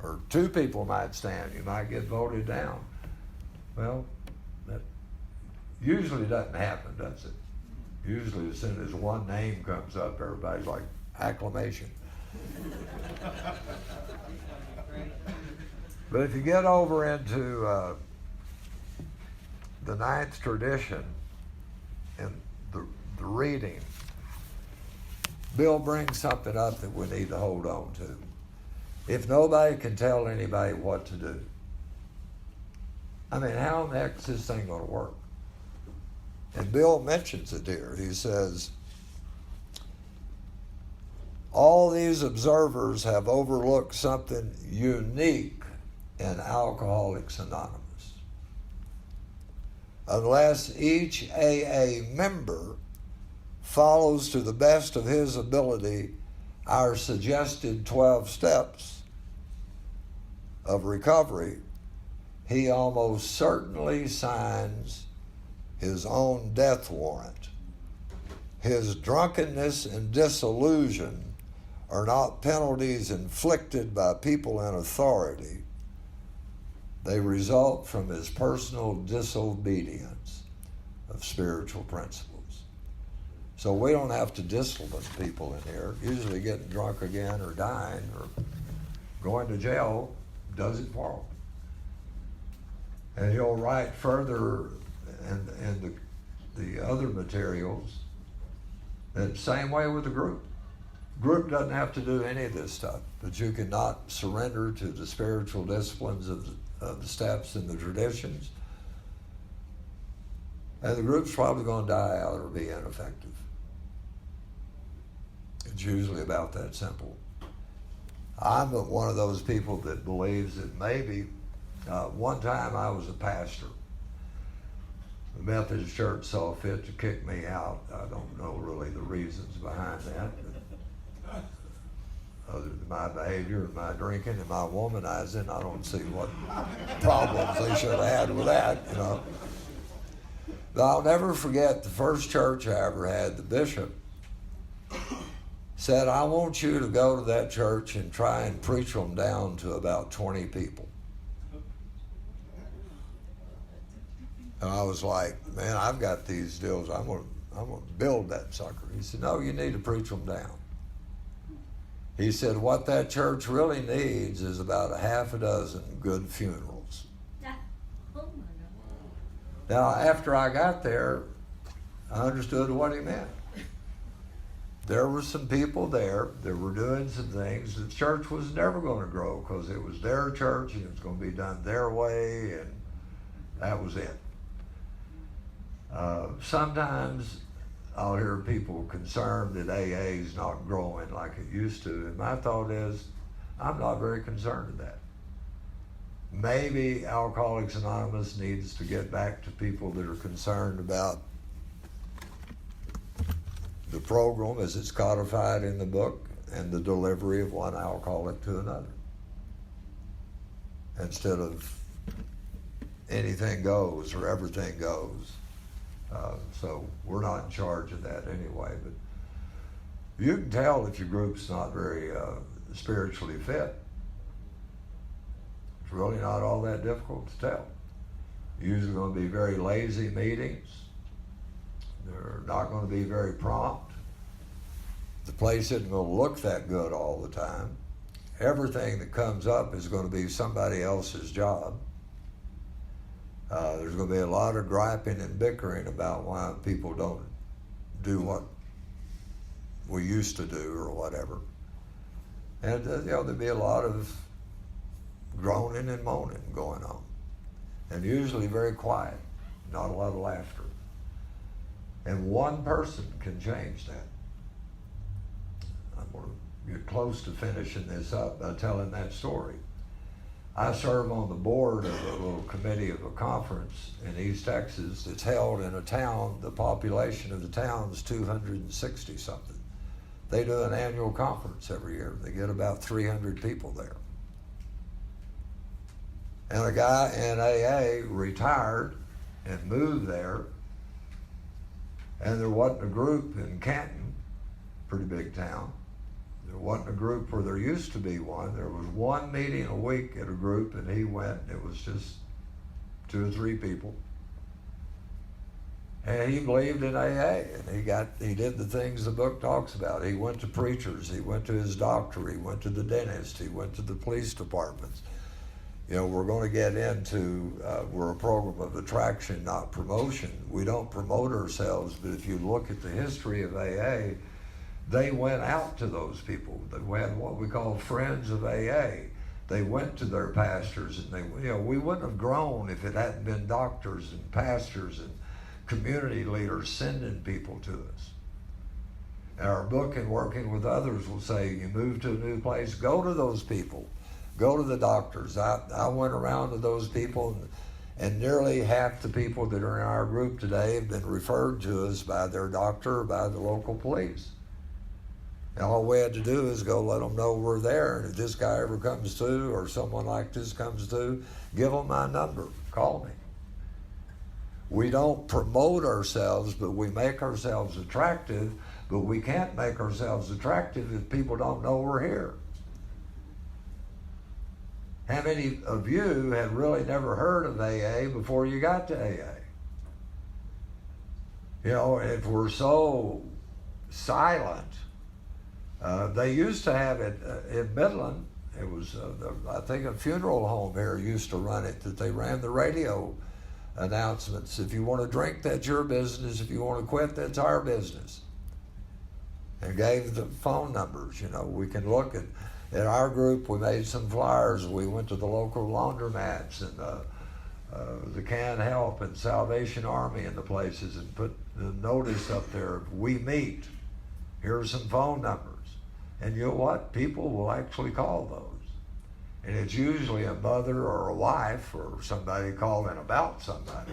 Or two people might stand, you might get voted down. Well, that usually doesn't happen, does it? Usually as soon as one name comes up, everybody's like, acclamation. But if you get over into the ninth tradition and the reading, Bill brings something up that we need to hold on to. If nobody can tell anybody what to do, I mean, how in the heck is this thing going to work? And Bill mentions it here. He says, all these observers have overlooked something unique in Alcoholics Anonymous. Unless each AA member follows to the best of his ability our suggested 12 steps of recovery, he almost certainly signs his own death warrant. His drunkenness and disillusion are not penalties inflicted by people in authority. They result from his personal disobedience of spiritual principles. So we don't have to discipline people in here. Usually getting drunk again or dying or going to jail does it for them. And he'll write further in the other materials that same way with the group. Group doesn't have to do any of this stuff, but you cannot surrender to the spiritual disciplines of the steps and the traditions. And the group's probably going to die out or be ineffective. It's usually about that simple. I'm one of those people that believes that maybe one time I was a pastor. The Methodist Church saw fit to kick me out. I don't know really the reasons behind that. But other than my behavior and my drinking and my womanizing, I don't see what problems they should have had with that, you know. But I'll never forget the first church I ever had, the bishop said, I want you to go to that church and try and preach them down to about 20 people. And I was like, man, I've got these deals. I'm gonna build that sucker. He said, no, you need to preach them down. He said, what that church really needs is about a half a dozen good funerals. Now, after I got there, I understood what he meant. There were some people there that were doing some things. The church was never going to grow because it was their church and it was going to be done their way, and that was it. Sometimes I'll hear people concerned that AA is not growing like it used to, and my thought is, I'm not very concerned with that. Maybe Alcoholics Anonymous needs to get back to people that are concerned about the program as it's codified in the book and the delivery of one alcoholic to another, instead of anything goes or everything goes. So we're not in charge of that anyway, but you can tell if your group's not very spiritually fit. It's really not all that difficult to tell. Usually going to be very lazy meetings. They're not going to be very prompt. The place isn't going to look that good all the time. Everything that comes up is going to be somebody else's job. There's going to be a lot of griping and bickering about why people don't do what we used to do or whatever. And there'll be a lot of groaning and moaning going on. And usually very quiet, not a lot of laughter. And one person can change that. I'm going to get close to finishing this up by telling that story. I serve on the board of a little committee of a conference in East Texas that's held in a town. The population of the town is 260 something. They do an annual conference every year. They get about 300 people there. And a guy in AA retired and moved there, and there wasn't a group in Canton, pretty big town. There wasn't a group where there used to be one. There was one meeting a week at a group, and he went. It was just 2 or 3 people. And he believed in AA, and he did the things the book talks about. He went to preachers, he went to his doctor, he went to the dentist, he went to the police departments. You know, we're going to get into, we're a program of attraction, not promotion. We don't promote ourselves, but if you look at the history of AA, they went out to those people. They had what we call friends of AA. They went to their pastors, and we wouldn't have grown if it hadn't been doctors and pastors and community leaders sending people to us. And our book, in Working with Others, will say, you move to a new place, go to those people. Go to the doctors. I went around to those people, and nearly half the people that are in our group today have been referred to us by their doctor or by the local police. And all we had to do is go let them know we're there, and if this guy ever comes through or someone like this comes through, give them my number. Call me. We don't promote ourselves, but we make ourselves attractive, but we can't make ourselves attractive if people don't know we're here. How many of you had really never heard of AA before you got to AA? You know, if we're so silent, they used to have it in Midland. It was, I think, a funeral home here used to run it, that they ran the radio announcements. If you want to drink, that's your business. If you want to quit, that's our business. And gave the phone numbers. You know, we can look at our group. We made some flyers. We went to the local laundromats and the Can Help and Salvation Army and the places, and put the notice up there, we meet. Here are some phone numbers. And you know what? People will actually call those. And it's usually a mother or a wife or somebody calling about somebody.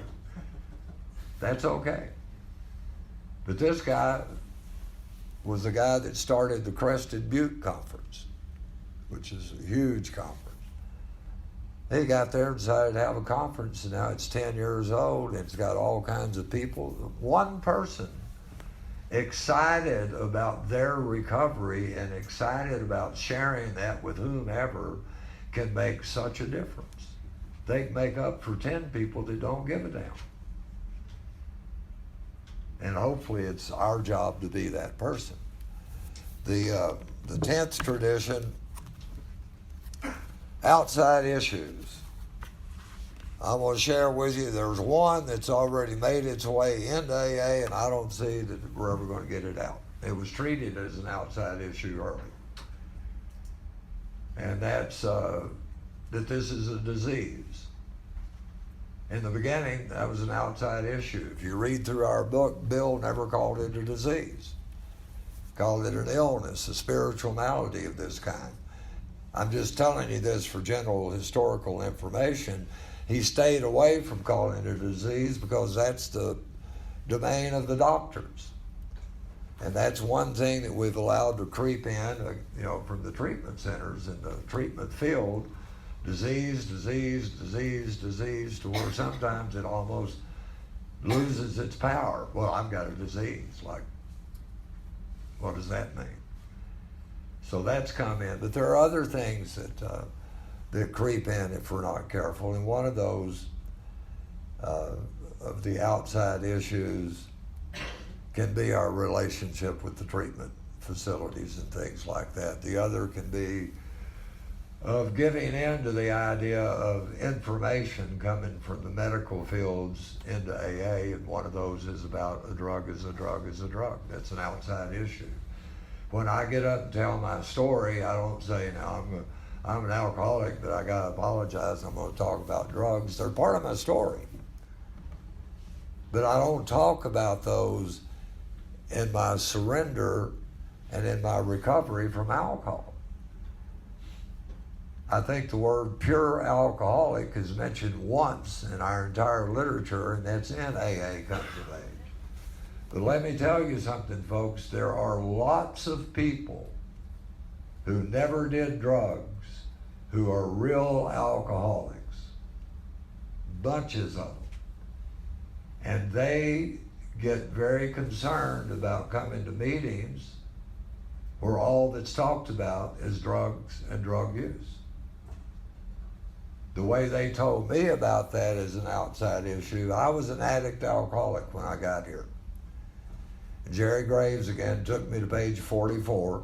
That's okay. But this guy was the guy that started the Crested Butte Conference, which is a huge conference. He got there and decided to have a conference, and now it's 10 years old, and it's got all kinds of people. One person excited about their recovery and excited about sharing that with whomever can make such a difference. They can make up for 10 people that don't give a damn. And hopefully it's our job to be that person. The 10th tradition, outside issues. I'm going to share with you, there's one that's already made its way into AA, and I don't see that we're ever going to get it out. It was treated as an outside issue early. And that's that this is a disease. In the beginning, that was an outside issue. If you read through our book, Bill never called it a disease. Called it an illness, a spiritual malady of this kind. I'm just telling you this for general historical information. He stayed away from calling it a disease because that's the domain of the doctors. And that's one thing that we've allowed to creep in, from the treatment centers in the treatment field. Disease, disease, disease, disease, to where sometimes it almost loses its power. Well, I've got a disease. Like, what does that mean? So that's come in. But there are other things that creep in if we're not careful. And one of those, of the outside issues, can be our relationship with the treatment facilities and things like that. The other can be of giving in to the idea of information coming from the medical fields into AA, and one of those is about a drug is a drug is a drug. That's an outside issue. When I get up and tell my story, I don't say, now I'm an alcoholic, but I gotta apologize, I'm gonna talk about drugs. They're part of my story. But I don't talk about those in my surrender and in my recovery from alcohol. I think the word pure alcoholic is mentioned once in our entire literature, and that's in AA Comes of Age. But let me tell you something, folks. There are lots of people who never did drugs who are real alcoholics. Bunches of them. And they get very concerned about coming to meetings where all that's talked about is drugs and drug use. The way they told me about that is an outside issue. I was an addict alcoholic when I got here. Jerry Graves again took me to page 44.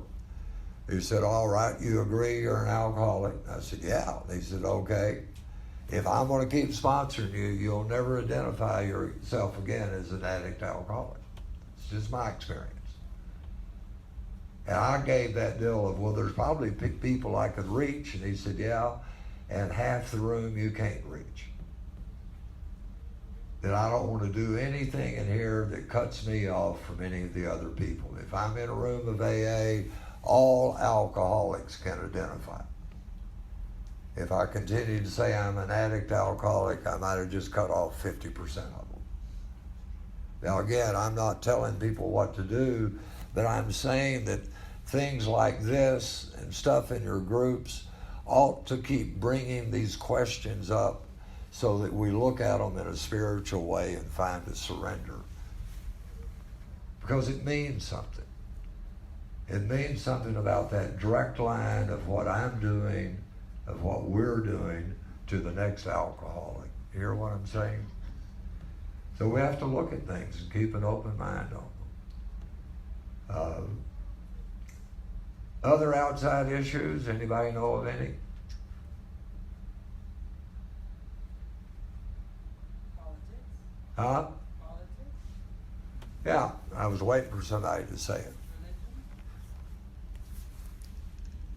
He said, all right, you agree you're an alcoholic? I said, yeah. He said, okay. If I'm going to keep sponsoring you, you'll never identify yourself again as an addict alcoholic. It's just my experience. And I gave that deal of, well, there's probably people I could reach. And he said, yeah, and half the room you can't reach. That I don't want to do anything in here that cuts me off from any of the other people. If I'm in a room of AA, all alcoholics can identify. If I continue to say I'm an addict alcoholic, I might have just cut off 50% of them. Now again, I'm not telling people what to do, but I'm saying that things like this and stuff in your groups ought to keep bringing these questions up so that we look at them in a spiritual way and find a surrender. Because it means something. It means something about that direct line of what I'm doing, of what we're doing to the next alcoholic. You hear what I'm saying? So we have to look at things and keep an open mind on them. Other outside issues, anybody know of any? Politics. Huh? Politics. Yeah, I was waiting for somebody to say it.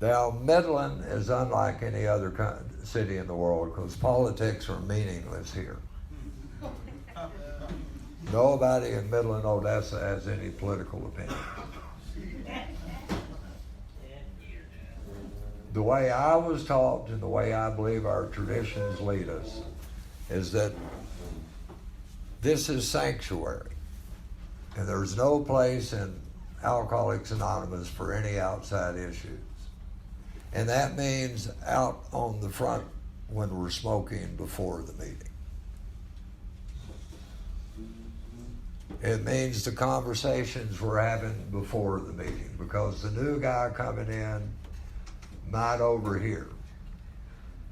Now, Midland is unlike any other city in the world because politics are meaningless here. Nobody in Midland, Odessa has any political opinion. The way I was taught and the way I believe our traditions lead us is that this is sanctuary. And there's no place in Alcoholics Anonymous for any outside issues. And that means out on the front when we're smoking before the meeting. It means the conversations we're having before the meeting, because the new guy coming in might overhear.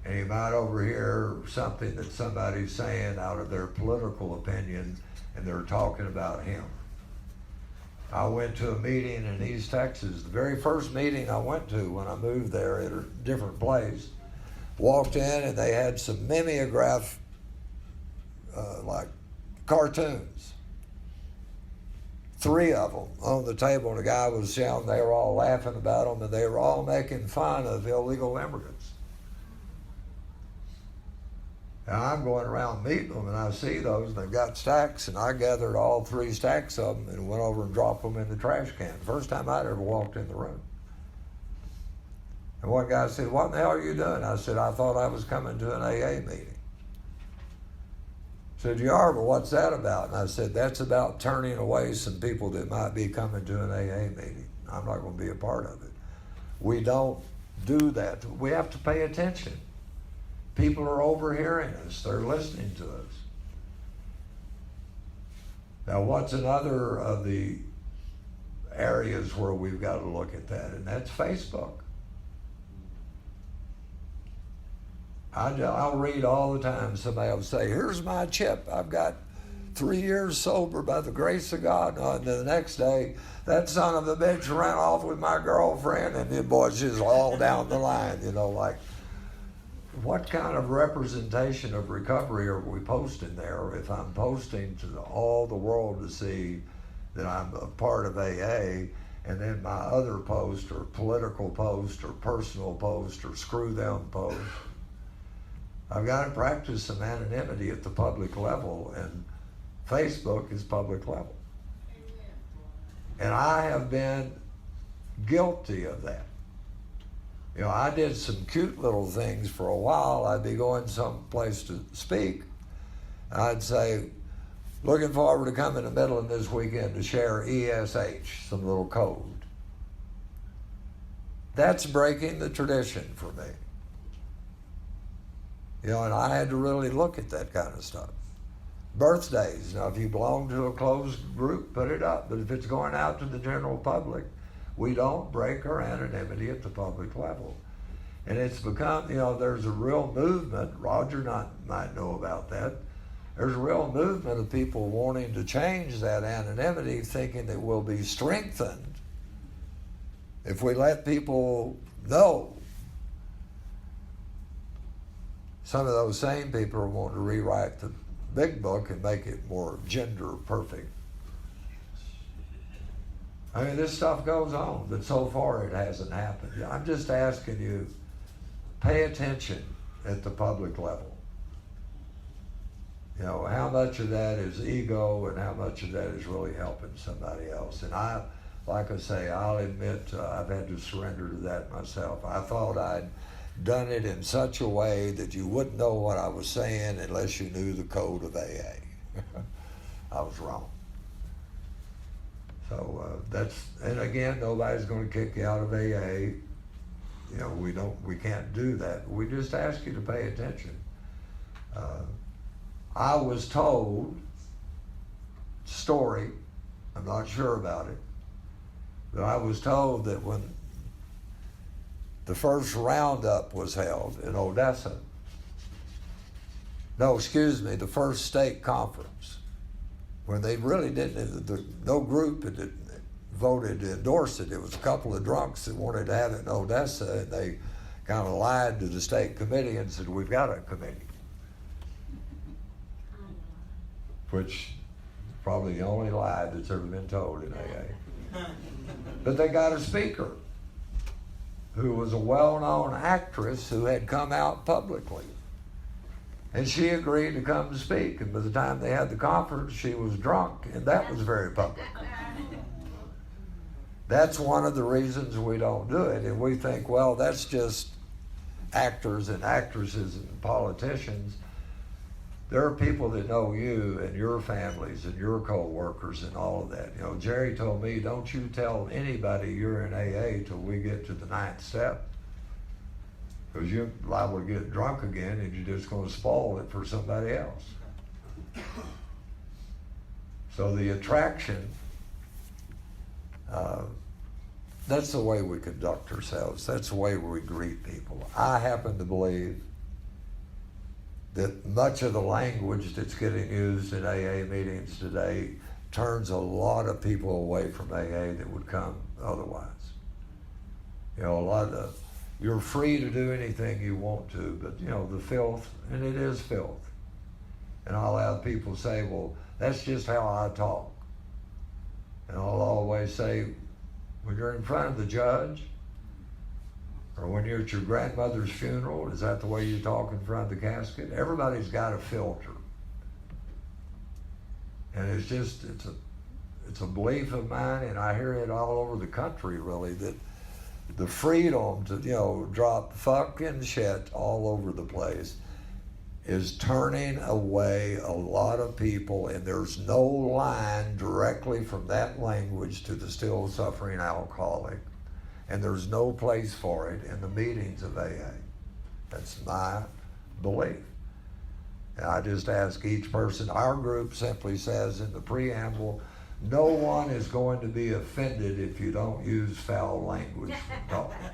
And he might overhear something that somebody's saying out of their political opinion, and they're talking about him. I went to a meeting in East Texas, the very first meeting I went to when I moved there at a different place. Walked in and they had some mimeograph, like cartoons. 3 of them on the table, and the guy was shouting, they were all laughing about them, and they were all making fun of illegal immigrants. And I'm going around meeting them, and I see those, and they've got stacks, and I gathered all 3 stacks of them and went over and dropped them in the trash can. First time I'd ever walked in the room. And one guy said, what in the hell are you doing? I said, I thought I was coming to an AA meeting. He said, you are, but what's that about? And I said, that's about turning away some people that might be coming to an AA meeting. I'm not going to be a part of it. We don't do that. We have to pay attention. People are overhearing us. They're listening to us. Now, what's another of the areas where we've got to look at that? And that's Facebook. I'll read all the time. Somebody will say, here's my chip. I've got 3 years sober by the grace of God. And the next day, that son of a bitch ran off with my girlfriend, and the boys just all down the line, like what kind of representation of recovery are we posting there if I'm posting to all the world to see that I'm a part of AA, and then my other post or political post or personal post or screw them post? I've got to practice some anonymity at the public level, and Facebook is public level. And I have been guilty of that. You know, I did some cute little things for a while. I'd be going someplace to speak. I'd say, looking forward to coming to Midland this weekend to share ESH, some little code. That's breaking the tradition for me. You know, and I had to really look at that kind of stuff. Birthdays, now if you belong to a closed group, put it up. But if it's going out to the general public, we don't break our anonymity at the public level. And it's become, you know, there's a real movement, Roger might know about that. There's a real movement of people wanting to change that anonymity, thinking that we'll be strengthened if we let people know. Some of those same people are wanting to rewrite the big book and make it more gender perfect. I mean, this stuff goes on, but so far it hasn't happened. I'm just asking you, pay attention at the public level. You know, how much of that is ego and how much of that is really helping somebody else? And I, like I say, I'll admit I've had to surrender to that myself. I thought I'd done it in such a way that you wouldn't know what I was saying unless you knew the code of AA. I was wrong. So and again, nobody's going to kick you out of AA. You know, we can't do that. We just ask you to pay attention. I was told, story, I'm not sure about it, but I was told that when the first roundup was held in Odessa, the first state conference, when they really didn't, no group had voted to endorse it. It was a couple of drunks that wanted to have it in Odessa, and they kind of lied to the state committee and said, we've got a committee. Which probably the only lie that's ever been told in AA. But they got a speaker who was a well-known actress who had come out publicly. And she agreed to come and speak. And by the time they had the conference, she was drunk, and that was very public. That's one of the reasons we don't do it. And we think, well, that's just actors and actresses and politicians. There are people that know you and your families and your co-workers and all of that. You know, Jerry told me, don't you tell anybody you're in AA till we get to the 9th step. Because you're liable to get drunk again and you're just going to spoil it for somebody else. So the attraction, that's the way we conduct ourselves. That's the way we greet people. I happen to believe that much of the language that's getting used in AA meetings today turns a lot of people away from AA that would come otherwise. You know, a lot of you're free to do anything you want to, but you know, the filth, and it is filth. And I'll have people say, well, that's just how I talk. And I'll always say, when you're in front of the judge, or when you're at your grandmother's funeral, is that the way you talk in front of the casket? Everybody's got a filter. And it's just, it's a belief of mine, and I hear it all over the country, really, that the freedom to, you know, drop fucking shit all over the place is turning away a lot of people, and there's no line directly from that language to the still suffering alcoholic. And there's no place for it in the meetings of AA. That's my belief. And I just ask each person, our group simply says in the preamble, no one is going to be offended if you don't use foul language from talking.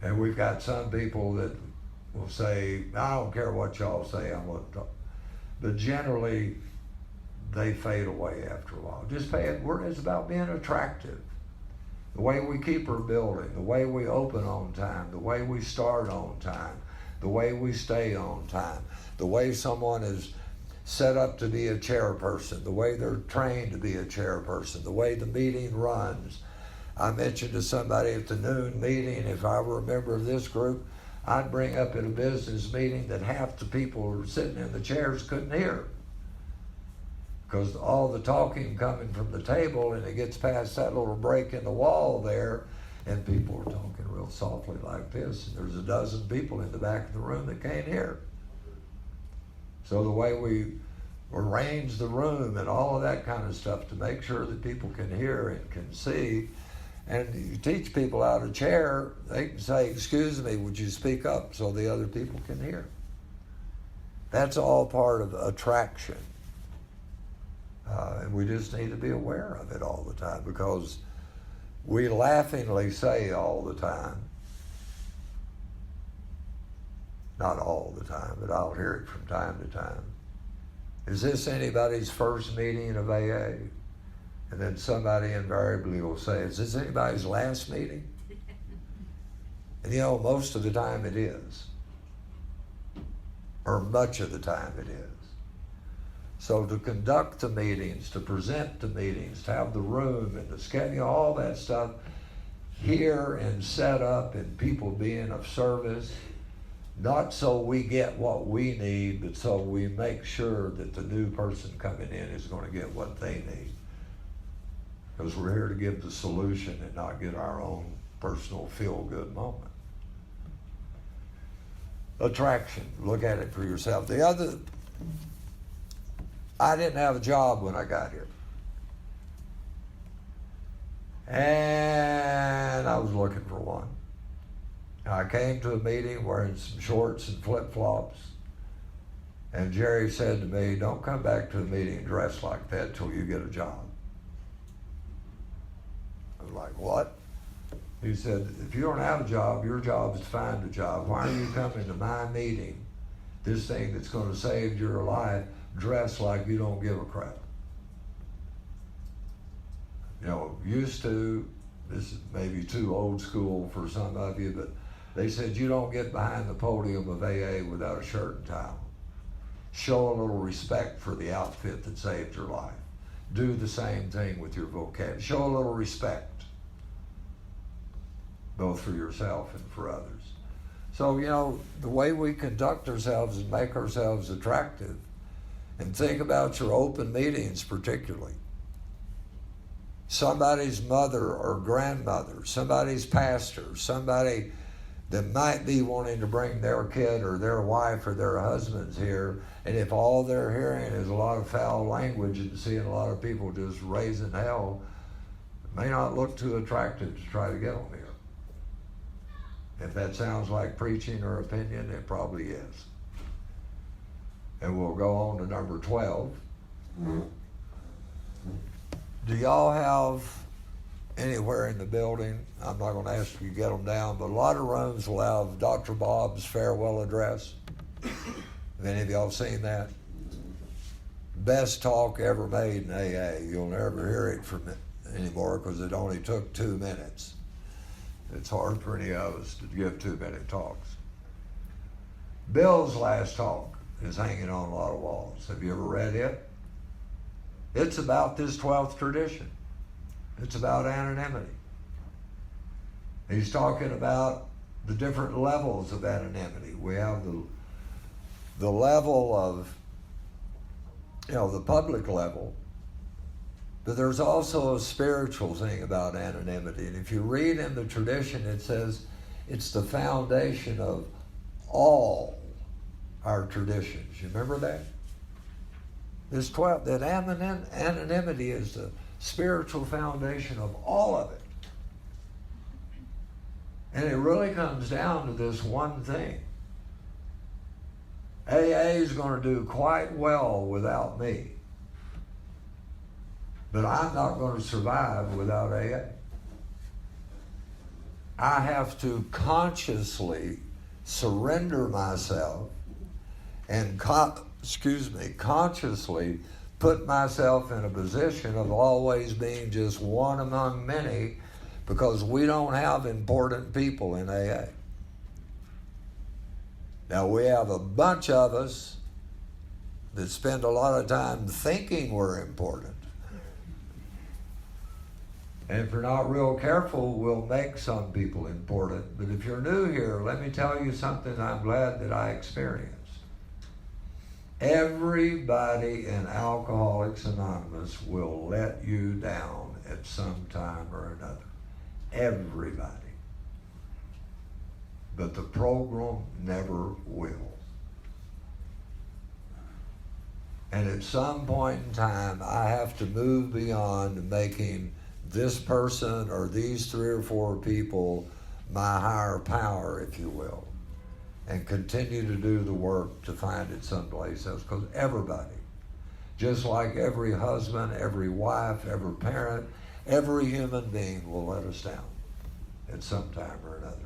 And we've got some people that will say, I don't care what y'all say, I'm going to talk. But generally, they fade away after a while. Just pay it. It's about being attractive. the way we keep our building, the way we open on time, the way we start on time, the way we stay on time, the way someone is set up to be a chairperson, the way they're trained to be a chairperson, the way the meeting runs. I mentioned to somebody at the noon meeting, if I were a member of this group, I'd bring up at a business meeting that half the people who were sitting in the chairs couldn't hear. Because all the talking coming from the table, and it gets past that little break in the wall there, and people are talking real softly like this, and there's a dozen people in the back of the room that can't hear. So the way we arrange the room and all of that kind of stuff to make sure that people can hear and can see, and you teach people how to chair, they can say, "Excuse me, would you speak up," so the other people can hear. That's all part of attraction. And we just need to be aware of it all the time, because we laughingly say all the time, not all the time, but I'll hear it from time to time, "Is this anybody's first meeting of AA?" And then somebody invariably will say, "Is this anybody's last meeting?" And you know, most of the time it is. Or much of the time it is. So to conduct the meetings, to present the meetings, to have the room and the schedule, all that stuff here and set up, and people being of service, not so we get what we need, but so we make sure that the new person coming in is going to get what they need. Because we're here to give the solution and not get our own personal feel-good moment. Attraction, look at it for yourself. The other, I didn't have a job when I got here. And I was looking for one. I came to a meeting wearing some shorts and flip-flops. And Jerry said to me, "Don't come back to a meeting dressed like that till you get a job." I was like, "What?" He said, "If you don't have a job, your job is to find a job. Why are you coming to my meeting, this thing that's going to save your life, dressed like you don't give a crap?" You know, used to, this is maybe too old school for some of you, but they said you don't get behind the podium of AA without a shirt and tie on. Show a little respect for the outfit that saved your life. Do the same thing with your vocabulary. Show a little respect, both for yourself and for others. So, you know, the way we conduct ourselves and make ourselves attractive, and think about your open meetings particularly. Somebody's mother or grandmother, somebody's pastor, somebody that might be wanting to bring their kid or their wife or their husbands here, and if all they're hearing is a lot of foul language and seeing a lot of people just raising hell, it may not look too attractive to try to get them here. If that sounds like preaching or opinion, it probably is. And we'll go on to number 12. Do y'all have anywhere in the building, I'm not going to ask you to get them down, but a lot of rooms will have Dr. Bob's farewell address. Have any of y'all seen that? Best talk ever made in AA. You'll never hear it from it anymore because it only took 2 minutes. It's hard for any of us to give 2-minute talks. Bill's last talk is hanging on a lot of walls. Have you ever read it? It's about this 12th tradition. It's about anonymity. He's talking about the different levels of anonymity. We have the level of, you know, the public level, but there's also a spiritual thing about anonymity. And if you read in the tradition, it says it's the foundation of all our traditions. You remember that? This 12, that anonymity is the spiritual foundation of all of it. And it really comes down to this one thing. AA is going to do quite well without me. But I'm not going to survive without AA. I have to consciously surrender myself and consciously put myself in a position of always being just one among many, because we don't have important people in AA. Now, we have a bunch of us that spend a lot of time thinking we're important. And if you're not real careful, we'll make some people important. But if you're new here, let me tell you something I'm glad that I experienced. Everybody in Alcoholics Anonymous will let you down at some time or another. Everybody. But the program never will. And at some point in time, I have to move beyond making this person or these 3 or 4 people my higher power, if you will, and continue to do the work to find it someplace else. Because everybody, just like every husband, every wife, every parent, every human being will let us down at some time or another.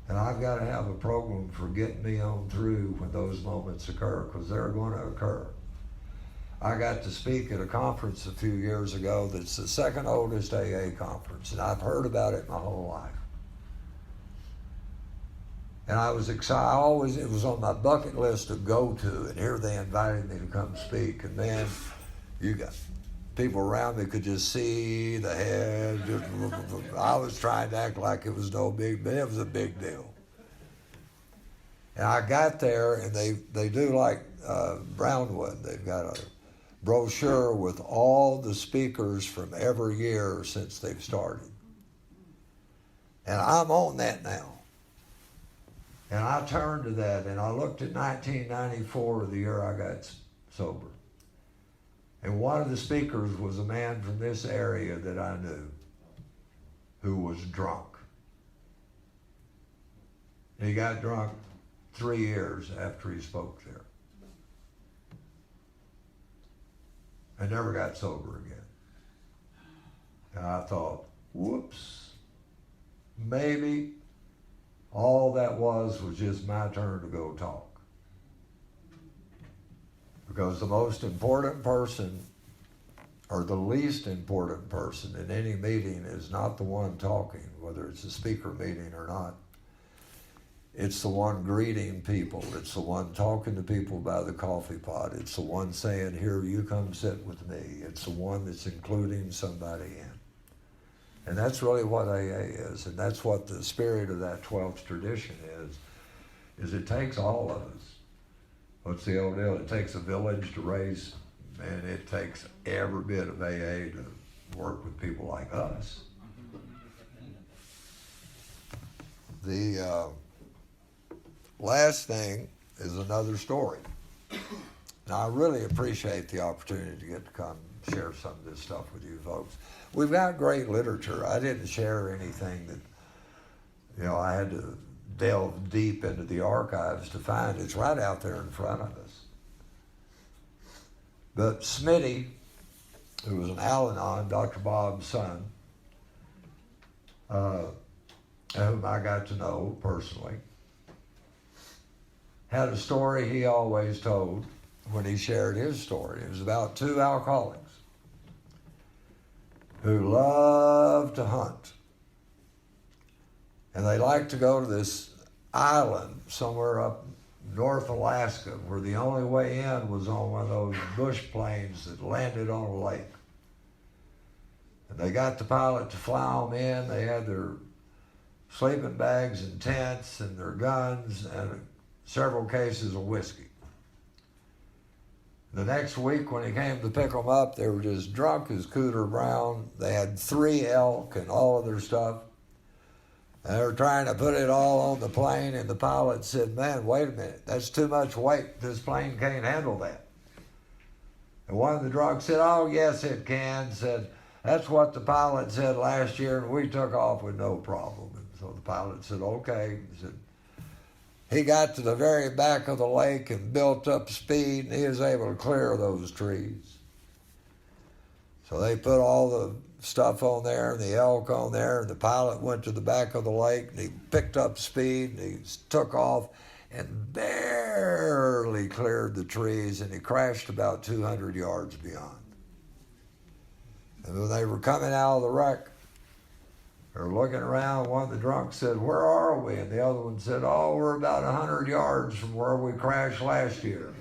And I've got to have a program for getting me on through when those moments occur, because they're going to occur. I got to speak at a conference a few years ago that's the second oldest AA conference, and I've heard about it my whole life. And I was excited. It was on my bucket list to go to, and here they invited me to come speak. And man, you got people around me could just see the head. I was trying to act like it was no big, but it was a big deal. And I got there, and they do like Brownwood. They've got a brochure with all the speakers from every year since they've started. And I'm on that now. And I turned to that, and I looked at 1994, the year I got sober. And one of the speakers was a man from this area that I knew who was drunk. He got drunk 3 years after he spoke there. I never got sober again. And I thought, whoops, maybe all that was just my turn to go talk. Because the most important person, or the least important person in any meeting, is not the one talking, whether it's a speaker meeting or not. It's the one greeting people. It's the one talking to people by the coffee pot. It's the one saying, here, you come sit with me. It's the one that's including somebody in. And that's really what AA is, and that's what the spirit of that 12th tradition is it takes all of us. What's the old deal? It takes a village to raise, and it takes every bit of AA to work with people like us. The last thing is another story. Now, I really appreciate the opportunity to get to come share some of this stuff with you folks. We've got great literature. I didn't share anything that, I had to delve deep into the archives to find. It's right out there in front of us. But Smitty, who was an Al-Anon, Dr. Bob's son, whom I got to know personally, had a story he always told when he shared his story. It was about 2 alcoholics who loved to hunt. And they liked to go to this island somewhere up North Alaska where the only way in was on one of those bush planes that landed on a lake. And they got the pilot to fly them in. They had their sleeping bags and tents and their guns and several cases of whiskey. The next week when he came to pick them up, they were just drunk as Cooter Brown. They had 3 elk and all of their stuff. And they were trying to put it all on the plane, and the pilot said, man, wait a minute, that's too much weight. This plane can't handle that. And one of the drunks said, oh, yes, it can. Said, that's what the pilot said last year, and we took off with no problem. And so the pilot said, okay. He said, he got to the very back of the lake and built up speed, and he was able to clear those trees. So they put all the stuff on there and the elk on there, and the pilot went to the back of the lake, and he picked up speed, and he took off and barely cleared the trees, and he crashed about 200 yards beyond. And when they were coming out of the wreck, They're looking around. One of the drunks said, "Where are we?" And the other one said, "Oh, we're about 100 yards from where we crashed last year."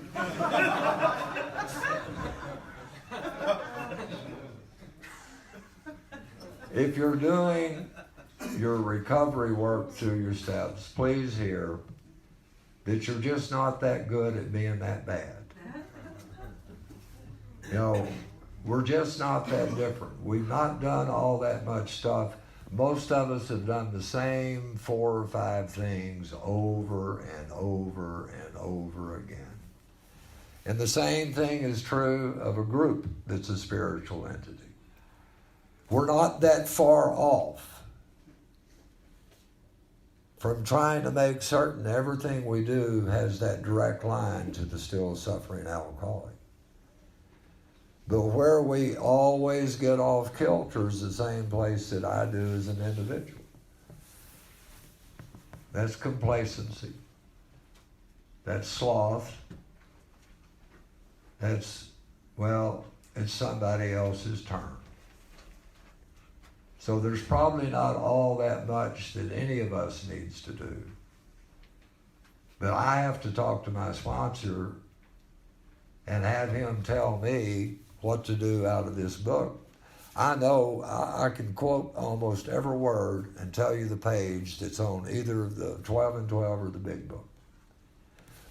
If you're doing your recovery work through your steps, please hear that you're just not that good at being that bad. You know, we're just not that different. We've not done all that much stuff. Most of us have done the same 4 or 5 things over and over and over again. And the same thing is true of a group that's a spiritual entity. We're not that far off from trying to make certain everything we do has that direct line to the still suffering alcoholic. But where we always get off kilter is the same place that I do as an individual. That's complacency. That's sloth. That's, well, it's somebody else's turn. So there's probably not all that much that any of us needs to do. But I have to talk to my sponsor and have him tell me what to do out of this book. I know I can quote almost every word and tell you the page that's on either the 12 and 12 or the big book.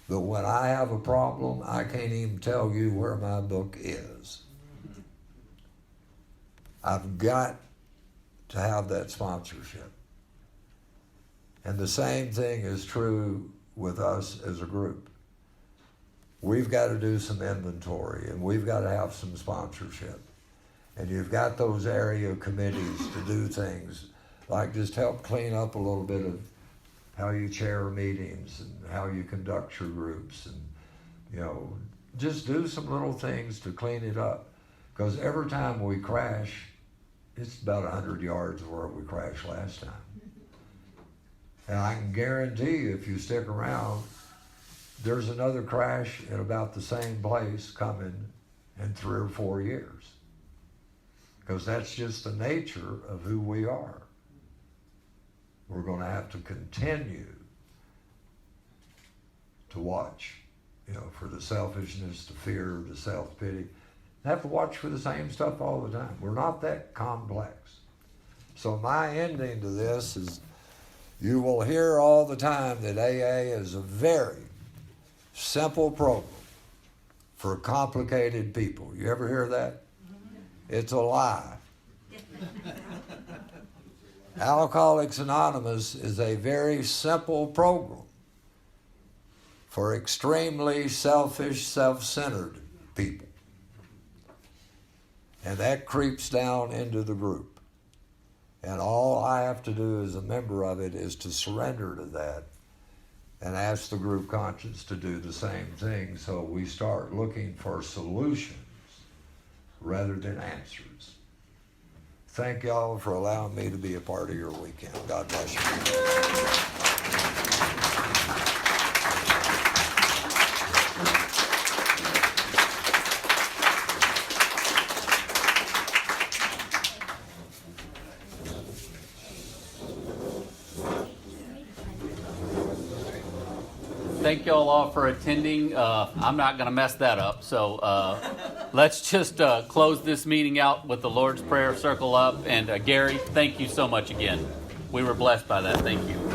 But when I have a problem, I can't even tell you where my book is. I've got to have that sponsorship. And the same thing is true with us as a group. We've got to do some inventory, and we've got to have some sponsorship. And you've got those area committees to do things like just help clean up a little bit of how you chair meetings and how you conduct your groups, and, you know, just do some little things to clean it up. Because every time we crash, it's about 100 yards where we crashed last time. And I can guarantee you, if you stick around, there's another crash in about the same place coming in 3 or 4 years. Because that's just the nature of who we are. We're going to have to continue to watch, you know, for the selfishness, the fear, the self-pity. Have to watch for the same stuff all the time. We're not that complex. So my ending to this is, you will hear all the time that AA is a very simple program for complicated people. You ever hear that? It's a lie. Alcoholics Anonymous is a very simple program for extremely selfish, self-centered people. And that creeps down into the group. And all I have to do as a member of it is to surrender to that and ask the group conscience to do the same thing, so we start looking for solutions rather than answers. Thank y'all for allowing me to be a part of your weekend. God bless you. Thank y'all all for attending. I'm not going to mess that up. So let's just close this meeting out with the Lord's Prayer, circle up. And Gary, thank you so much again. We were blessed by that. Thank you.